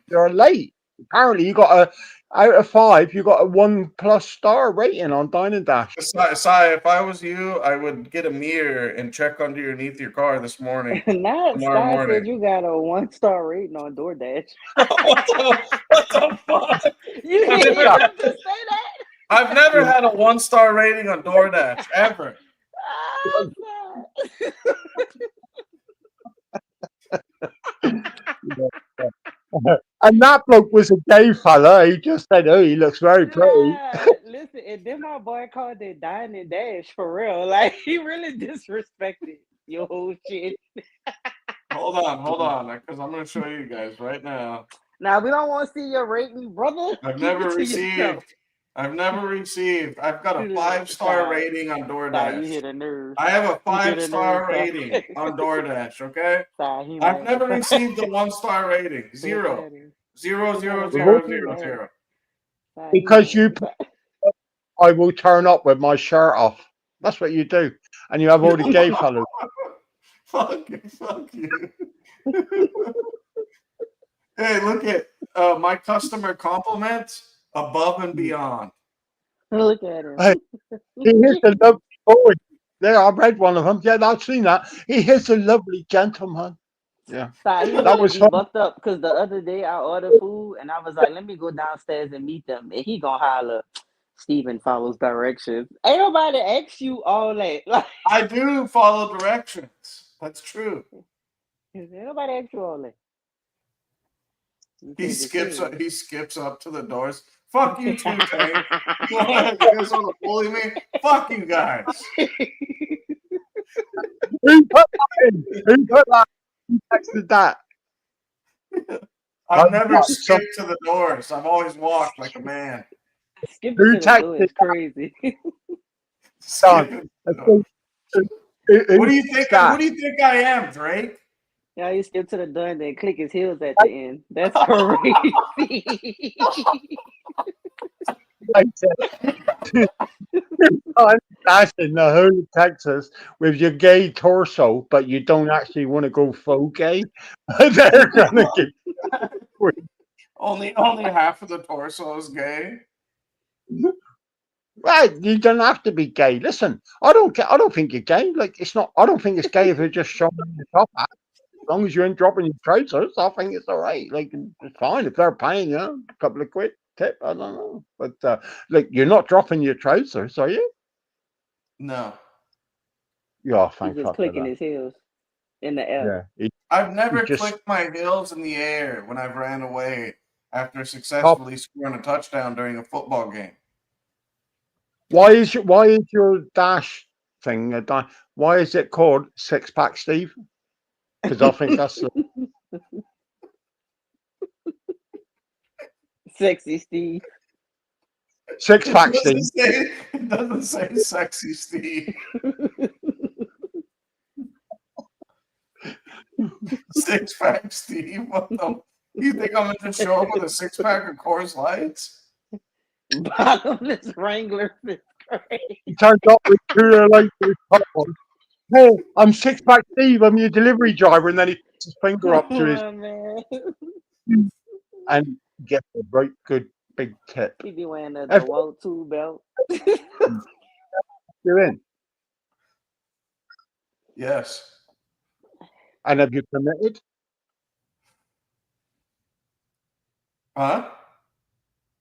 You're late. Apparently, you got out of 5, you got a 1+ star rating on Dine and Dash. Si, if I was you, I would get a mirror and check underneath your car this morning. Not Tomorrow Sky morning. said you got a 1-star rating on DoorDash. what the fuck? You didn't hear him just say that? I've never had a 1-star rating on DoorDash ever. Oh, And that bloke was a gay fella. He just said, "Oh, he looks very pretty." nah, listen, and then my boy called it Dine and Dash for real. Like he really disrespected your whole shit. Hold on, because I'm gonna show you guys right now. Now we don't want to see your rating, brother. I've Keep never it to yourself. received. I've got a Look, 5-star Ty, rating on Ty, you DoorDash. hit a nerve. I have a You hit a 5-star nerve, Ty. rating on DoorDash. Okay. Ty, he I've mad. never received a 1-star rating. Say Zero. Paddy. Zero, zero, Paddy, zero, he zero, mad. zero. Ty, he Because you, mad. I will turn up with my shirt off. That's what you do, and you have all the gay fellas. Fuck you. Hey, look at my customer compliments above and beyond. Look at him. Hey, he is a lovely boy. There, I read one of them. Yeah, I've seen that. He is a lovely gentleman. Yeah, Ty, he that really was be fun. bucked up because the other day I ordered food and I was like, let me go downstairs and meet them. And he gonna holler, Steven follows directions. Ain't nobody ask you all that. Like, I do follow directions. That's true. ain't nobody ask you all that. You He said the shit. skips up to the doors. Fuck you too, Tank. You guys want to bully me? Fuck you guys. Who put that in? Who put that? Who texted that? I've never skipped to the doors. I've always walked like a man. Skipping Who to the door texted is crazy. Skipping to the door. What do you think? that? Who do you think I am, Drake? Yeah, you skip to the door and then click his heels at the end. That's crazy. I'm dashing the whole of Texas with your gay torso, but you don't actually want to go full gay. They're gonna get Only half of the torso is gay. right. You don't have to be gay. Listen, I don't think you're gay. Like it's not. I don't think it's gay if you're just showing your top out. As long as you ain't dropping your trousers, I think it's all right. Like it's fine if they're paying you a couple of quid tip. I don't know, but like you're not dropping your trousers, are you? No. Yeah, He's thank just fuck for clicking that. his heels in the air. Yeah, I've never just clicked my heels in the air when I've ran away after successfully scoring a touchdown during a football game. Why is your dash thing why is it called Six Pack Steve? Because I think that's Sexy Steve. Six Pack Steve. It doesn't say sexy Steve. Six pack Steve. What the? You think I'm going to show up with a 6-pack of Coors Lights? Bottomless Wrangler is great. He turns up with 2 like hey, I'm Six Pack Steve. I'm your delivery driver, and then he puts his finger up to his Oh, man. and gets a right good big tip. He be wearing the If- Walt 2 belt. You're in. Yes. And have you committed? Huh?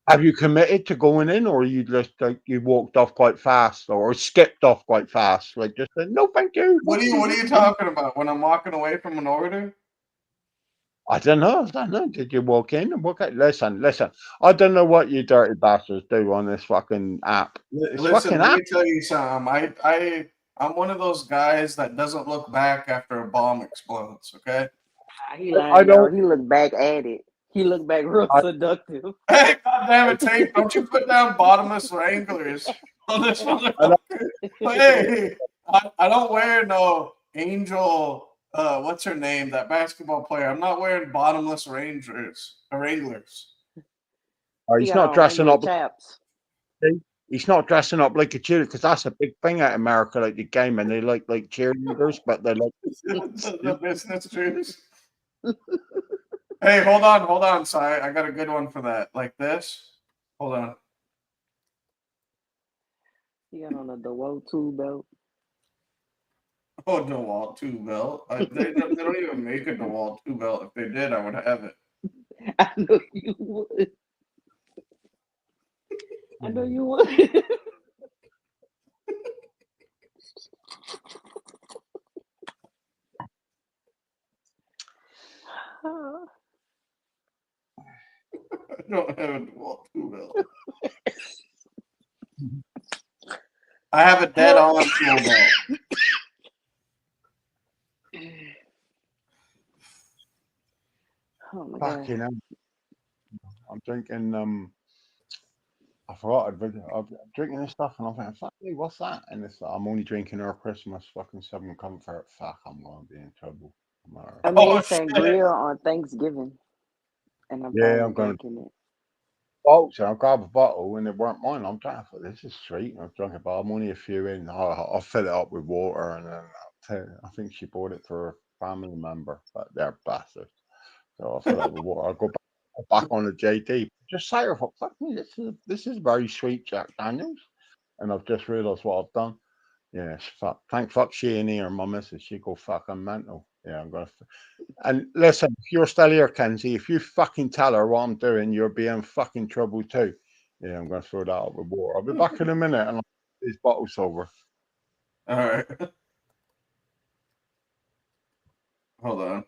Have you committed to going in, or you just like you walked off quite fast, or skipped off quite fast, like just said no, thank you. What are you talking about? When I'm walking away from an order? I don't know. Did you walk in and walk out? Listen. I don't know what you dirty bastards do on this fucking app. Listen, let me tell you something. I'm one of those guys that doesn't look back after a bomb explodes. Okay. He lying, y'all. He looked back at it. He looked back real seductive. Hey, goddamn it, Tate! Don't you put down bottomless Wranglers on this motherfucker? Hey, I don't wear no Angel. What's her name? That basketball player. I'm not wearing bottomless Wranglers. He's not dressing up. Chaps. He's not dressing up like a cheerleader because that's a big thing out in America. Like the game, and they like cheerleaders, but they're like the business shoes. Hey, hold on, Si. I got a good one for that. Like this. Hold on. He got on a DeWalt 2 belt. Oh, DeWalt 2 belt. They don't even make a DeWalt 2 belt. If they did, I would have it. I know you would. I know you would. I don't have a DeWalt 2 belt. I have a dead on tool belt. Oh my god. Fucking hell. I'm drinking I forgot I'm drinking this stuff and I'm thinking, fuck me, what's that? And it's I'm only drinking our Christmas fucking Southern Comfort. Fuck, I'm gonna be in trouble. I made sangria on Thanksgiving, and I'm Yeah, finally I'm gonna drinking it. Oh, so I'll grab a bottle and it weren't mine. I'm trying to thought this is sweet. I've drunk it, but I'm only a few in. I'll fill it up with water and then I think she bought it for a family member, but they're bastards. So I'll fill it up with water. I'll go back on the JD. Just say her, fuck me, this is very sweet Jack Daniels. And I've just realised what I've done. Yeah, thank fuck she ain't here, my missus. She go fucking mental. Yeah, I'm gonna. And listen, if you're still here, Kenzie, if you fucking tell her what I'm doing, you'll be in fucking trouble too. Yeah, I'm gonna throw that out with water. I'll be back in a minute and I'll put these bottles over. All right. Hold on.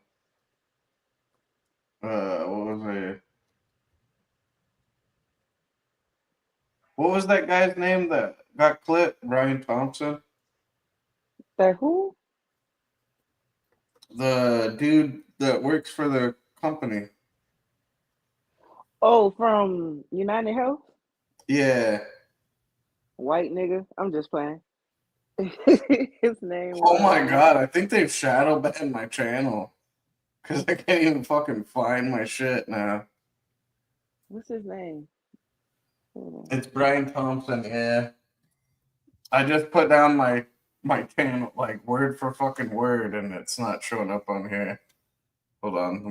What was that guy's name that got clipped? Brian Thompson? That who? The dude that works for the company. Oh, from United Health? Yeah. White nigga. I'm just playing. His name Oh was my god, I think they've shadow banned my channel. Because I can't even fucking find my shit now. What's his name? It's Brian Thompson, yeah. I just put down my channel, like, word for fucking word, and it's not showing up on here. Hold on,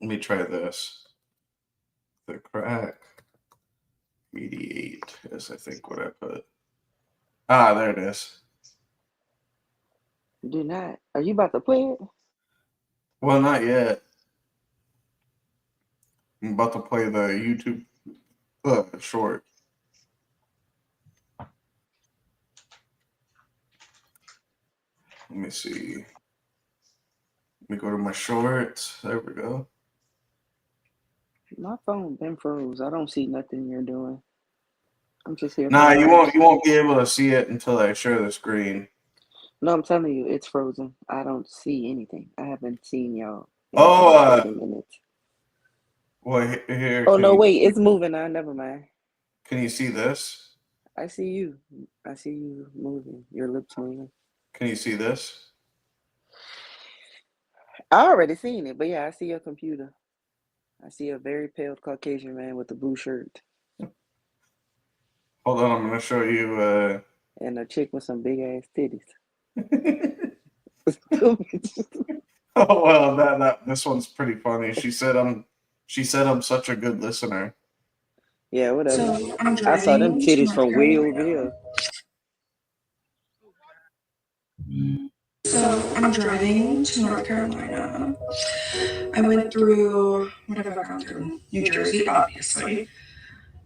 let me try this. The crack mediate is, I think, what I put. Ah, there it is. Do not. Are you about to play it? Well, not yet. I'm about to play the YouTube short. Let me see. Let me go to my shorts. There we go. My phone been froze. I don't see nothing you're doing. I'm just here. Nah, you won't be able to see it until I share the screen. No, I'm telling you, it's frozen. I don't see anything. I haven't seen y'all in Oh, 30 minutes. Well, here. Oh no, wait, it's moving now. Never mind. Can you see this? I see you. I see you moving. Your lips moving. Can you see this? I already seen it, but yeah, I see your computer. I see a very pale Caucasian man with a blue shirt. Hold on, I'm gonna show you. And a chick with some big ass titties. Oh well, that this one's pretty funny. She said I'm such a good listener. Yeah, whatever. So I'm I saw them driving to titties North from way over Carolina. here. So I'm driving to North Carolina. I went through, what have I gone through? New Jersey, obviously.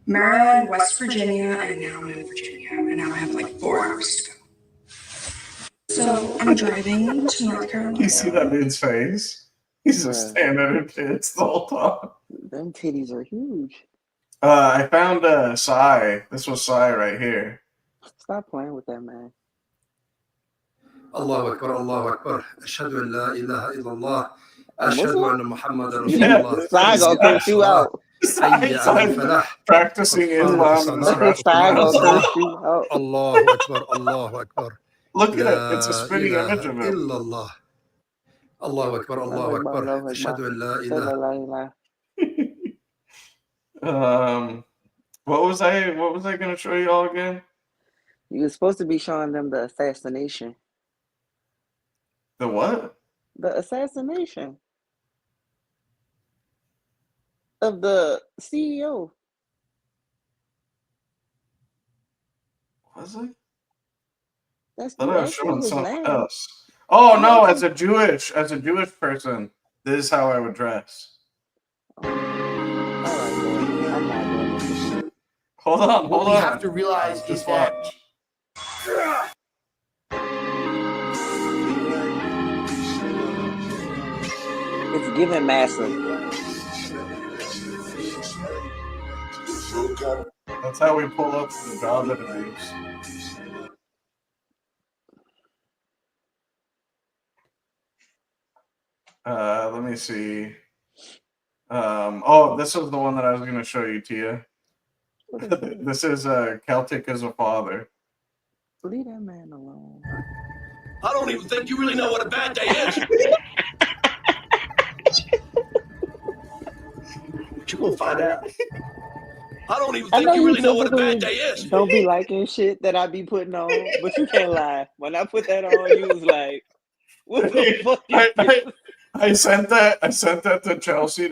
Maryland, West Virginia, and now I'm in Virginia. And now I have like 4 hours to go. So I'm driving to North Carolina. You see that dude's face? He's just staring at her tits the whole time. Them titties are huge. I found Psy. This was Psy right here. Stop playing with that man. الله أكبر الله أكبر أشهد أن لا إله إلا الله A أشهد Muslim? أن محمد رسول الله Sai gonna curse you out. حي على الفلاح Practicing Islam in this Sai gonna restaurant. curse you out. الله أكبر الله أكبر Look at it. It's a spitting image of him. إلا الله الله أكبر الله أكبر أشهد أن لا إله What was I gonna show you all again? You were supposed to be showing them the assassination. The what? The assassination. of the CEO. Was it? That's I thought I was actually showing his something name. else. Oh I'm no! actually. As a Jewish person, this is how I would dress. All right, boy. I'm not doing this with you. Hold on. What we have to realize is Just that watch. It's giving massive. That's how we pull up the job interviews. Let me see. Oh, this was the one that I was going to show you, Tia. This is Celtic as a father. Leave that man alone. I don't even think you really know what a bad day is. But you gonna find out. I don't even think you really know what a bad day is. Don't be liking shit that I be putting on, but you can't lie. When I put that on, you was like, "What the fuck is this?" I sent that to Chelsea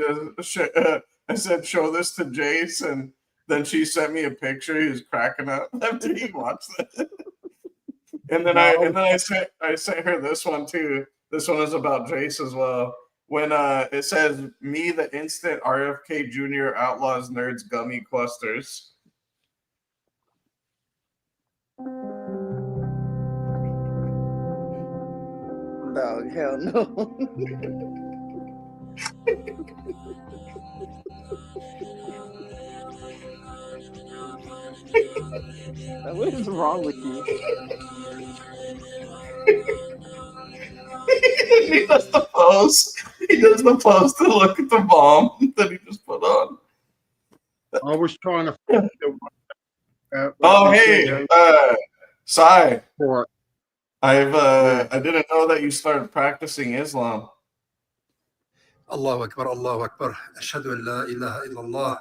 I said, show this to Jace, and then she sent me a picture. He was cracking up after he watched it. And then I sent her this one too. This one is about Jace as well. When it says, "Me, the instant RFK Jr. outlaws nerds gummy clusters." No, hell no. What is wrong with you? He does the pose. He does the pose to look at the bomb that he just put on. I was trying to. Hey, Sai. I didn't know that you started practicing Islam. الله أكبر الله أكبر أشهد أن لا إله إلا الله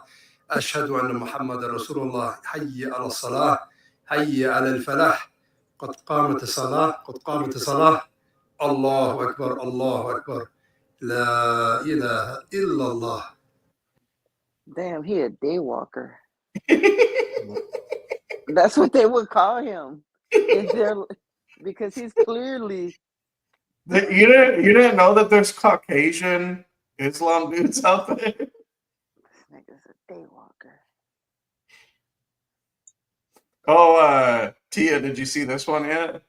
أشهد أن محمد رسول الله حي على الصلاة حي على الفلاح قد قامت الصلاة قد قامت الصلاة الله أكبر الله أكبر لا إله إلا الله. Damn, he a daywalker. That's what they would call him. Because he's clearly. You didn't know that there's Caucasian Islam dudes out there? This nigga's a daywalker. Oh, Tia, did you see this one yet?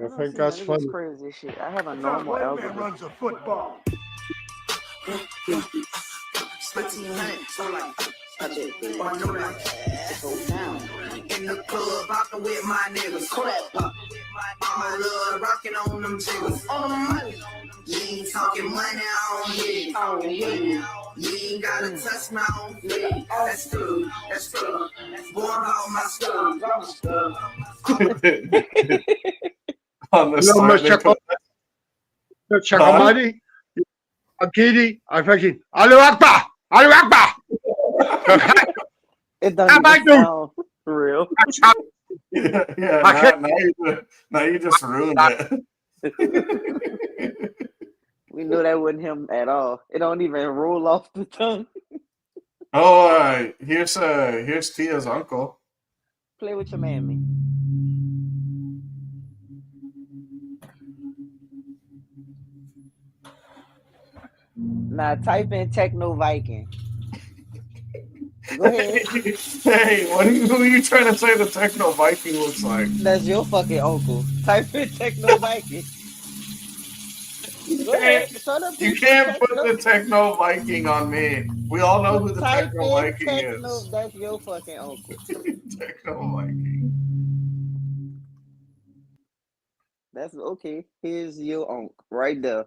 I think that's funny. Crazy shit. I have a normal algorithm. Runs a football. In the club, rockin' with my niggas. My love rockin' on them jiggers. On the money. You ain't talking money, I don't hit it. You ain't gotta touch my own feet. That's true. Born all my stuff. On the side, Chakamadi, Akidi, I fucking Allahu Akbar, Allahu Akbar. It doesn't sound real. Now you just ruined it. We knew that wasn't him at all. It don't even roll off the tongue. Oh, here's Tia's uncle. Play with your mammy. Now type in Techno Viking. Go ahead. Hey, who are you trying to say the Techno Viking looks like? That's your fucking uncle. Type in Techno Viking. Go ahead. You can't put the Techno Viking on me. We all know who the Techno Viking is. That's your fucking uncle. Techno Viking. That's okay. Here's your uncle right there.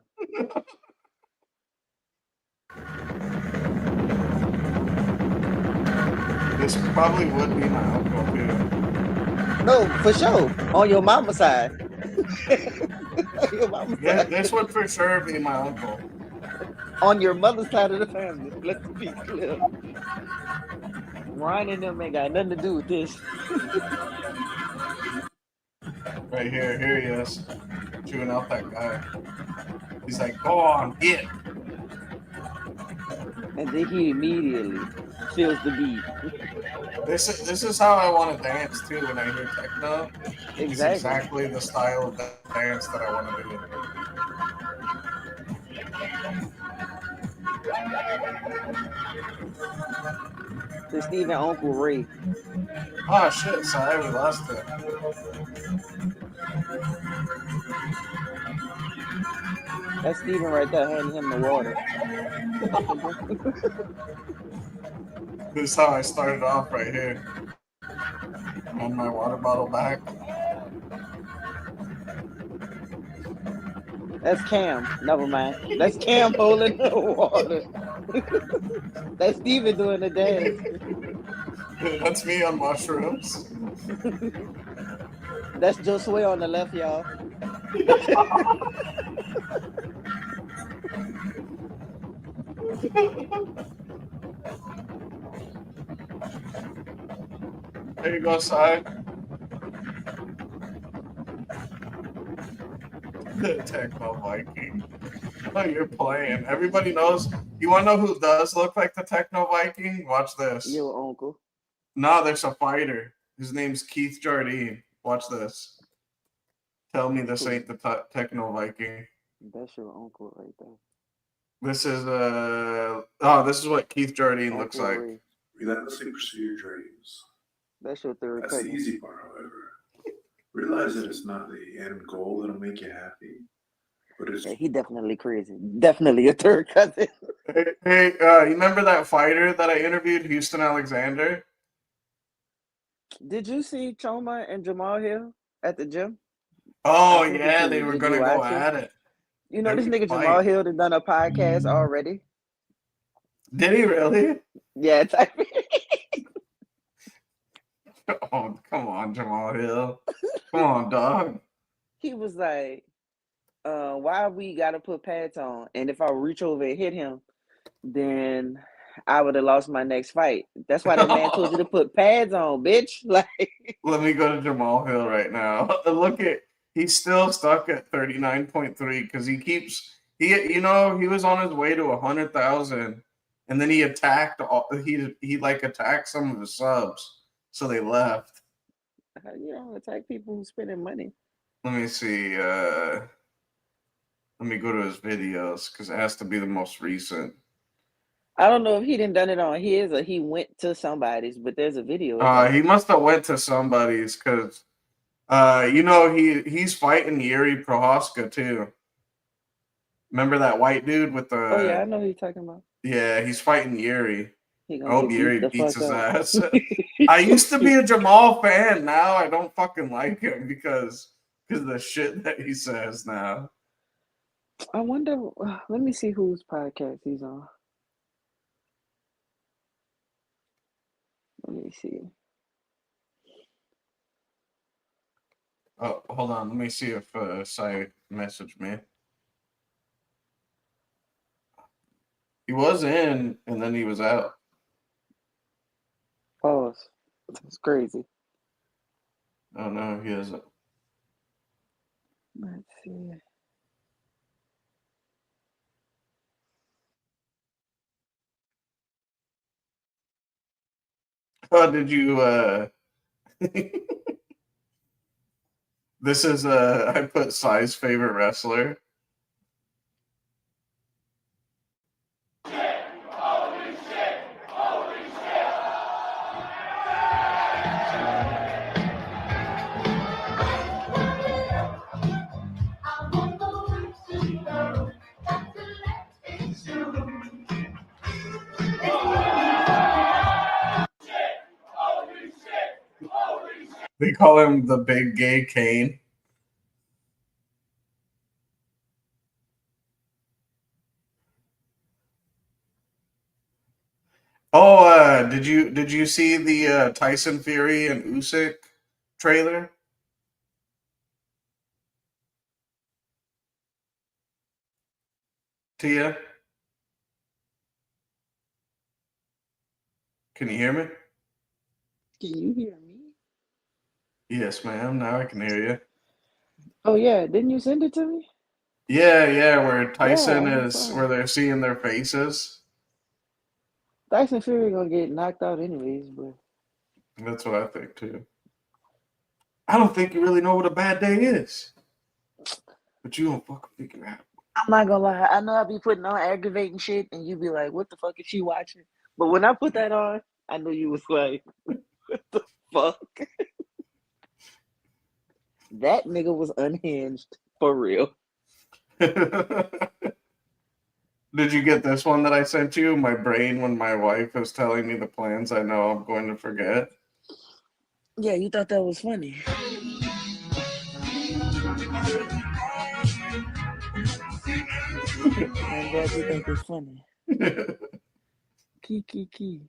This probably would be my uncle too. No, for sure. On your mama's side. This would for sure be my uncle. On your mother's side of the family. Let's be clear. Ryan and them ain't got nothing to do with this. Right here he is. Chewing out that guy. He's like, go on, get. And then he immediately feels the beat. This is how I want to dance too when I hear techno. It's Exactly. exactly the style of dance that I want to do. To Steve and Uncle Ray. Oh shit, sorry, we lost it. That's Steven right there handing him the water. This is how I started off right here. On my water bottle back. That's Cam. Never mind. That's Cam holding the water. That's Steven doing the dance. That's me on mushrooms. That's Josue on the left, y'all. There you go, Sai. The Techno Viking. Oh, you're playing. Everybody knows. You want to know who does look like the Techno Viking? Watch this. Your uncle. No, there's a fighter. His name's Keith Jardine. Watch this. Tell me this ain't the Techno Viking. That's your uncle right there. This is this is what Keith Jardine looks like. Ray. Relentlessly pursue your dreams. That's your third That's cousin. the easy part, however. Realize that it's not the end goal that'll make you happy, but it's Yeah, he definitely crazy. Definitely a third cousin. Hey, you remember that fighter that I interviewed, Houston Alexander? Did you see Choma and Jamal Hill at the gym? Oh yeah, they were gonna go watch it? at it. You know, this They nigga fight. Jamal Hill has done a podcast already. Did he really? Yeah, type. Oh, come on, Jamal Hill. Come on, dog. He was like, why we gotta put pads on? And if I reach over and hit him, then I would have lost my next fight. That's why that man told you to put pads on, bitch. Like, Let me go to Jamal Hill right now. Look at, he's still stuck at 39.3 because he was on his way to 100,000, and then he attacked he attacked some of his subs, so they left. you don't attack people who spending money. Let me see. Let me go to his videos because it has to be the most recent. I don't know if he done it on his or he went to somebody's, but there's a video. He must have went to somebody's because, he's fighting Yuri Prohaska too. Remember that white dude with the? Oh yeah, I know who you're talking about. Yeah, he's fighting Yuri. I hope Yuri beats his ass. I used to be a Jamal fan. Now I don't fucking like him because of the shit that he says now. I wonder. Let me see whose podcast he's on. Let me see. Oh, hold on. Let me see if Sai messaged me. He was in, and then he was out. Pause. It's crazy. Oh no, he isn't. Let's see. Oh, did you? This is I put Sai's favorite wrestler. They call him the Big Gay Kane. Oh, did you see the Tyson Fury and Usyk trailer? Tia, can you hear me? Can you hear me? Yes, ma'am. Now I can hear you. Oh yeah, didn't you send it to me? Yeah, where Tyson Yeah, is, where they're seeing their faces. Tyson Fury gonna get knocked out anyways, but That's what I think too. I don't think you really know what a bad day is, but you don't fucking figure it out. I'm not gonna lie. I know I be putting on aggravating shit, and you be like, "What the fuck is she watching?" But when I put that on, I knew you was like, "What the fuck?" That nigga was unhinged for real. Did you get this one that I sent you? My brain when my wife is telling me the plans I know I'm going to forget. Yeah, you thought that was funny. I'm glad you think it's funny. Key.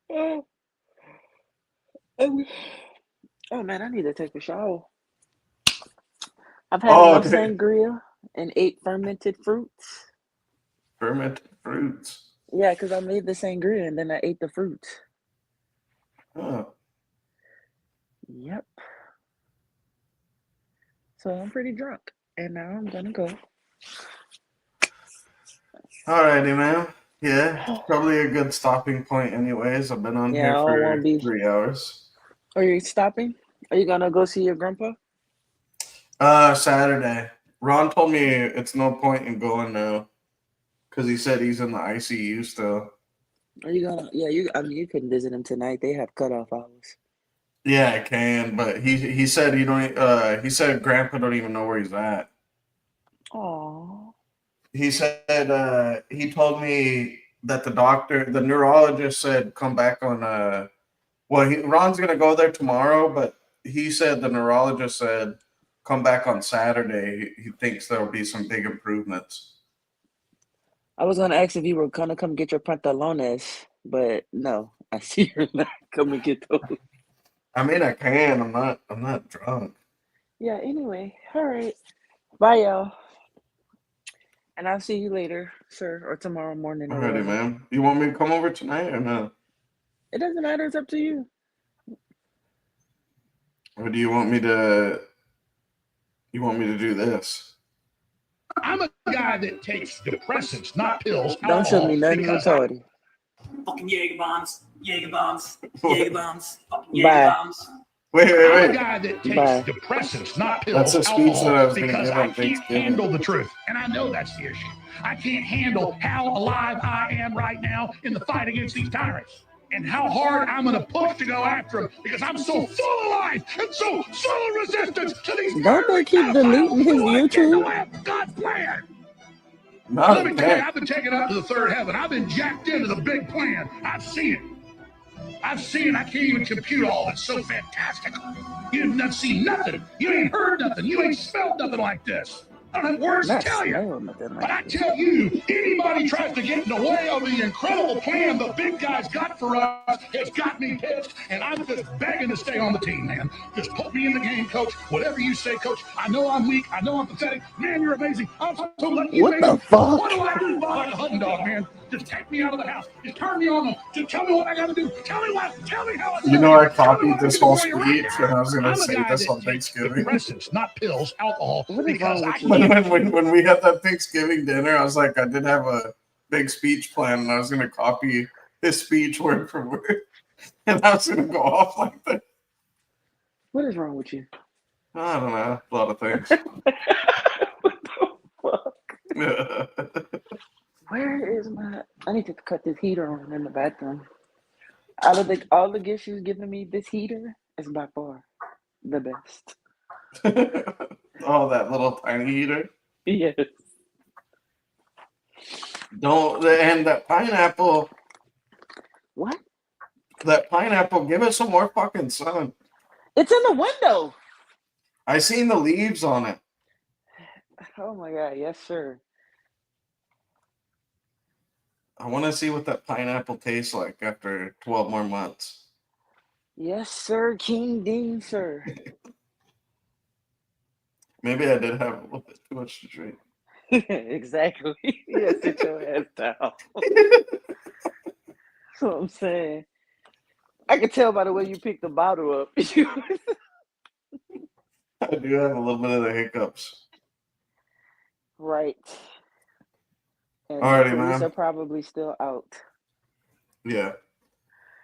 Oh, man, I need to take a shower. I've had enough sangria and ate fermented fruits. Fermented fruits? Yeah, because I made the sangria and then I ate the fruits. Oh. Yep. So I'm pretty drunk. And now I'm going to go. Alrighty, man. Yeah, probably a good stopping point anyways. I've been on here for 3 hours. Are you stopping? Are you going to go see your grandpa? Saturday. Ron told me it's no point in going now because he said he's in the ICU still. Are you gonna? Yeah, you couldn't visit him tonight. They have cutoff hours. Yeah, I can, but he said he don't. He said Grandpa don't even know where he's at. Aww. He said he told me that the neurologist said come back on. Ron's gonna go there tomorrow, but he said the neurologist said come back on Saturday. He thinks there will be some big improvements. I was gonna ask if you were gonna come get your pantalones, but no, I see you're not coming get those. I mean, I can. I'm not drunk. Yeah. Anyway, all right. Bye, y'all. And I'll see you later, sir, or tomorrow morning. Alrighty, man. You want me to come over tonight or no? It doesn't matter. It's up to you. Or do you want me to? You want me to do this? I'm a guy that takes depressants, not pills. Don't show me nothing retarded. Fucking Jaeger bombs. Fucking Jaeger bombs. Wait. I'm a guy that takes depressants, not pills. That's a speech that I was going to because give I on can't Thanksgiving. handle the truth, and I know that's the issue. I can't handle how alive I am right now in the fight against these tyrants, and how hard I'm going to push to go after them because I'm so full of life and so full of resistance to these. Don't they keep deleting his YouTube? God's plan. No, Let me tell you, I've been taken up to the third heaven. I've been jacked into the big plan. I've seen it. I can't even compute all. It's so fantastical. You've not seen nothing. You ain't heard nothing. You ain't smelled nothing like this. I don't have words to tell you. But I tell you, anybody tries to get in the way of the incredible plan the big guy's got for us has got me pissed, and I'm just begging to stay on the team, man. Just put me in the game, coach. Whatever you say, coach. I know I'm weak. I know I'm pathetic. Man, you're amazing. I'm so lucky. What the fuck? What do I do like a hunting dog, man? Just take me out of the house. Just turn me on. Just tell me what I got to do. Tell me how You know, I copied this whole speech, and I was going to say this on Thanksgiving. Not pills, alcohol. Because when we had that Thanksgiving dinner, I was like, I did have a big speech plan, and I was going to copy his speech word for word, and I was going to go off like that. What is wrong with you? I don't know, a lot of things. What the fuck? Where is my? I need to cut this heater on in the bathroom. Out of all the gifts you've given me, this heater is by far the best. Oh, that little tiny heater. Yes. And that pineapple. What? That pineapple, give it some more fucking sun. It's in the window. I seen the leaves on it. Oh my god, yes, sir. I want to see what that pineapple tastes like after 12 more months. Yes, sir, King Dean, sir. Maybe I did have a little bit too much to drink. Exactly. Yeah, sit your ass down. That's what I'm saying. I can tell by the way you picked the bottle up. I do have a little bit of the hiccups. Right. And the Alrighty, police man. are probably still out. Yeah.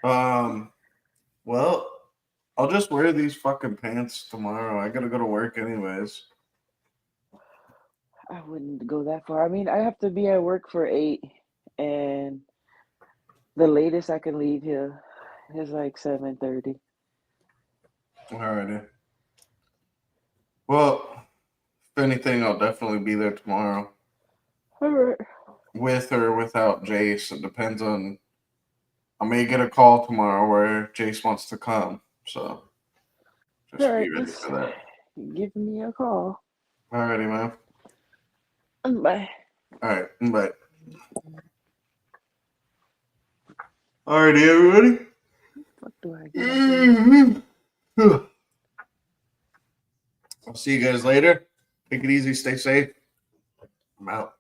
Well, I'll just wear these fucking pants tomorrow. I gotta go to work anyways. I wouldn't go that far. I mean, I have to be at work for 8, and the latest I can leave here is like 7:30. Alrighty. Well, if anything, I'll definitely be there tomorrow. All right. With or without Jace. It depends on. I may get a call tomorrow where Jace wants to come. So just All be right, ready just for that. give me a call. Alrighty, man. Bye. Alright, bye. Alrighty, everybody. What do I get? I'll see you guys later. Take it easy. Stay safe. I'm out.